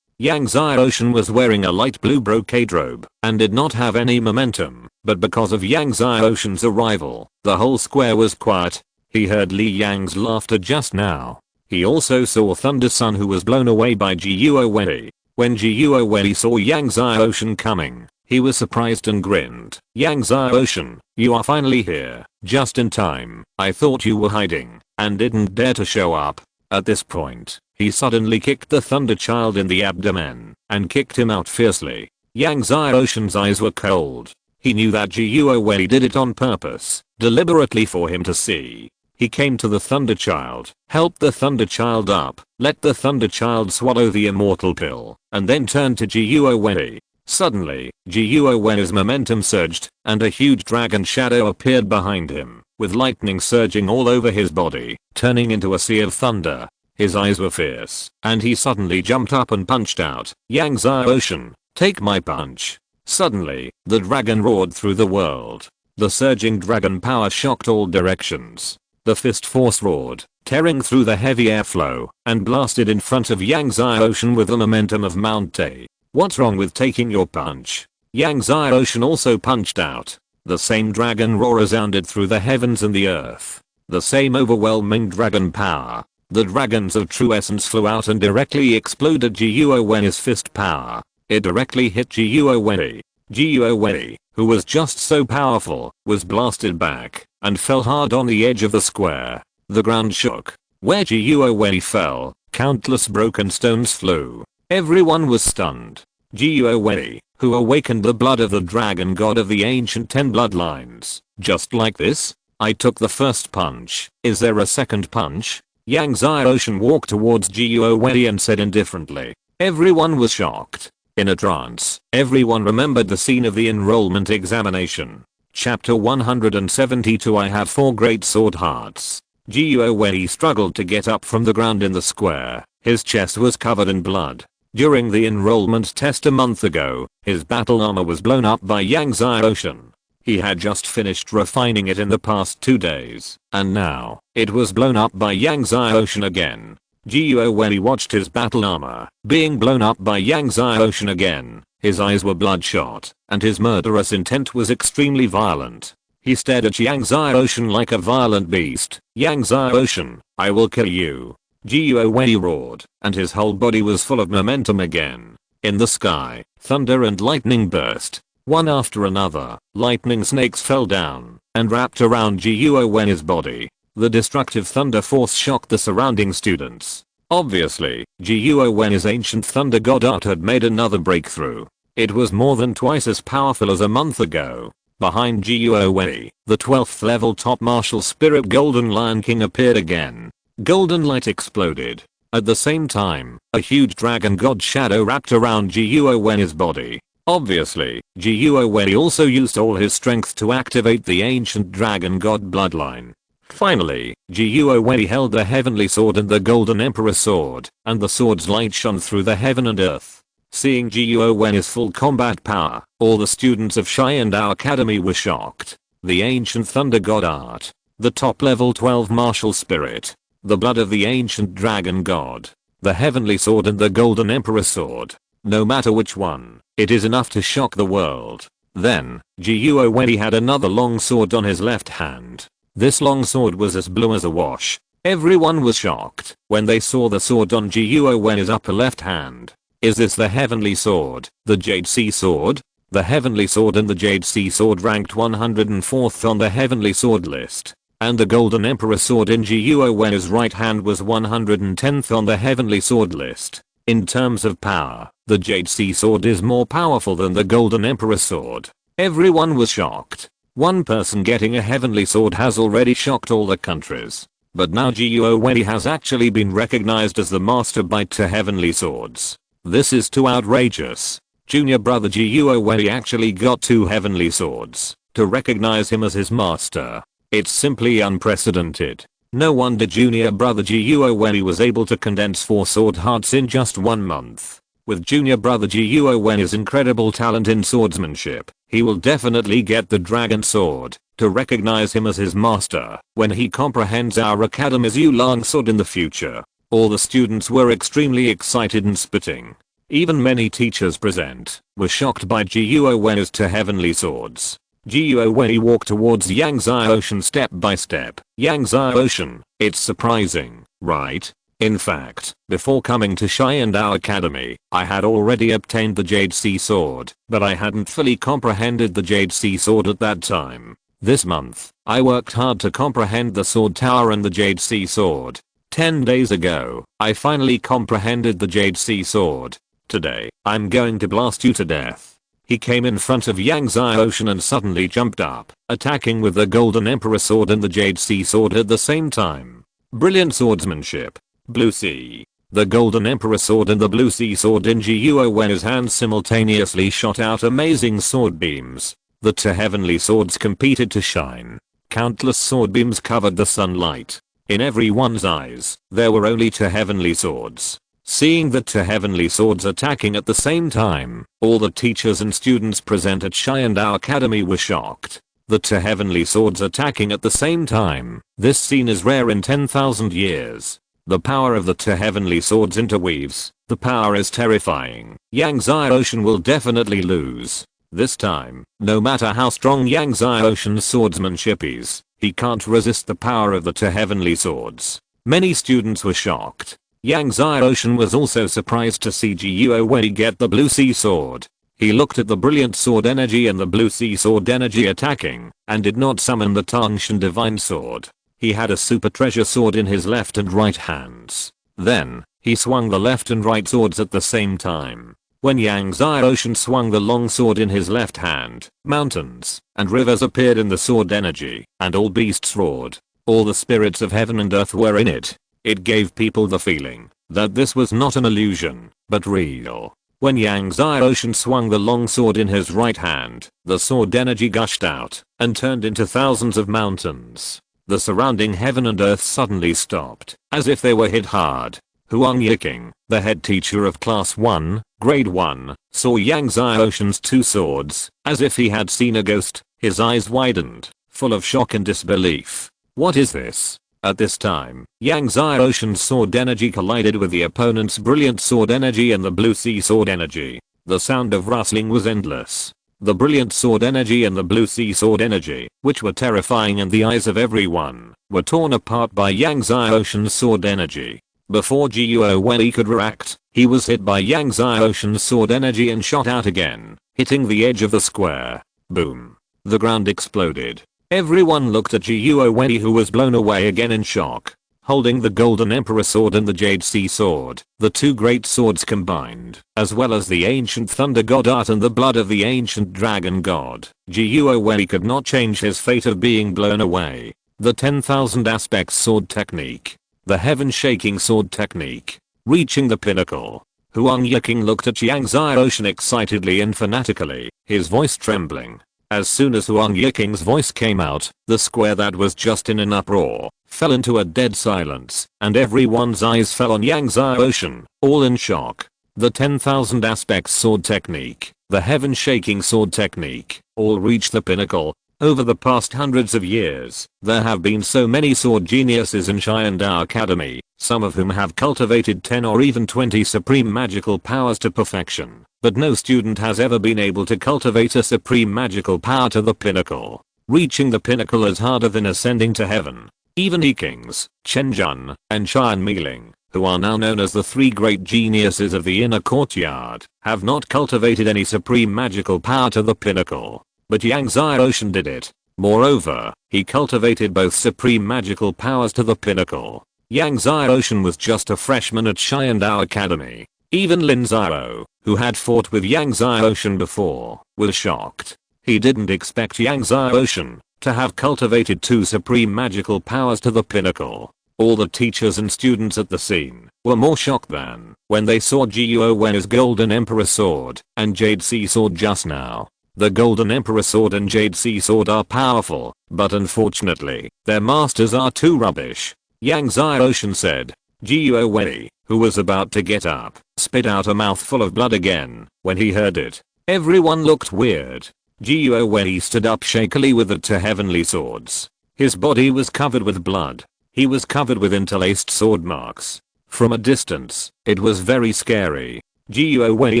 Yang Ocean was wearing a light blue brocade robe and did not have any momentum, but because of Yang Ocean's arrival, the whole square was quiet. He heard Li Yang's laughter just now. He also saw Thunder Sun, who was blown away by Guo. When Guo saw Yang Ocean coming, he was surprised and grinned. Yang Ocean, you are finally here, just in time. I thought you were hiding and didn't dare to show up. At this point, he suddenly kicked the Thunder Child in the abdomen and kicked him out fiercely. Yang Ocean's eyes were cold. He knew that Guo did it on purpose, deliberately for him to see. He came to the Thunder Child, helped the Thunder Child up, let the Thunder Child swallow the immortal pill, and then turned to Guo. Suddenly, Guo's momentum surged, and a huge dragon shadow appeared behind him, with lightning surging all over his body, turning into a sea of thunder. His eyes were fierce, and he suddenly jumped up and punched out. Yang Ocean, take my punch. Suddenly, the dragon roared through the world. The surging dragon power shocked all directions. The fist force roared, tearing through the heavy airflow, and blasted in front of Yang Ocean with the momentum of Mount Tay. What's wrong with taking your punch? Yang Ocean also punched out. The same dragon roar resounded through the heavens and the earth. The same overwhelming dragon power. The dragons of true essence flew out and directly exploded Guo's fist power. It directly hit Guo. Guo, who was just so powerful, was blasted back and fell hard on the edge of the square. The ground shook. Where Guo fell, countless broken stones flew. Everyone was stunned. Guo, who awakened the blood of the dragon god of the ancient 10 bloodlines. Just like this? I took the first punch. Is there a second punch? Yang Ocean walked towards Guo and said indifferently. Everyone was shocked. In a trance, everyone remembered the scene of the enrollment examination. Chapter 172. I have 4 great sword hearts. Guo struggled to get up from the ground in the square. His chest was covered in blood. During the enrollment test a month ago, his battle armor was blown up by Yang Ocean. He had just finished refining it in the past 2 days, and now, it was blown up by Yang Ocean again. Guo watched his battle armor being blown up by Yang Ocean again. His eyes were bloodshot, and his murderous intent was extremely violent. He stared at Yang Ocean like a violent beast. Yang Ocean, I will kill you. Guo roared, and his whole body was full of momentum again. In the sky, thunder and lightning burst. One after another, lightning snakes fell down and wrapped around Guo's body. The destructive thunder force shocked the surrounding students. Obviously, Guo's ancient thunder god art had made another breakthrough. It was more than twice as powerful as a month ago. Behind Guo, the 12th level top martial spirit Golden Lion King appeared again. Golden light exploded. At the same time, a huge dragon god shadow wrapped around Guo's body. Obviously, Guo also used all his strength to activate the ancient dragon god bloodline. Finally, Guo held the heavenly sword and the golden emperor sword, and the sword's light shone through the heaven and earth. Seeing Guo's full combat power, all the students of Xiandao Academy were shocked. The ancient thunder god art, the top level 12 martial spirit, the blood of the ancient dragon god, the heavenly sword and the golden emperor sword. No matter which one, it is enough to shock the world. Then, Guo had another long sword on his left hand. This long sword was as blue as a wash. Everyone was shocked when they saw the sword on Guo Wen's upper left hand. Is this the heavenly sword, the Jade Sea Sword? The heavenly sword and the Jade Sea Sword ranked 104th on the heavenly sword list. And the Golden Emperor sword in Guo Wen's right hand was 110th on the heavenly sword list. In terms of power, the Jade Sea Sword is more powerful than the Golden Emperor sword. Everyone was shocked. One person getting a heavenly sword has already shocked all the countries. But now Guo Wen has actually been recognized as the master by 2 heavenly swords. This is too outrageous. Junior brother Guo Wen actually got 2 heavenly swords to recognize him as his master. It's simply unprecedented. No wonder junior brother Guo Wen was able to condense 4 sword hearts in just 1 month. With junior brother Guo Wen's incredible talent in swordsmanship, he will definitely get the dragon sword to recognize him as his master when he comprehends our academy's Yulong sword in the future. All the students were extremely excited and spitting. Even many teachers present were shocked by Guo Wen's 2 heavenly swords. Guo Wen walked towards Yangtze Ocean step by step. Yangtze Ocean, it's surprising, right? In fact, before coming to Xiandao Academy, I had already obtained the Jade Sea Sword, but I hadn't fully comprehended the Jade Sea Sword at that time. This month, I worked hard to comprehend the Sword Tower and the Jade Sea Sword. 10 days ago, I finally comprehended the Jade Sea Sword. Today, I'm going to blast you to death. He came in front of Yangtze Ocean and suddenly jumped up, attacking with the Golden Emperor sword and the Jade Sea Sword at the same time. Brilliant swordsmanship. Blue Sea. The Golden Emperor sword and the Blue Sea Sword in Guo Wen's hands simultaneously shot out amazing sword beams. The 2 heavenly swords competed to shine. Countless sword beams covered the sunlight. In everyone's eyes, there were only 2 heavenly swords. Seeing the 2 heavenly swords attacking at the same time, all the teachers and students present at Xiandao Academy were shocked. The 2 heavenly swords attacking at the same time. This scene is rare in 10,000 years. The power of the 2 heavenly swords interweaves. The power is terrifying. Yangtze Ocean will definitely lose. This time, no matter how strong Yangtze Ocean's swordsmanship is, he can't resist the power of the 2 heavenly swords. Many students were shocked. Yangtze Ocean was also surprised to see Guo Wen get the Blue Sea Sword. He looked at the brilliant sword energy and the Blue Sea Sword energy attacking, and did not summon the Tangshan Divine Sword. He had a super treasure sword in his left and right hands. Then, he swung the left and right swords at the same time. When Yangtze Ocean swung the long sword in his left hand, mountains and rivers appeared in the sword energy, and all beasts roared. All the spirits of heaven and earth were in it. It gave people the feeling that this was not an illusion, but real. When Yangtze Ocean swung the long sword in his right hand, the sword energy gushed out and turned into thousands of mountains. The surrounding heaven and earth suddenly stopped, as if they were hit hard. Huang Yiking, the head teacher of Class 1, Grade 1, saw Yangtze Ocean's 2 swords, as if he had seen a ghost. His eyes widened, full of shock and disbelief. What is this? At this time, Yangtze Ocean's sword energy collided with the opponent's brilliant sword energy and the Blue Sea Sword energy. The sound of rustling was endless. The brilliant sword energy and the Blue Sea Sword energy, which were terrifying in the eyes of everyone, were torn apart by Yangtze Ocean's sword energy. Before Guo Wen could react, he was hit by Yangtze Ocean's sword energy and shot out again, hitting the edge of the square. Boom. The ground exploded. Everyone looked at Guo Wen, who was blown away again in shock. Holding the Golden Emperor sword and the Jade Sea Sword, the 2 great swords combined, as well as the ancient Thunder God art and the blood of the ancient Dragon God, Guo Wen could not change his fate of being blown away. The 10,000 aspects sword technique. The heaven-shaking sword technique. Reaching the pinnacle. Huang Yiking looked at Yangtze Ocean excitedly and fanatically, his voice trembling. As soon as Huang Yiking's voice came out, the square that was just in an uproar fell into a dead silence, and everyone's eyes fell on Yangtze Ocean, all in shock. The 10,000 aspects sword technique, the heaven-shaking sword technique, all reached the pinnacle. Over the past hundreds of years, there have been so many sword geniuses in Xiandao Academy, some of whom have cultivated 10 or even 20 supreme magical powers to perfection, but no student has ever been able to cultivate a supreme magical power to the pinnacle. Reaching the pinnacle is harder than ascending to heaven. Even Yi Kings, Chen Jun, and Qian Miling, who are now known as the three great geniuses of the inner courtyard, have not cultivated any supreme magical power to the pinnacle. But Yang Xiaoshan did it. Moreover, he cultivated both supreme magical powers to the pinnacle. Yang Xiaoshan was just a freshman at Xiandao Academy. Even Lin Xiao, who had fought with Yang Xiaoshan before, was shocked. He didn't expect Yang Xiaoshan to have cultivated two supreme magical powers to the pinnacle. All the teachers and students at the scene were more shocked than when they saw Jiuo Wen's Golden Emperor Sword and Jade Sea Sword just now. The Golden Emperor Sword and Jade Sea Sword are powerful, but unfortunately, their masters are too rubbish. Yang Xiaoshan said. Jiuo Wei, who was about to get up, spit out a mouthful of blood again when he heard it. Everyone looked weird. Jiuo Wei stood up shakily with the two heavenly swords. His body was covered with blood. He was covered with interlaced sword marks. From a distance, it was very scary. Jiuo Wei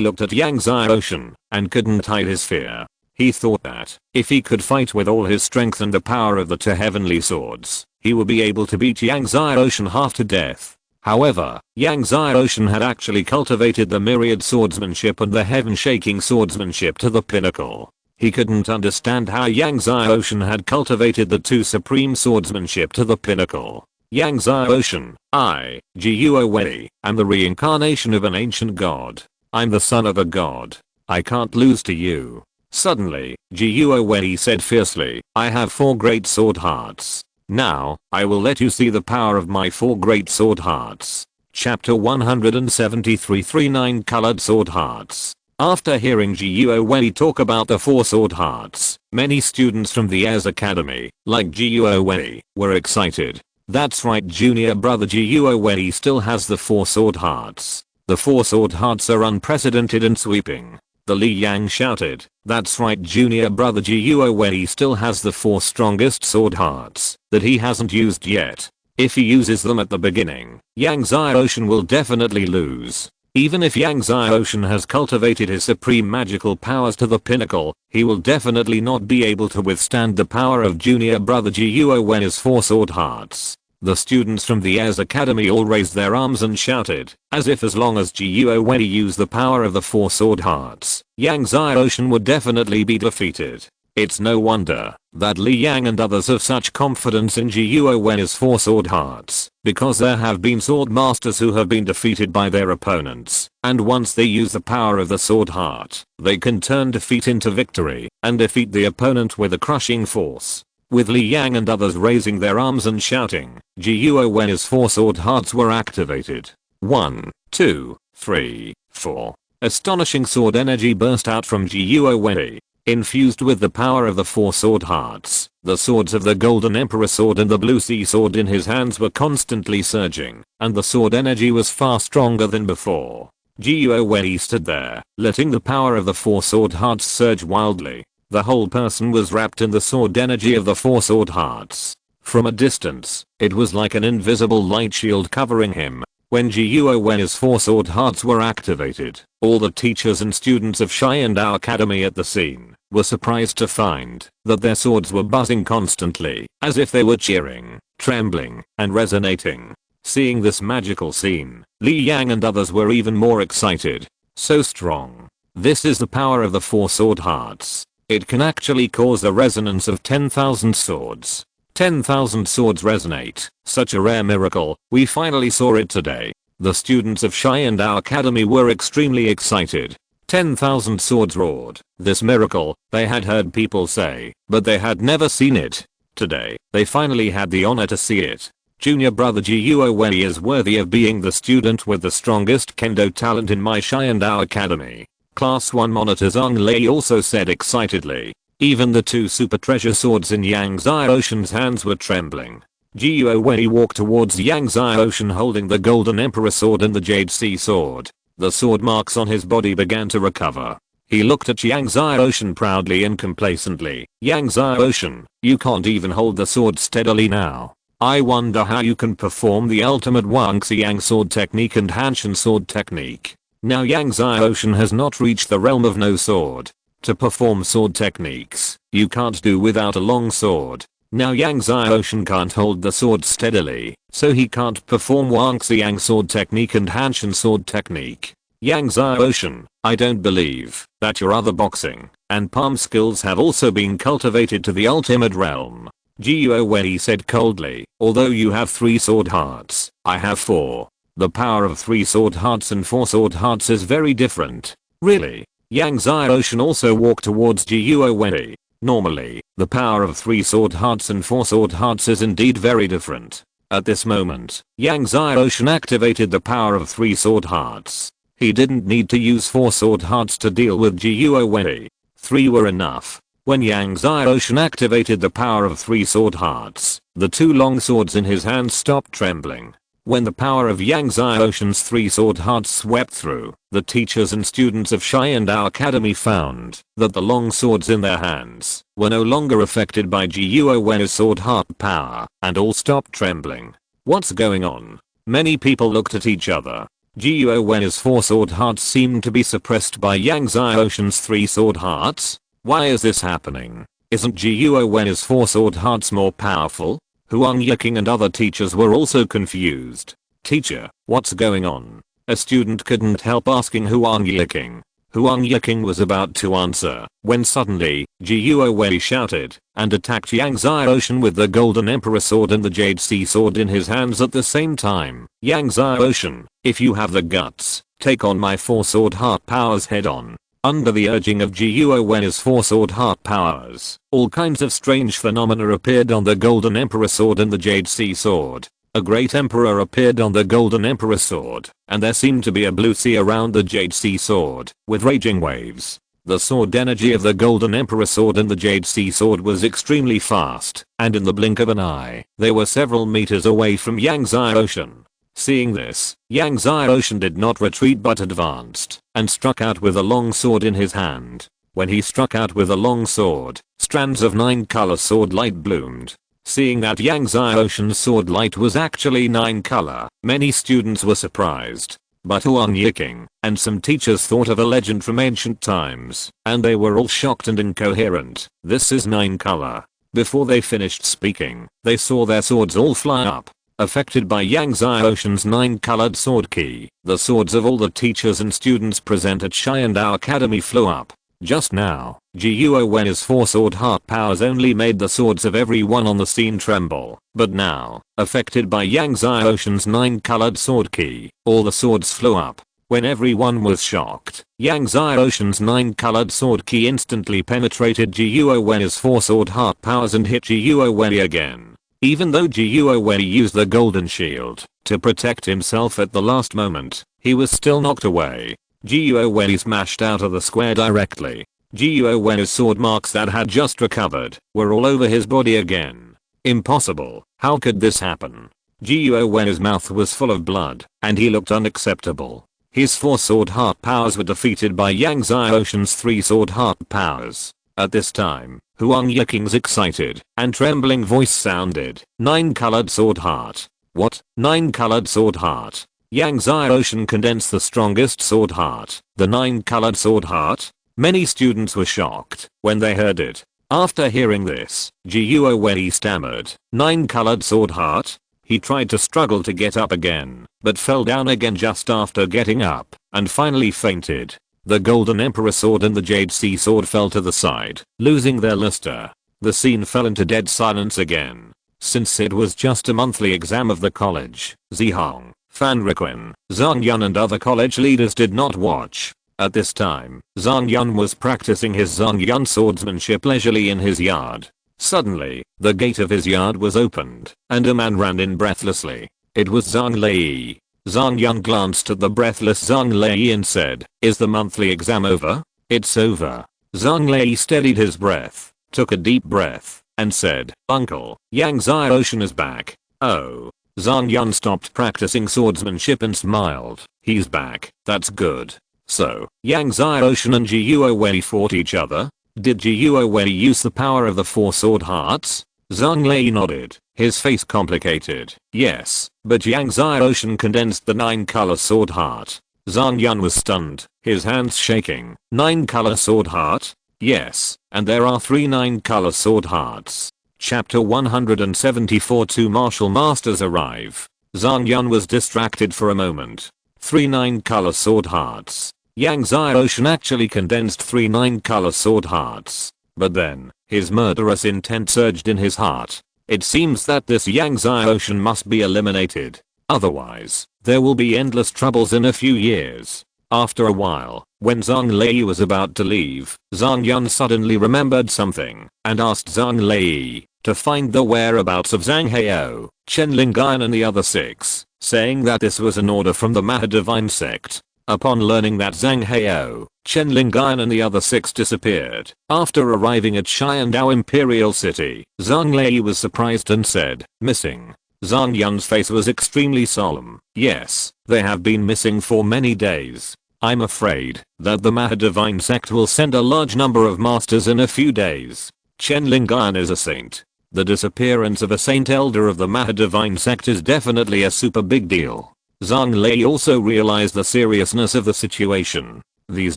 looked at Yang Xiaoshan and couldn't hide his fear. He thought that if he could fight with all his strength and the power of the two heavenly swords, he would be able to beat Yang Xiaoshan half to death. However, Yang Xiaoshan had actually cultivated the myriad swordsmanship and the heaven-shaking swordsmanship to the pinnacle. He couldn't understand how Yang Xiaoshan had cultivated the two supreme swordsmanship to the pinnacle. Yang Xiaoshan, Jiuo Wei, am the reincarnation of an ancient god. I'm the son of a god. I can't lose to you. Suddenly, Jiuo Wei said fiercely, I have 4 great sword hearts. Now, I will let you see the power of my 4 great sword hearts. Chapter 173 39 Colored Sword Hearts. After hearing Jiuo Wei talk about the 4 sword hearts, many students from the Heirs Academy, like Jiuo Wei, were excited. That's right, junior brother Jiuo Wei still has the 4 sword hearts. The 4 sword hearts are unprecedented and sweeping. The Li Yang shouted. That's right, junior brother Jiuo Wei still has the 4 strongest sword hearts that he hasn't used yet. If he uses them at the beginning, Yang Xiaoshan will definitely lose. Even if Yang Xiaoshan has cultivated his supreme magical powers to the pinnacle, he will definitely not be able to withstand the power of junior brother Jiuo Wei's 4 sword hearts. The students from the Heirs Academy all raised their arms and shouted, as if as long as Jiuo Wei used the power of the 4 sword hearts, Yang Xiaoshan would definitely be defeated. It's no wonder that Li Yang and others have such confidence in Jiuo Wei's 4 sword hearts, because there have been sword masters who have been defeated by their opponents, and once they use the power of the sword heart, they can turn defeat into victory and defeat the opponent with a crushing force. With Li Yang and others raising their arms and shouting, Jiuo Wei's 4 sword hearts were activated. 1, 2, 3, 4. Astonishing sword energy burst out from Jiuo Wei. Infused with the power of the 4 sword hearts, the swords of the Golden Emperor Sword and the Blue Sea Sword in his hands were constantly surging, and the sword energy was far stronger than before. Jiuo Wei stood there, letting the power of the 4 sword hearts surge wildly. The whole person was wrapped in the sword energy of the 4 sword hearts. From a distance, it was like an invisible light shield covering him. When Jiuo Wei's 4 sword hearts were activated, all the teachers and students of Xiandao Academy at the scene were surprised to find that their swords were buzzing constantly, as if they were cheering, trembling, and resonating. Seeing this magical scene, Li Yang and others were even more excited. So strong. This is the power of the 4 sword hearts. It can actually cause a resonance of 10,000 swords. 10,000 swords resonate. Such a rare miracle, we finally saw it today. The students of Xiandao Academy were extremely excited. 10,000 swords roared. This miracle, they had heard people say, but they had never seen it. Today, they finally had the honor to see it. Junior brother Jiuo Wei is worthy of being the student with the strongest kendo talent in my Xiandao Academy. Class 1 monitor Zhang Lei also said excitedly. Even the 2 super treasure swords in Yang Xiaoshan's hands were trembling. Jiuo Wei walked towards Yang Xiaoshan holding the Golden Emperor Sword and the Jade Sea Sword. The sword marks on his body began to recover. He looked at Yang Xiaoshan proudly and complacently. Yang Xiaoshan, you can't even hold the sword steadily now. I wonder how you can perform the ultimate Wangxiang sword technique and Hanshin sword technique. Now Yang Xiaoshan has not reached the realm of no sword. To perform sword techniques, you can't do without a long sword. Now Yang Xiaoshan can't hold the sword steadily, so he can't perform Wang Xiang sword technique and Hanshin sword technique. Yang Xiaoshan, I don't believe that your other boxing and palm skills have also been cultivated to the ultimate realm. Jiuo Wei said coldly, although you have 3 sword hearts, I have 4. The power of 3 sword hearts and 4 sword hearts is very different. Really? Yang Xiaoshan also walked towards Jiuo Wei. Normally, the power of 3 sword hearts and 4 sword hearts is indeed very different. At this moment, Yang Xiaoshan activated the power of 3 sword hearts. He didn't need to use 4 sword hearts to deal with Jiuo Wei. 3 were enough. When Yang Xiaoshan activated the power of 3 sword hearts, the 2 long swords in his hands stopped trembling. When the power of Yang Xiaoshan's 3 sword hearts swept through, the teachers and students of Xiandao Academy found that the long swords in their hands were no longer affected by Jiuo Wei's sword heart power, and all stopped trembling. What's going on? Many people looked at each other. Jiuo Wei's 4 sword hearts seemed to be suppressed by Yang Xiaoshan's 3 sword hearts. Why is this happening? Isn't Jiuo Wei's 4 sword hearts more powerful? Huang Yiking and other teachers were also confused. Teacher, what's going on? A student couldn't help asking Huang Yiking. Huang Yiking was about to answer when suddenly, Jiuo Wei shouted and attacked Yang Xiaoshan with the Golden Emperor sword and the Jade Sea sword in his hands at the same time. Yang Xiaoshan, if you have the guts, take on my 4 sword heart powers head on. Under the urging of Jiuo Wei's 4 sword heart powers, all kinds of strange phenomena appeared on the Golden Emperor sword and the Jade Sea sword. A great emperor appeared on the Golden Emperor sword, and there seemed to be a blue sea around the Jade Sea sword, with raging waves. The sword energy of the Golden Emperor sword and the Jade Sea sword was extremely fast, and in the blink of an eye, they were several meters away from Yang Xiaoshan. Seeing this, Yang Xiaoshan did not retreat but advanced, and struck out with a long sword in his hand. When he struck out with a long sword, strands of 9-color sword light bloomed. Seeing that Yang Xiaoshan's sword light was actually 9-color, many students were surprised. But Huang Yiking and some teachers thought of a legend from ancient times, and they were all shocked and incoherent. This is 9-color. Before they finished speaking, they saw their swords all fly up. Affected by Yang Xiaoshan's 9-colored sword key, the swords of all the teachers and students present at Xiandao Academy flew up. Just now, Jiuo Wei's 4 sword heart powers only made the swords of everyone on the scene tremble, but now, affected by Yang Xiaoshan's 9-colored sword key, all the swords flew up. When everyone was shocked, Yang Xiaoshan's 9-colored sword key instantly penetrated Jiuo Wei's 4 sword heart powers and hit Jiuo Wei again. Even though Jiuo Wei used the golden shield to protect himself at the last moment, he was still knocked away. Jiuo Wei smashed out of the square directly. Jiuo Wei's sword marks that had just recovered were all over his body again. Impossible. How could this happen? Jiuo Wei's mouth was full of blood, and he looked unacceptable. His 4 sword heart powers were defeated by Yang Xiaoshan's 3 sword heart powers. At this time, Huang Yiking's excited and trembling voice sounded, 9-colored sword heart. What? 9-colored sword heart? Yang Xiaoshan condensed the strongest sword heart, the 9-colored sword heart? Many students were shocked when they heard it. After hearing this, Jiuo Wei stammered, 9-colored sword heart? He tried to struggle to get up again, but fell down again just after getting up, and finally fainted. The Golden Emperor sword and the Jade Sea sword fell to the side, losing their luster. The scene fell into dead silence again. Since it was just a monthly exam of the college, Zihong, Fan Riquan, Zhang Yun and other college leaders did not watch. At this time, Zhang Yun was practicing his Zhang Yun swordsmanship leisurely in his yard. Suddenly, the gate of his yard was opened, and a man ran in breathlessly. It was Zhang Lei. Zhang Yun glanced at the breathless Zhang Lei and said, "Is the monthly exam over?" "It's over." Zhang Lei steadied his breath, took a deep breath, and said, "Uncle, Yang Xiaoshan is back." "Oh." Zhang Yun stopped practicing swordsmanship and smiled. "He's back, that's good." "So, Yang Xiaoshan and Jiuo Wei fought each other? Did Jiuo Wei use the power of the 4 sword hearts?" Zhang Lei nodded, his face complicated. "Yes, but Yang Xiaoshan condensed the 9-color sword heart." Zhang Yun was stunned, his hands shaking. 9-color sword heart? Yes, and there are 3 9-color sword hearts. Chapter 174. Two martial masters arrive. Zhang Yun was distracted for a moment. 3 9-color sword hearts. Yang Xiaoshan actually condensed 3 9-color sword hearts. But then, his murderous intent surged in his heart. It seems that this Yang Xiaoshan must be eliminated. Otherwise, there will be endless troubles in a few years. After a while, when Zhang Lei was about to leave, Zhang Yun suddenly remembered something and asked Zhang Lei to find the whereabouts of Zhang Hao, Chen Lingan and the other 6, saying that this was an order from the Mahadivine sect. Upon learning that Zhang Hao, Chen Lingan and the other 6 disappeared after arriving at Xiandao Imperial City, Zhang Lei was surprised and said, "Missing." Zhang Yun's face was extremely solemn. "Yes, they have been missing for many days. I'm afraid that the Mahadivine sect will send a large number of masters in a few days. Chen Lingan is a saint. The disappearance of a saint elder of the Mahadivine sect is definitely a super big deal." Zhang Lei also realized the seriousness of the situation. These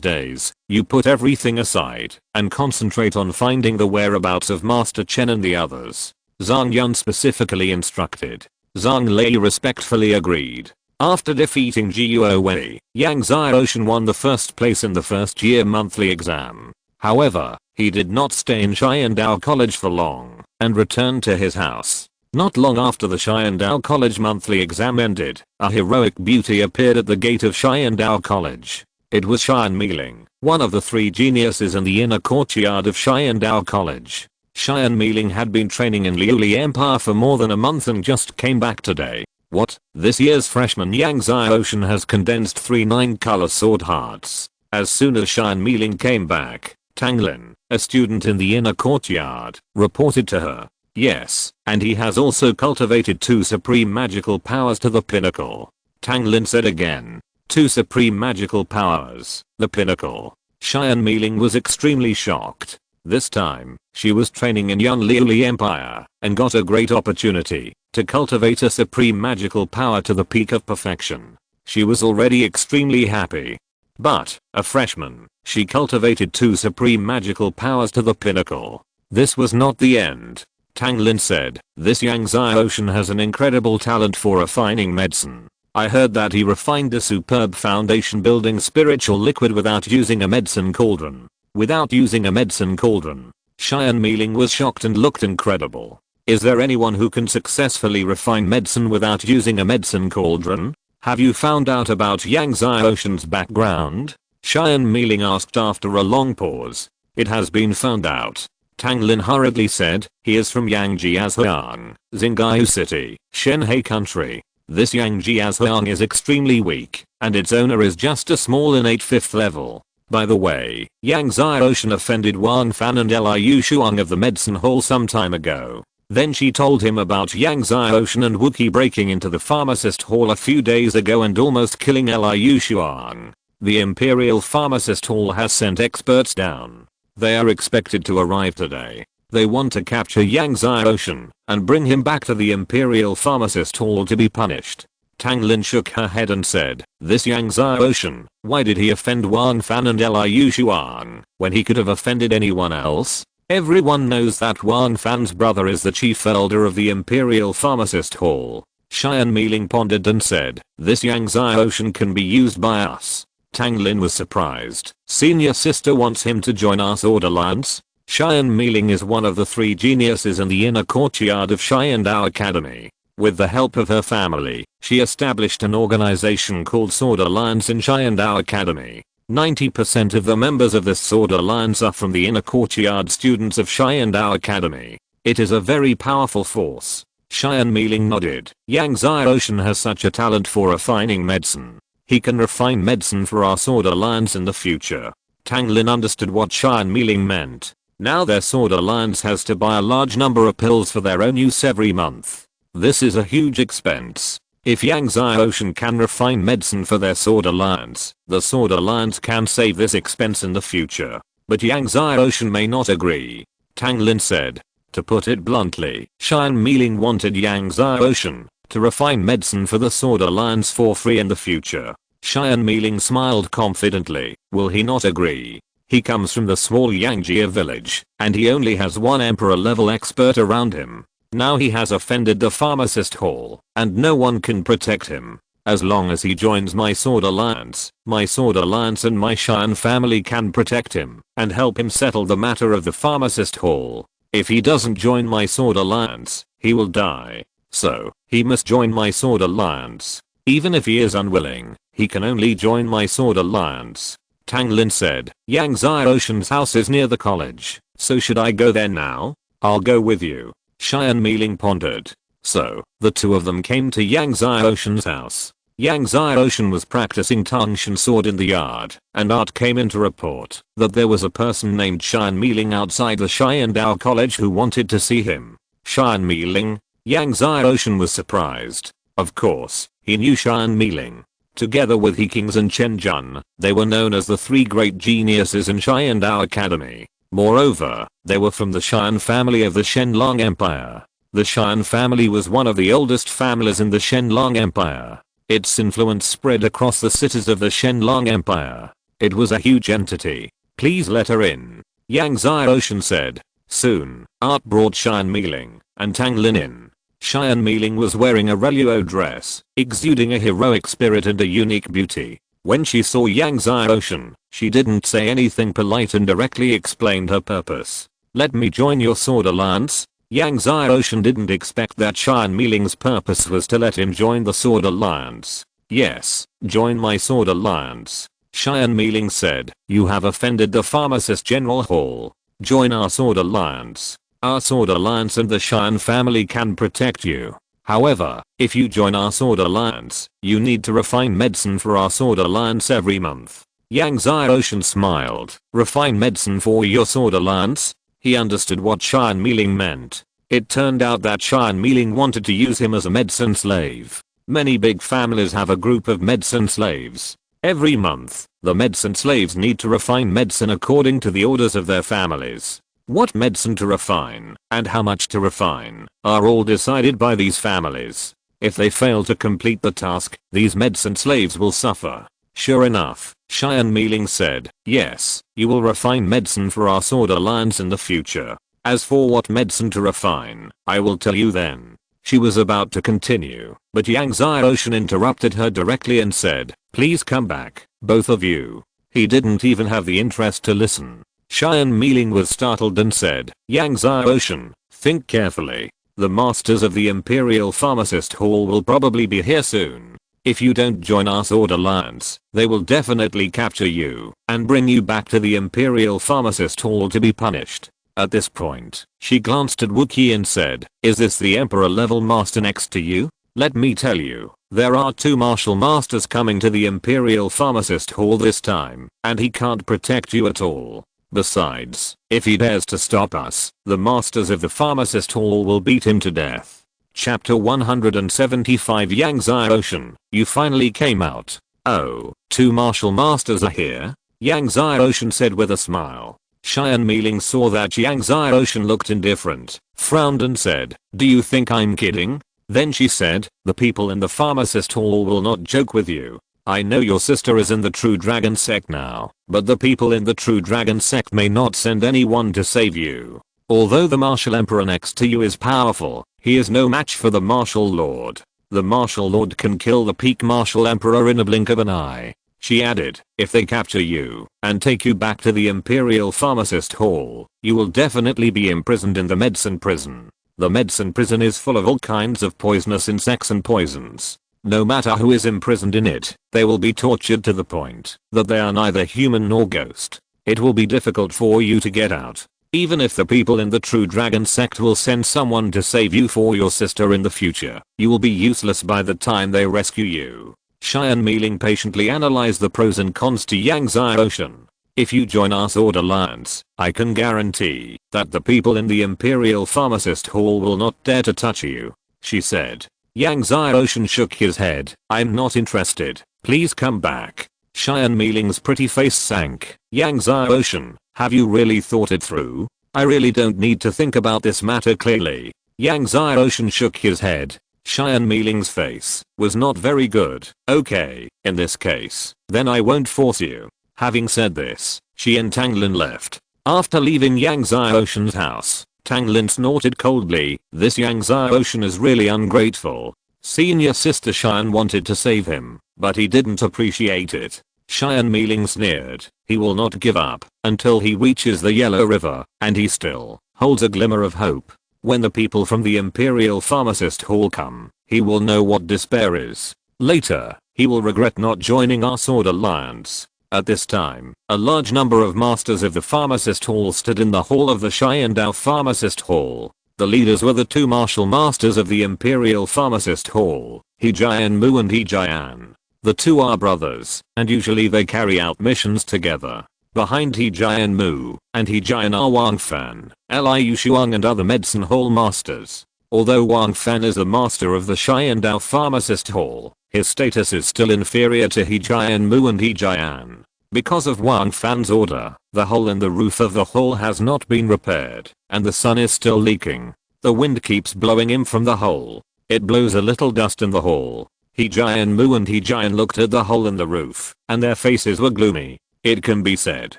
days, you put everything aside and concentrate on finding the whereabouts of Master Chen and the others. Zhang Yun specifically instructed. Zhang Lei respectfully agreed. After defeating Jiuo Wei, Yang Xiaoshan won the first place in the first year monthly exam. However, he did not stay in Xiandao College for long and returned to his house. Not long after the Xiandao College monthly exam ended, a heroic beauty appeared at the gate of Xiandao College. It was Xian Miling, one of the 3 geniuses in the inner courtyard of Xiandao College. Xian Miling had been training in Liuli Empire for more than a month and just came back today. What? This year's freshman Yang Xiaoshan has condensed 3 9-color sword hearts. As soon as Xian Miling came back, Tang Lin, a student in the inner courtyard, reported to her. Yes, and he has also cultivated 2 supreme magical powers to the pinnacle. Tang Lin said again. 2 supreme magical powers, the pinnacle. Xian Miling was extremely shocked. This time, she was training in Yunliuli Empire and got a great opportunity to cultivate a supreme magical power to the peak of perfection. She was already extremely happy. But, a freshman, she cultivated 2 supreme magical powers to the pinnacle. This was not the end. Tang Lin said, "This Yang Xiaoshan has an incredible talent for refining medicine. I heard that he refined a superb foundation building spiritual liquid without using a medicine cauldron." Without using a medicine cauldron. Xian Miling was shocked and looked incredible. Is there anyone who can successfully refine medicine without using a medicine cauldron? Have you found out about Yang Xiaoshan's background? Xian Miling asked after a long pause. It has been found out. Tang Lin hurriedly said, he is from Yangjiazhuang, Xingaiu City, Shenhe Country. This Yangjiazhuang is extremely weak, and its owner is just a small innate 5th level. By the way, Yang Xiaoshan offended Wang Fan and Liu Shuang of the medicine hall some time ago. Then she told him about Yang Xiaoshan and Wookie breaking into the pharmacist hall a few days ago and almost killing Liu Shuang. The Imperial Pharmacist Hall has sent experts down. They are expected to arrive today. They want to capture Yang Xiaoshan and bring him back to the Imperial Pharmacist Hall to be punished. Tang Lin shook her head and said, "This Yang Xiaoshan, why did he offend Wang Fan and Liu Shuang when he could have offended anyone else? Everyone knows that Wang Fan's brother is the chief elder of the Imperial Pharmacist Hall." Xian Miling pondered and said, "This Yang Xiaoshan can be used by us." Tang Lin was surprised. Senior sister wants him to join our sword alliance? Xian Miling is one of the 3 geniuses in the inner courtyard of Xiandao Academy. With the help of her family, she established an organization called Sword Alliance in Xiandao Academy. 90% of the members of this Sword Alliance are from the inner courtyard students of Xiandao Academy. It is a very powerful force. Xian Miling nodded. Yang Xiaoshan has such a talent for refining medicine. He can refine medicine for our Sword Alliance in the future. Tang Lin understood what Xian Miling meant. Now their Sword Alliance has to buy a large number of pills for their own use every month. This is a huge expense. If Yang Xiaoshan can refine medicine for their Sword Alliance, the Sword Alliance can save this expense in the future. But Yang Xiaoshan may not agree. Tang Lin said. To put it bluntly, Xian Miling wanted Yang Xiaoshan to refine medicine for the Sword Alliance for free in the future. Xian Miling smiled confidently. Will he not agree? He comes from the small Yangjia village, and he only has one emperor level expert around him. Now he has offended the pharmacist hall, and no one can protect him. As long as he joins my Sword Alliance and my Cheyenne family can protect him and help him settle the matter of the pharmacist hall. If he doesn't join my Sword Alliance, he will die. So, he must join my Sword Alliance. Even if he is unwilling, he can only join my Sword Alliance. Tang Lin said, Yang Xiaoshen's house is near the college, so should I go there now? I'll go with you. Cheyenne Mealing pondered. So, the two of them came to Yang Xiaoshen's house. Yang Xiaoshen was practicing Tangshan sword in the yard, and Art came in to report that there was a person named Cheyenne Mealing outside the Cheyenne Dao College who wanted to see him. Cheyenne Mealing? Yang Xiaoshen was surprised. Of course, he knew Cheyenne Mealing. Together with He Kings and Chen Jun, they were known as the three great geniuses in Cheyenne Dao Academy. Moreover, they were from the Cheyenne family of the Shenlong Empire. The Cheyenne family was one of the oldest families in the Shenlong Empire. Its influence spread across the cities of the Shenlong Empire. It was a huge entity. Please let her in. Yang Xiaoshen said. Soon, Art brought Cheyenne Mealing and Tang Lin in. Cheyenne Mealing was wearing a reluo dress, exuding a heroic spirit and a unique beauty. When she saw Yang Xiaoshen, she didn't say anything polite and directly explained her purpose. Let me join your Sword Alliance? Yang Xiaoshen didn't expect that Cheyenne Mealing's purpose was to let him join the Sword Alliance. Yes, join my Sword Alliance. Cheyenne Mealing said, you have offended the Pharmacist General Hall. Join our Sword Alliance. Our Sword Alliance and the Cheyenne family can protect you. However, if you join our Sword Alliance, you need to refine medicine for our Sword Alliance every month. Yang Xiaoshen smiled. Refine medicine for your Sword Alliance? He understood what Cheyenne Mealing meant. It turned out that Cheyenne Mealing wanted to use him as a medicine slave. Many big families have a group of medicine slaves. Every month, the medicine slaves need to refine medicine according to the orders of their families. What medicine to refine, and how much to refine, are all decided by these families. If they fail to complete the task, these medicine slaves will suffer. Sure enough, Cheyenne Mealing said, yes, you will refine medicine for our Sword Alliance in the future. As for what medicine to refine, I will tell you then. She was about to continue, but Yang Xiaoshen interrupted her directly and said, please come back, both of you. He didn't even have the interest to listen. Cheyenne Mealing was startled and said, Yang Xiaoshen, think carefully. The masters of the Imperial Pharmacist Hall will probably be here soon. If you don't join our Sword Alliance, they will definitely capture you and bring you back to the Imperial Pharmacist Hall to be punished. At this point, she glanced at Wookiee and said, is this the Emperor level master next to you? Let me tell you, there are two martial masters coming to the Imperial Pharmacist Hall this time, and he can't protect you at all. Besides, if he dares to stop us, the masters of the Pharmacist Hall will beat him to death. Chapter 175 Yang Xiaoshen, you finally came out. Oh, two martial masters are here? Yang Xiaoshen said with a smile. Cheyenne Mealing saw that Yang Xiaoshen looked indifferent, frowned and said, do you think I'm kidding? Then she said, the people in the Pharmacist Hall will not joke with you. I know your sister is in the True Dragon sect now, but the people in the True Dragon sect may not send anyone to save you. Although the Martial Emperor next to you is powerful, he is no match for the Martial Lord. The Martial Lord can kill the peak Martial Emperor in a blink of an eye. She added, if they capture you and take you back to the Imperial Pharmacist Hall, you will definitely be imprisoned in the medicine prison. The medicine prison is full of all kinds of poisonous insects and poisons. No matter who is imprisoned in it, they will be tortured to the point that they are neither human nor ghost. It will be difficult for you to get out. Even if the people in the True Dragon sect will send someone to save you for your sister in the future, you will be useless by the time they rescue you. Cheyenne Mealing patiently analyzed the pros and cons to Yang Xiaoshen. If you join our Sword Alliance, I can guarantee that the people in the Imperial Pharmacist Hall will not dare to touch you, she said. Yang Xiaoshen shook his head. I'm not interested. Please come back. Cheyenne Mealing's pretty face sank. Yang Xiaoshen, have you really thought it through? I really don't need to think about this matter clearly. Yang Xiaoshen shook his head. Cheyenne Mealing's face was not very good. Okay, in this case, then I won't force you. Having said this, she and Tanglin left. After leaving Yang Xiaoshen's house, Tanglin snorted coldly, "This Yang Xiaoshen is really ungrateful. Senior sister Xian wanted to save him, but he didn't appreciate it." Xian Mealing sneered, "He will not give up until he reaches the Yellow River, and he still holds a glimmer of hope. When the people from the Imperial Pharmacist Hall come, he will know what despair is. Later, he will regret not joining our Sword Alliance." At this time, a large number of masters of the Pharmacist Hall stood in the hall of the Xiandao Pharmacist Hall. The leaders were the two martial masters of the Imperial Pharmacist Hall, He Jian Mu and He Jian. The two are brothers, and usually they carry out missions together. Behind He Jian Mu and He Jian are Wang Fan, Liu Shuang and other medicine hall masters. Although Wang Fan is the master of the Xiandao Pharmacist Hall, his status is still inferior to He Jian Mu and He Jian. Because of Wang Fan's order, the hole in the roof of the hall has not been repaired, and the sun is still leaking. The wind keeps blowing in from the hole. It blows a little dust in the hall. He Jian Mu and He Jian looked at the hole in the roof, and their faces were gloomy. It can be said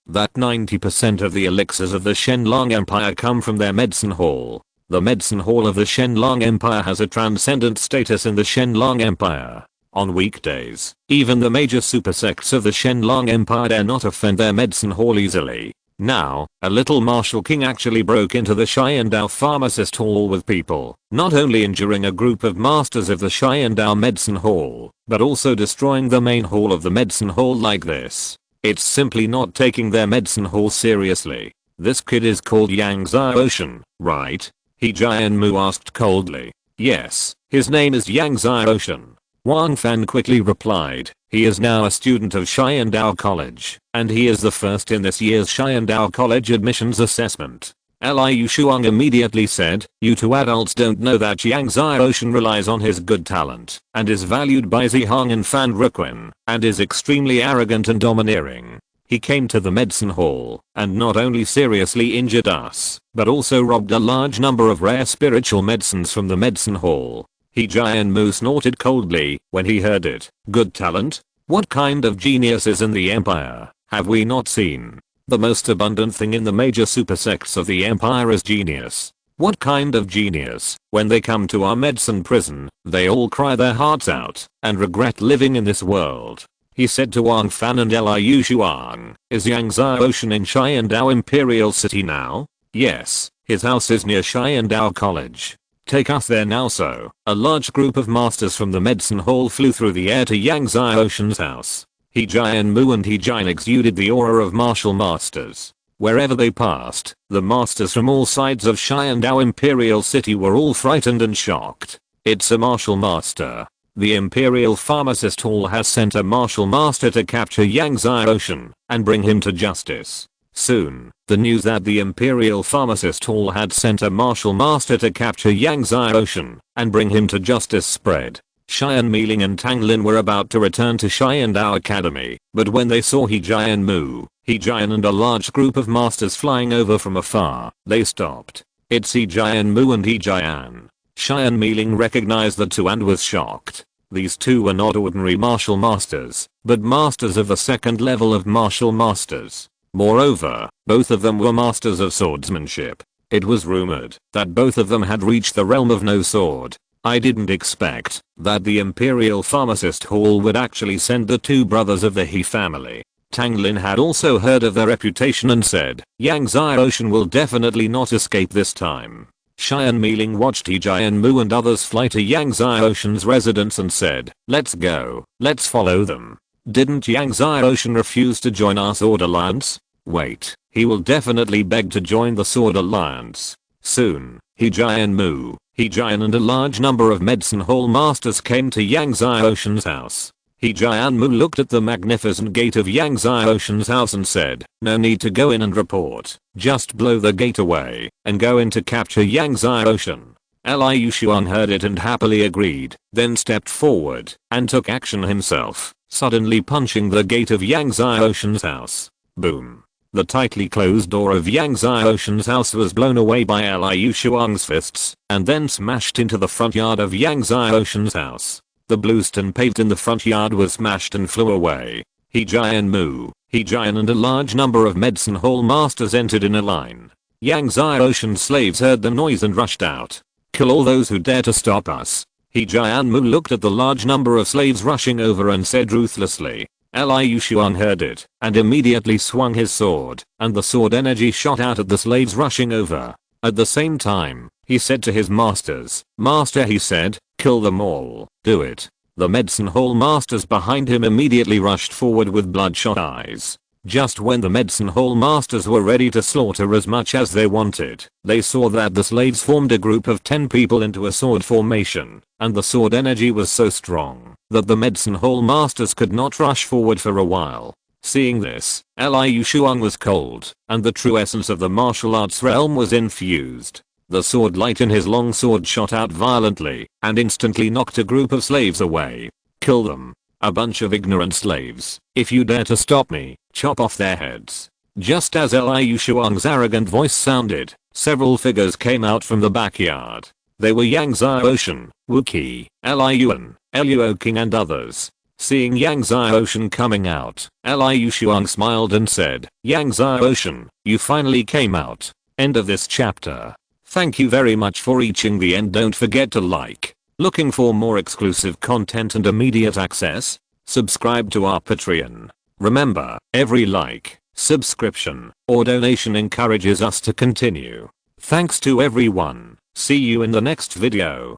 that 90% of the elixirs of the Shenlong Empire come from their medicine hall. The medicine hall of the Shenlong Empire has a transcendent status in the Shenlong Empire. On weekdays, even the major super sects of the Shenlong Empire dare not offend their medicine hall easily. Now, a little martial king actually broke into the Xiandao Pharmacist Hall with people, not only injuring a group of masters of the Xiandao Medicine Hall, but also destroying the main hall of the medicine hall like this. It's simply not taking their medicine hall seriously. This kid is called Yang Xiaoshen, right? He Jian Mu asked coldly. Yes, his name is Yang Xiaoshen. Wang Fan quickly replied, he is now a student of Xiandao College, and he is the first in this year's Xiandao College admissions assessment. Liu Shuang immediately said, you two adults don't know that Yang Xiaoshen relies on his good talent, and is valued by Zihang and Fan Ruquin, and is extremely arrogant and domineering. He came to the medicine hall, and not only seriously injured us, but also robbed a large number of rare spiritual medicines from the medicine hall. He Jian Mu snorted coldly when he heard it. Good talent? What kind of genius is in the empire? Have we not seen? The most abundant thing in the major super sects of the empire is genius. What kind of genius? When they come to our medicine prison, they all cry their hearts out and regret living in this world. He said to Wang Fan and Liu Shuang, is Yang Xiaoshen in Xiandao Imperial City now? Yes, his house is near Xiandao College. Take us there now. So, a large group of masters from the medicine hall flew through the air to Yang Xiaoshen's house. He Jian Mu and He Jian exuded the aura of martial masters. Wherever they passed, the masters from all sides of Xiandao Imperial City were all frightened and shocked. It's a martial master. The Imperial Pharmacist Hall has sent a martial master to capture Yang Xiaoshen and bring him to justice. Soon, the news that the Imperial Pharmacist Hall had sent a martial master to capture Yang Xiaoshen and bring him to justice spread. Xian Mealing and Tanglin were about to return to Xiandao Academy, but when they saw He Jian Mu, He Jian and a large group of masters flying over from afar, they stopped. It's He Jian Mu and He Jian. Xian Mealing recognized the two and was shocked. These two were not ordinary martial masters, but masters of the second level of martial masters. Moreover, both of them were masters of swordsmanship. It was rumored that both of them had reached the realm of no sword. I didn't expect that the Imperial Pharmacist Hall would actually send the two brothers of the He family. Tanglin had also heard of their reputation and said, Yang Xiaoshen will definitely not escape this time. Xian Mealing watched He Jian Mu and others fly to Yang Xiaoshen's residence and said, let's go, let's follow them. Didn't Yang Xiaoshen refuse to join our Sword Alliance? Wait, he will definitely beg to join the Sword Alliance. Soon, He Jian Mu, He Jian and a large number of medicine hall masters came to Yang Xiaoshen's house. He Jian Mu looked at the magnificent gate of Yang Xiaoshen's house and said, no need to go in and report, just blow the gate away and go in to capture Yang Xiaoshen. Liu Shuang heard it and happily agreed, then stepped forward and took action himself, suddenly punching the gate of Yang Xiaoshen's house. Boom. The tightly closed door of Yang Xiaoshen's house was blown away by Liu Shuang's fists and then smashed into the front yard of Yang Xiaoshen's house. The bluestone paved in the front yard was smashed and flew away. He Jian Mu, He Jian and a large number of medicine hall masters entered in a line. Yang Zai Ocean slaves heard the noise and rushed out. Kill all those who dare to stop us. He Jian Mu looked at the large number of slaves rushing over and said ruthlessly. Liu Shuang heard it and immediately swung his sword, and the sword energy shot out at the slaves rushing over. At the same time, he said to his masters, "Master," he said, "kill them all, do it." The medicine hall masters behind him immediately rushed forward with bloodshot eyes. Just when the medicine hall masters were ready to slaughter as much as they wanted, they saw that the slaves formed a group of 10 people into a sword formation, and the sword energy was so strong that the medicine hall masters could not rush forward for a while. Seeing this, Liu Shuang was cold, and the true essence of the martial arts realm was infused. The sword light in his long sword shot out violently and instantly knocked a group of slaves away. Kill them. A bunch of ignorant slaves. If you dare to stop me, chop off their heads. Just as Liu Shuang's arrogant voice sounded, several figures came out from the backyard. They were Yang Zai Ocean, Wu Qi, Liu Yuan, Liu King and others. Seeing Yang Zai Ocean coming out, Liu Shuang smiled and said, "Yang Zai Ocean, you finally came out." End of this chapter. Thank you very much for reaching the end. Don't forget to like. Looking for more exclusive content and immediate access? Subscribe to our Patreon. Remember, every like, subscription, or donation encourages us to continue. Thanks to everyone. See you in the next video.